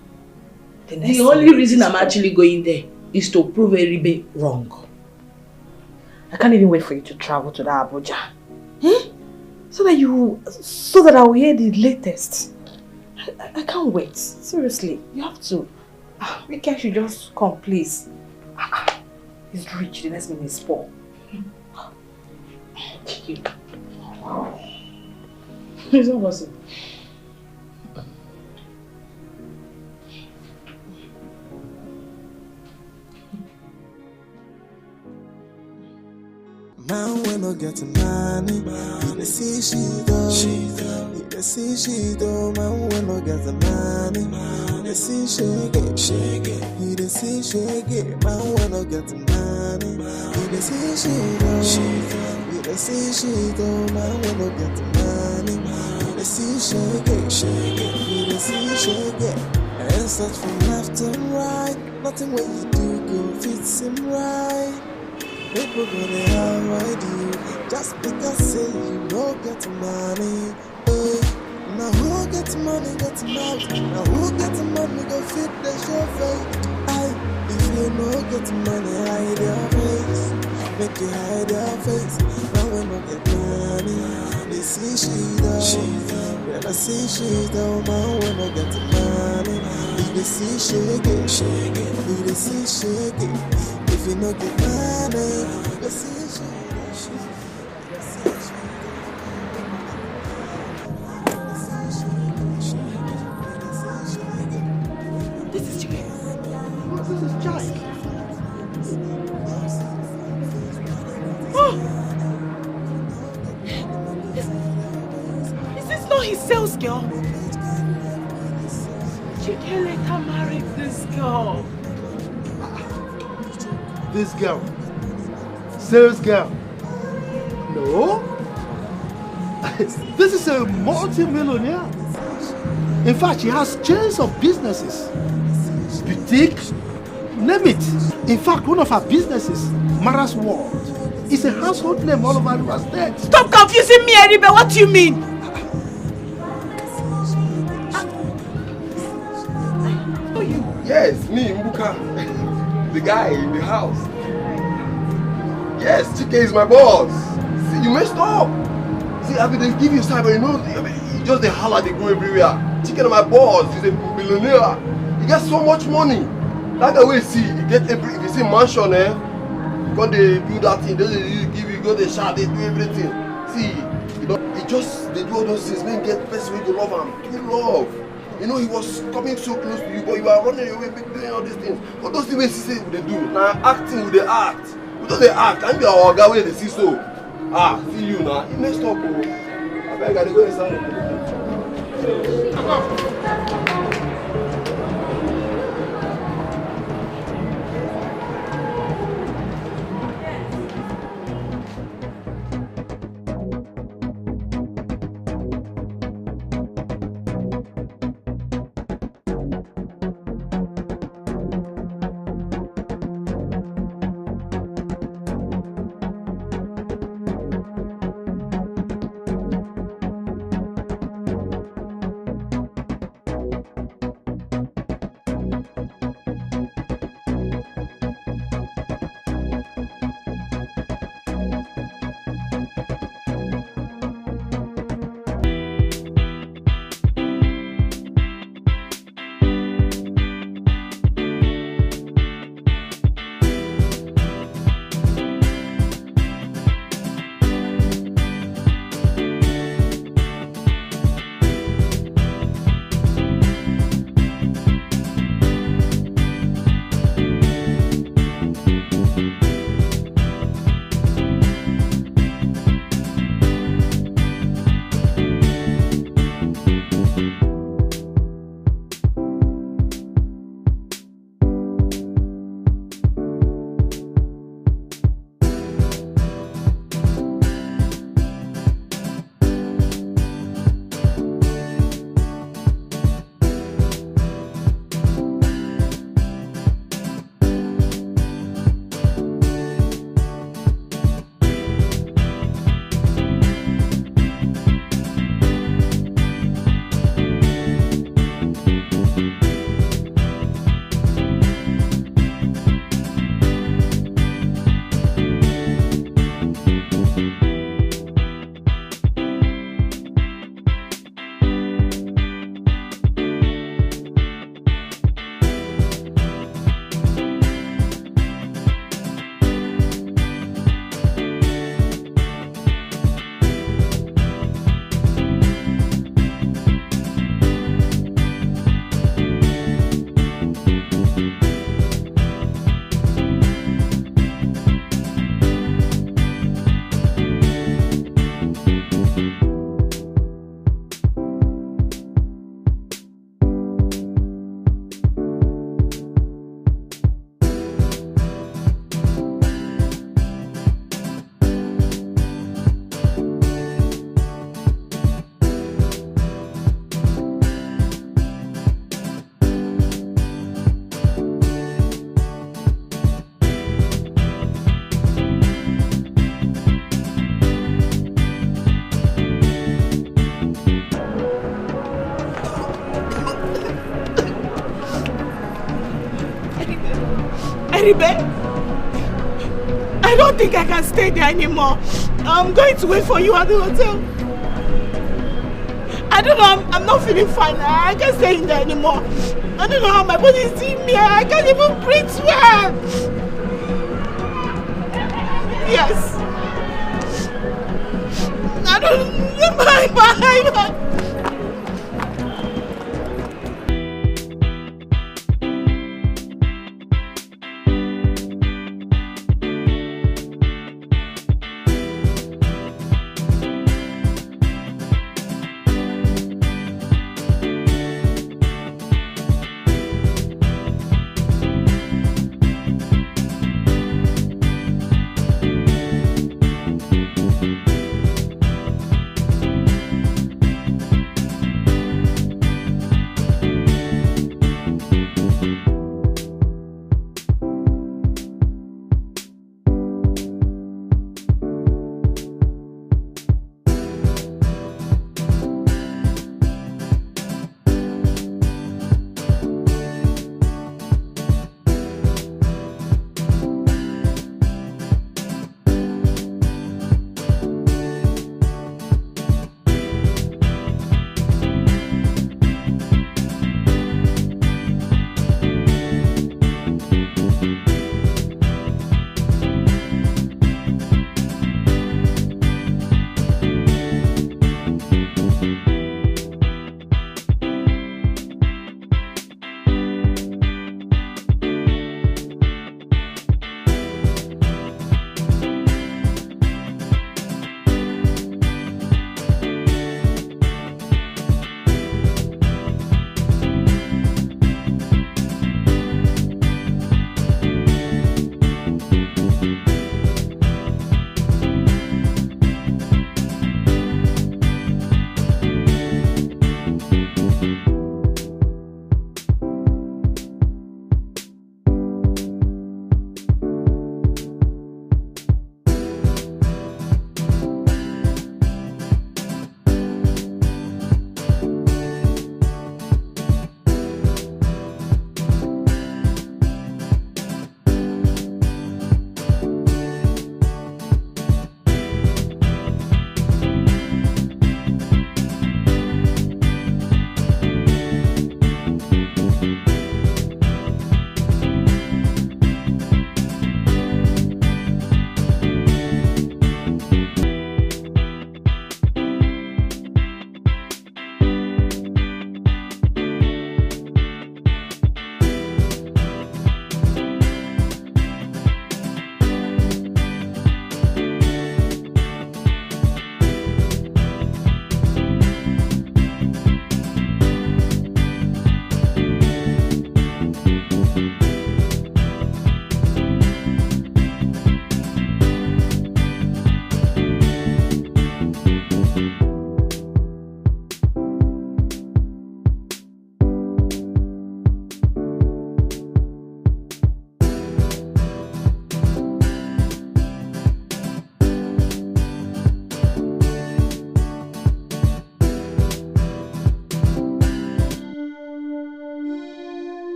The only reason I'm actually going there is to prove Eribe wrong. I can't even wait for you to travel to that Abuja. So that I will hear the latest. I can't wait. Seriously, you have to. Weekend should just come, please. He's rich, the next minute is poor. It's not possible. Man, when I get money, he see she do. He see she do. Man, when I get money, he see she get. He see she get. Man, when I get money, he see she do. He see she do. Man, when I get money, he see she get. He see she get. And such from left and right, nothing what you do go fits him right. People gonna avoid you just because say you don't get money. Now who gets money gets mad. Now who gets money go fit the show fate. If you don't get money, hide your face. Make you hide your face. Now when you get money, they see she down. When I see she down, man, when I get money, they see she get. They see she get. If you no get money, you see This is Chai. Is this not his sales girl? Chike later married this girl. This girl, sales girl. No, this is a multi-millionaire. In fact, she has chains of businesses, boutique, name it. In fact, one of her businesses, Mara's World, is a household name all over River State. Stop confusing me, Eribe. What do you mean? Yes, me, Mbuka. The guy in the house. Yes, Chike is my boss. See, you messed up. See, I mean, they give you cyber, you know, you just the holler, they go everywhere. Chike is my boss, he's a billionaire. He gets so much money. That guy will see, he get every, if you see mansion, when they do that thing, they give you, go they shout, they do everything. See, you know, they do all those things, man, get the best way to love him. Do love. You know, he was coming so close to you, but you are running away, doing all these things. But those things he say they do. Now acting with the act. Because they act, and you are our way they see so. See you now. You messed up, bro. I beg, I gotta go inside. Ribe, I don't think I can stay there anymore. I'm going to wait for you at the hotel. I don't know, I'm not feeling fine. I can't stay in there anymore. I don't know how my body is seeing me. I can't even breathe well. Yes. I don't know. Bye.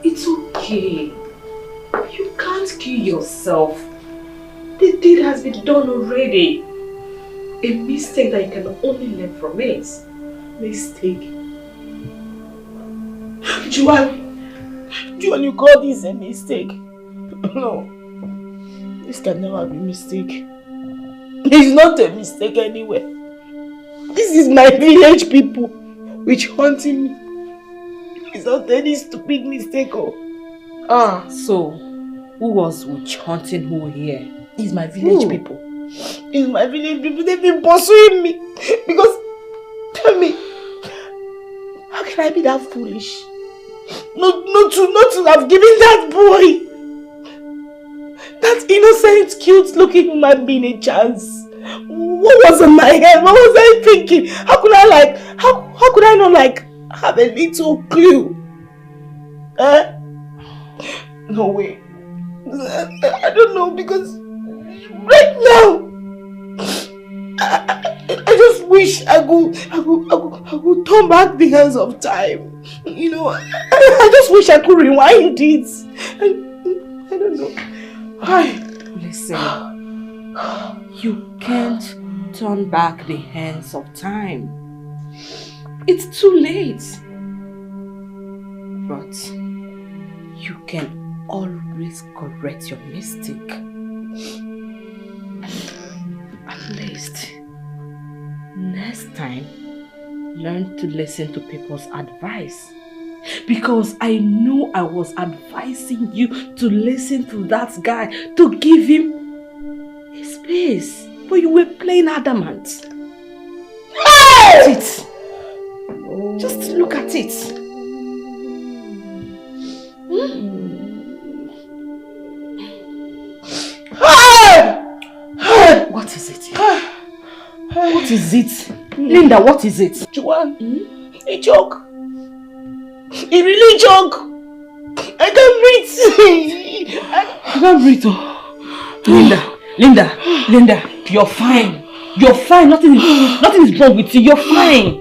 It's okay. You can't kill yourself. The deed has been done already. A mistake that you can only learn from it. Mistake. Juan, you call this a mistake? No. This can never be a mistake. It's not a mistake anywhere. This is my village people which hunting me. It's not any stupid mistake. Ah, so who was witch hunting who here? It's my village people. It's my village people. They've been pursuing me. Because, tell me, how can I be that foolish? Not to have given that boy, that innocent, cute looking human being a chance. What was in my head? What was I thinking? How could I not have a little clue? No way. I don't know, because Right now. I just wish I could turn back the hands of time. You know, I just wish I could rewind it. I don't know. Listen, you can't turn back the hands of time. It's too late. But you can always correct your mistake. At least, next time, learn to listen to people's advice. Because I know I was advising you to listen to that guy, to give him his space. But you were plain adamant. Look at it. Just look at it. What is it? What is it? Linda, what is it? Joanne, a joke. A really joke. I can't breathe. I can't breathe. Linda, you're fine. You're fine. Nothing is wrong with you. You're fine.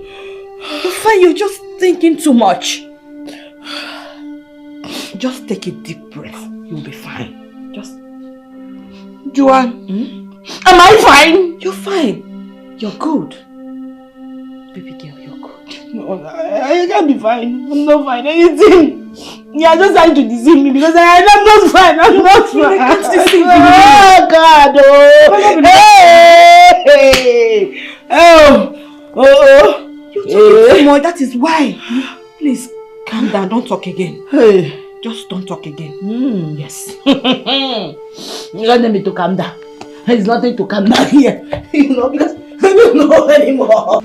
You're fine. You're just thinking too much. Just take a deep breath. You'll be fine. Just. Joanne, am I fine? You're fine. You're good. Baby girl, you're good. No, I can't be fine. I'm not fine. Anything. You're just trying to deceive me because I'm not fine. I'm not fine. I can't deceive you. Oh, God. You're talking too much. That is why. Please, calm down. Don't talk again. Just don't talk again. Yes. You don't need me to calm down. There's nothing to calm down here. You know, because I don't know anymore.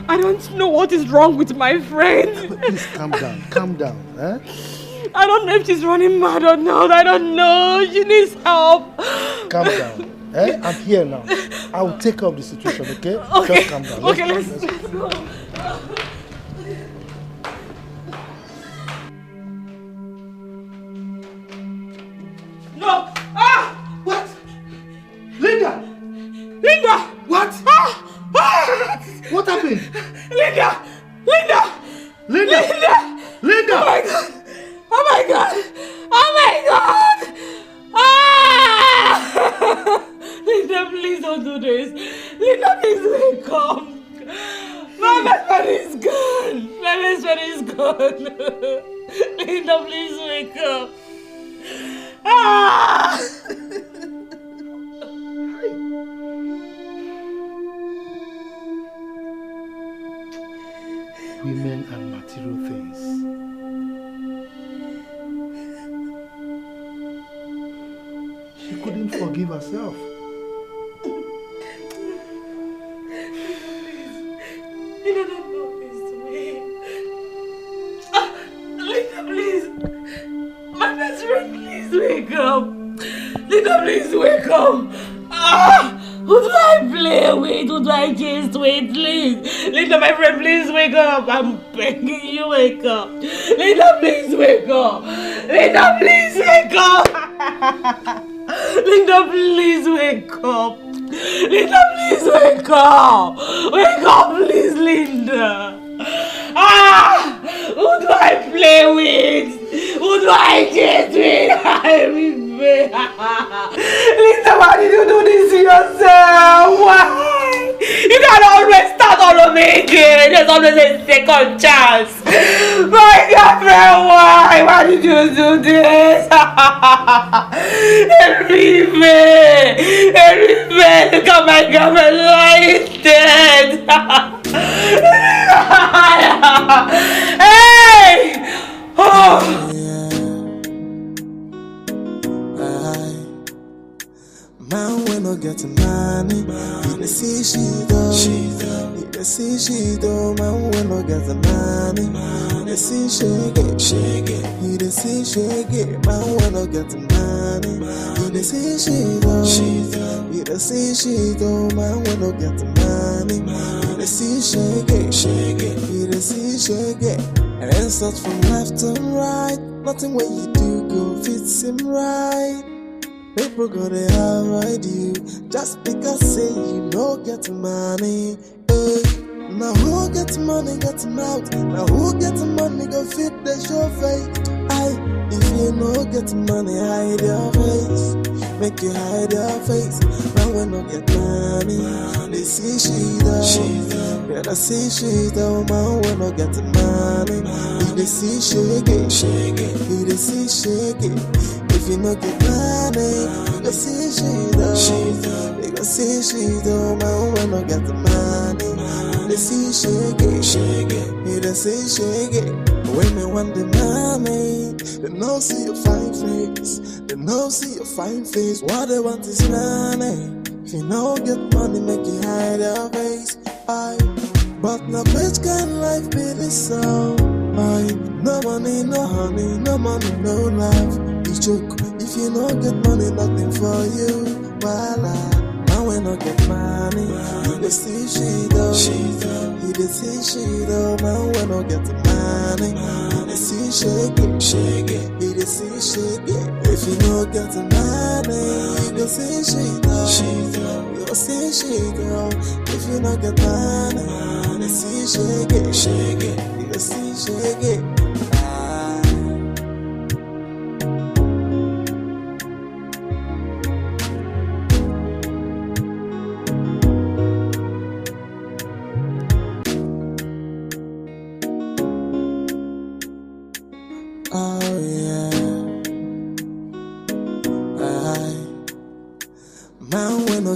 I don't know what is wrong with my friend. Please calm down, eh? I don't know if she's running mad or not. I don't know. She needs help. Calm down, eh? I'm here now. I will take care of the situation, okay? Okay. Just calm down. Okay, let's go. No! What? Linda! What? What happened? Linda! Oh my God! Oh my God! Linda, please don't do this. Linda, please wake up. My best friend is gone. Linda, please wake up. Women and material things. She couldn't forgive herself. Linda, don't do this to me. Linda, please. My best friend, please wake up. Linda, please wake up. Who do I play with? Who do I chase with? Please. Linda, my friend, please wake up. I'm begging you, wake up. Linda, please wake up. Linda, please wake up. Linda, please wake up. Linda, please wake up. Wake up, please, Linda. Who do I play with? Who do I chase with? I regret. Linda, why did you do this to yourself? Why? You can always start all over again. There's always a second chance. My girlfriend, why? Why did you do this? Enrique, look at my girlfriend lying dead. Hey! Oh! Man, we no get money. You see she do. You see she do. Man, we no get money. You see shaggy. He the see shaggy, man wanna get money. He the see she though. He the see she though, man wanna get money. He the see shaggy. He the see shaggy. And such from left to right. Nothing what you do go fits him right. People gonna avoid you just because say you no get money. Now who get money get him out. Now who get money go fit the show face. If you no get money hide your face. Make you hide your face. Now we no get money. They see she though. Better see she though. Man we no get money. They see shaggy. He they see shaggy. If you no get money, you go see she though. You go see she though. Man we no get money. They see shaggy. He they see shaggy. When me want the money, they no see your fine face. They no see your fine face. What they want is money. If you no get money, make you hide your face. But now bitch can life be this so. No money, no honey, no money, no love. You joke. If you no get money, nothing for you. Voila. Now we no get money. You go see she though. He dey see she though. Man we no get money. He dey see shaggy. He dey see shaggy. If you no get money, you go see she though. You go see she though. If you no get money, you dey see shaggy. You go see shaggy.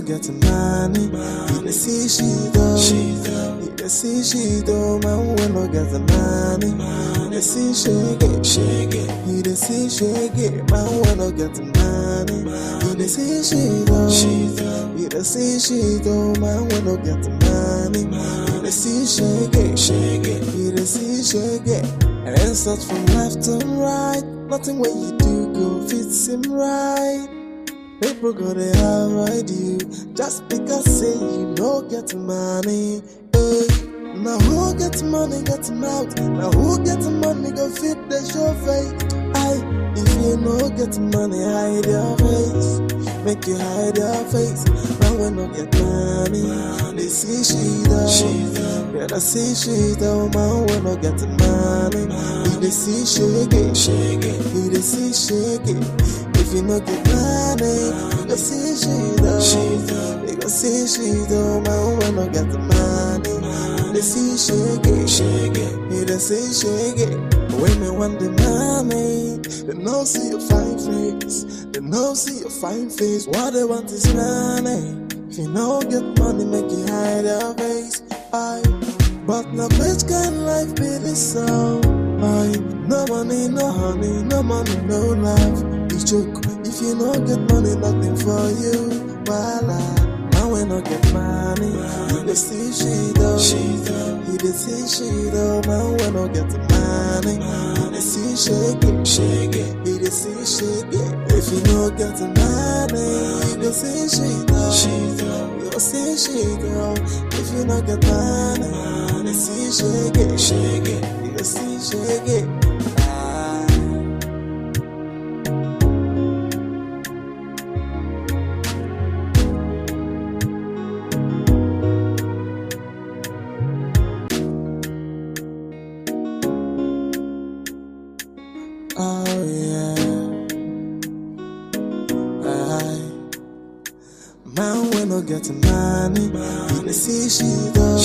Get money, he dey see she though. He dey see she though. Man we no get the money. He dey see shaggy. He dey see shaggy. Man we no get the money. He dey see she though. He dey see she though. Man we no get the money. He dey see shaggy. He dey see shaggy. And such from left to right. Nothing what you do go fits him right. People gonna avoid you just because say you no get money. Now who get money get him out. Now who get money go fit the show face. If you no get money hide your face. Make you hide your face. Now we no get money. They see she though. Better see she though. Man we no get money. He dey see shaggy. He dey see shaggy. If you no get money, you go see she though. You go see she though. Man we no get the money. They see shaggy. He dey see shaggy. When me want the money, they no see your fine face. They no see your fine face. What they want is money. If you no get money, make you hide your face. But now bitch can life be this so. No money, no honey, no money, no love. You joke. If you no get money, nothing for you. Voila. Now we no get money. You dey see she though. He dey see she though. Man we no get the money. He dey see shaggy. He dey see shaggy. If you no get the money, you go see she though. You go see she though. If you no get money, you dey see shaggy. You go see shaggy. Get money, he dey see she though.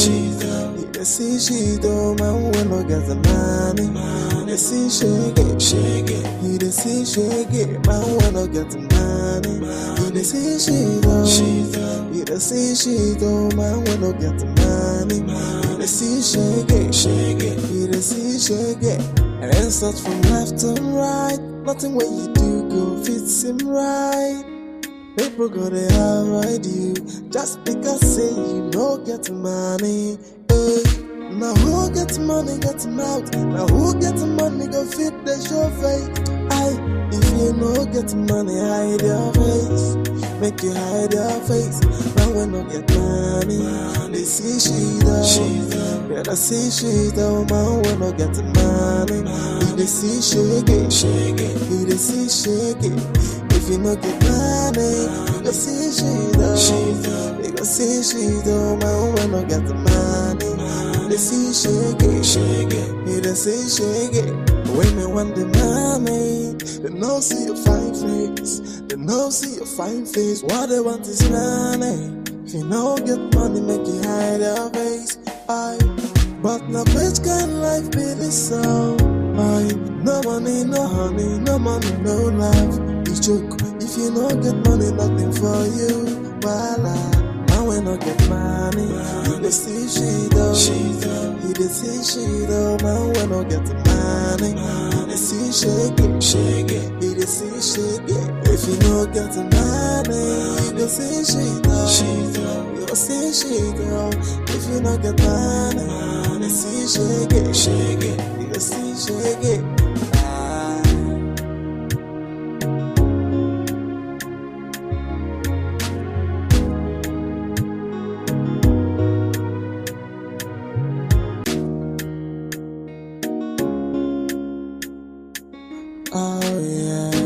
He dey see she though. Man we no get the money. He dey see shaggy. He dey see shaggy. Man we no get the money. He dey see she though. He dey see she though. Man we no get the money. He dey see shaggy. He dey see shaggy. And such from left to right. Nothing what you do go fits him right. People gonna avoid you just because say you no get money. Now who get money get mouth? Now who get money go fit the show face? If you no get money, hide your face. Make you hide your face. Now when no get money, they see she though. Yeah, they see she though. Man when no get money, they see shake it. They see shake it. If you no get money, you go see she though. You go see she though. Man when no get money, they see shake it. They see shake it. When me want the money, they no see your fine face. They no see your fine face. What they want is money. If you no get money, make you hide your face. But now which kind of life be this so? No money, no honey, no money, no love. It's joke. If you no get money, nothing for you. Voila. Now when I get money, you dey see she though. You dey see she though. Now when I get money, you dey see shake it. You dey see shake it. If you no get money, you go see she though. You go see she though. If you no get money, you dey see shake it. You go see shake it. Oh yeah.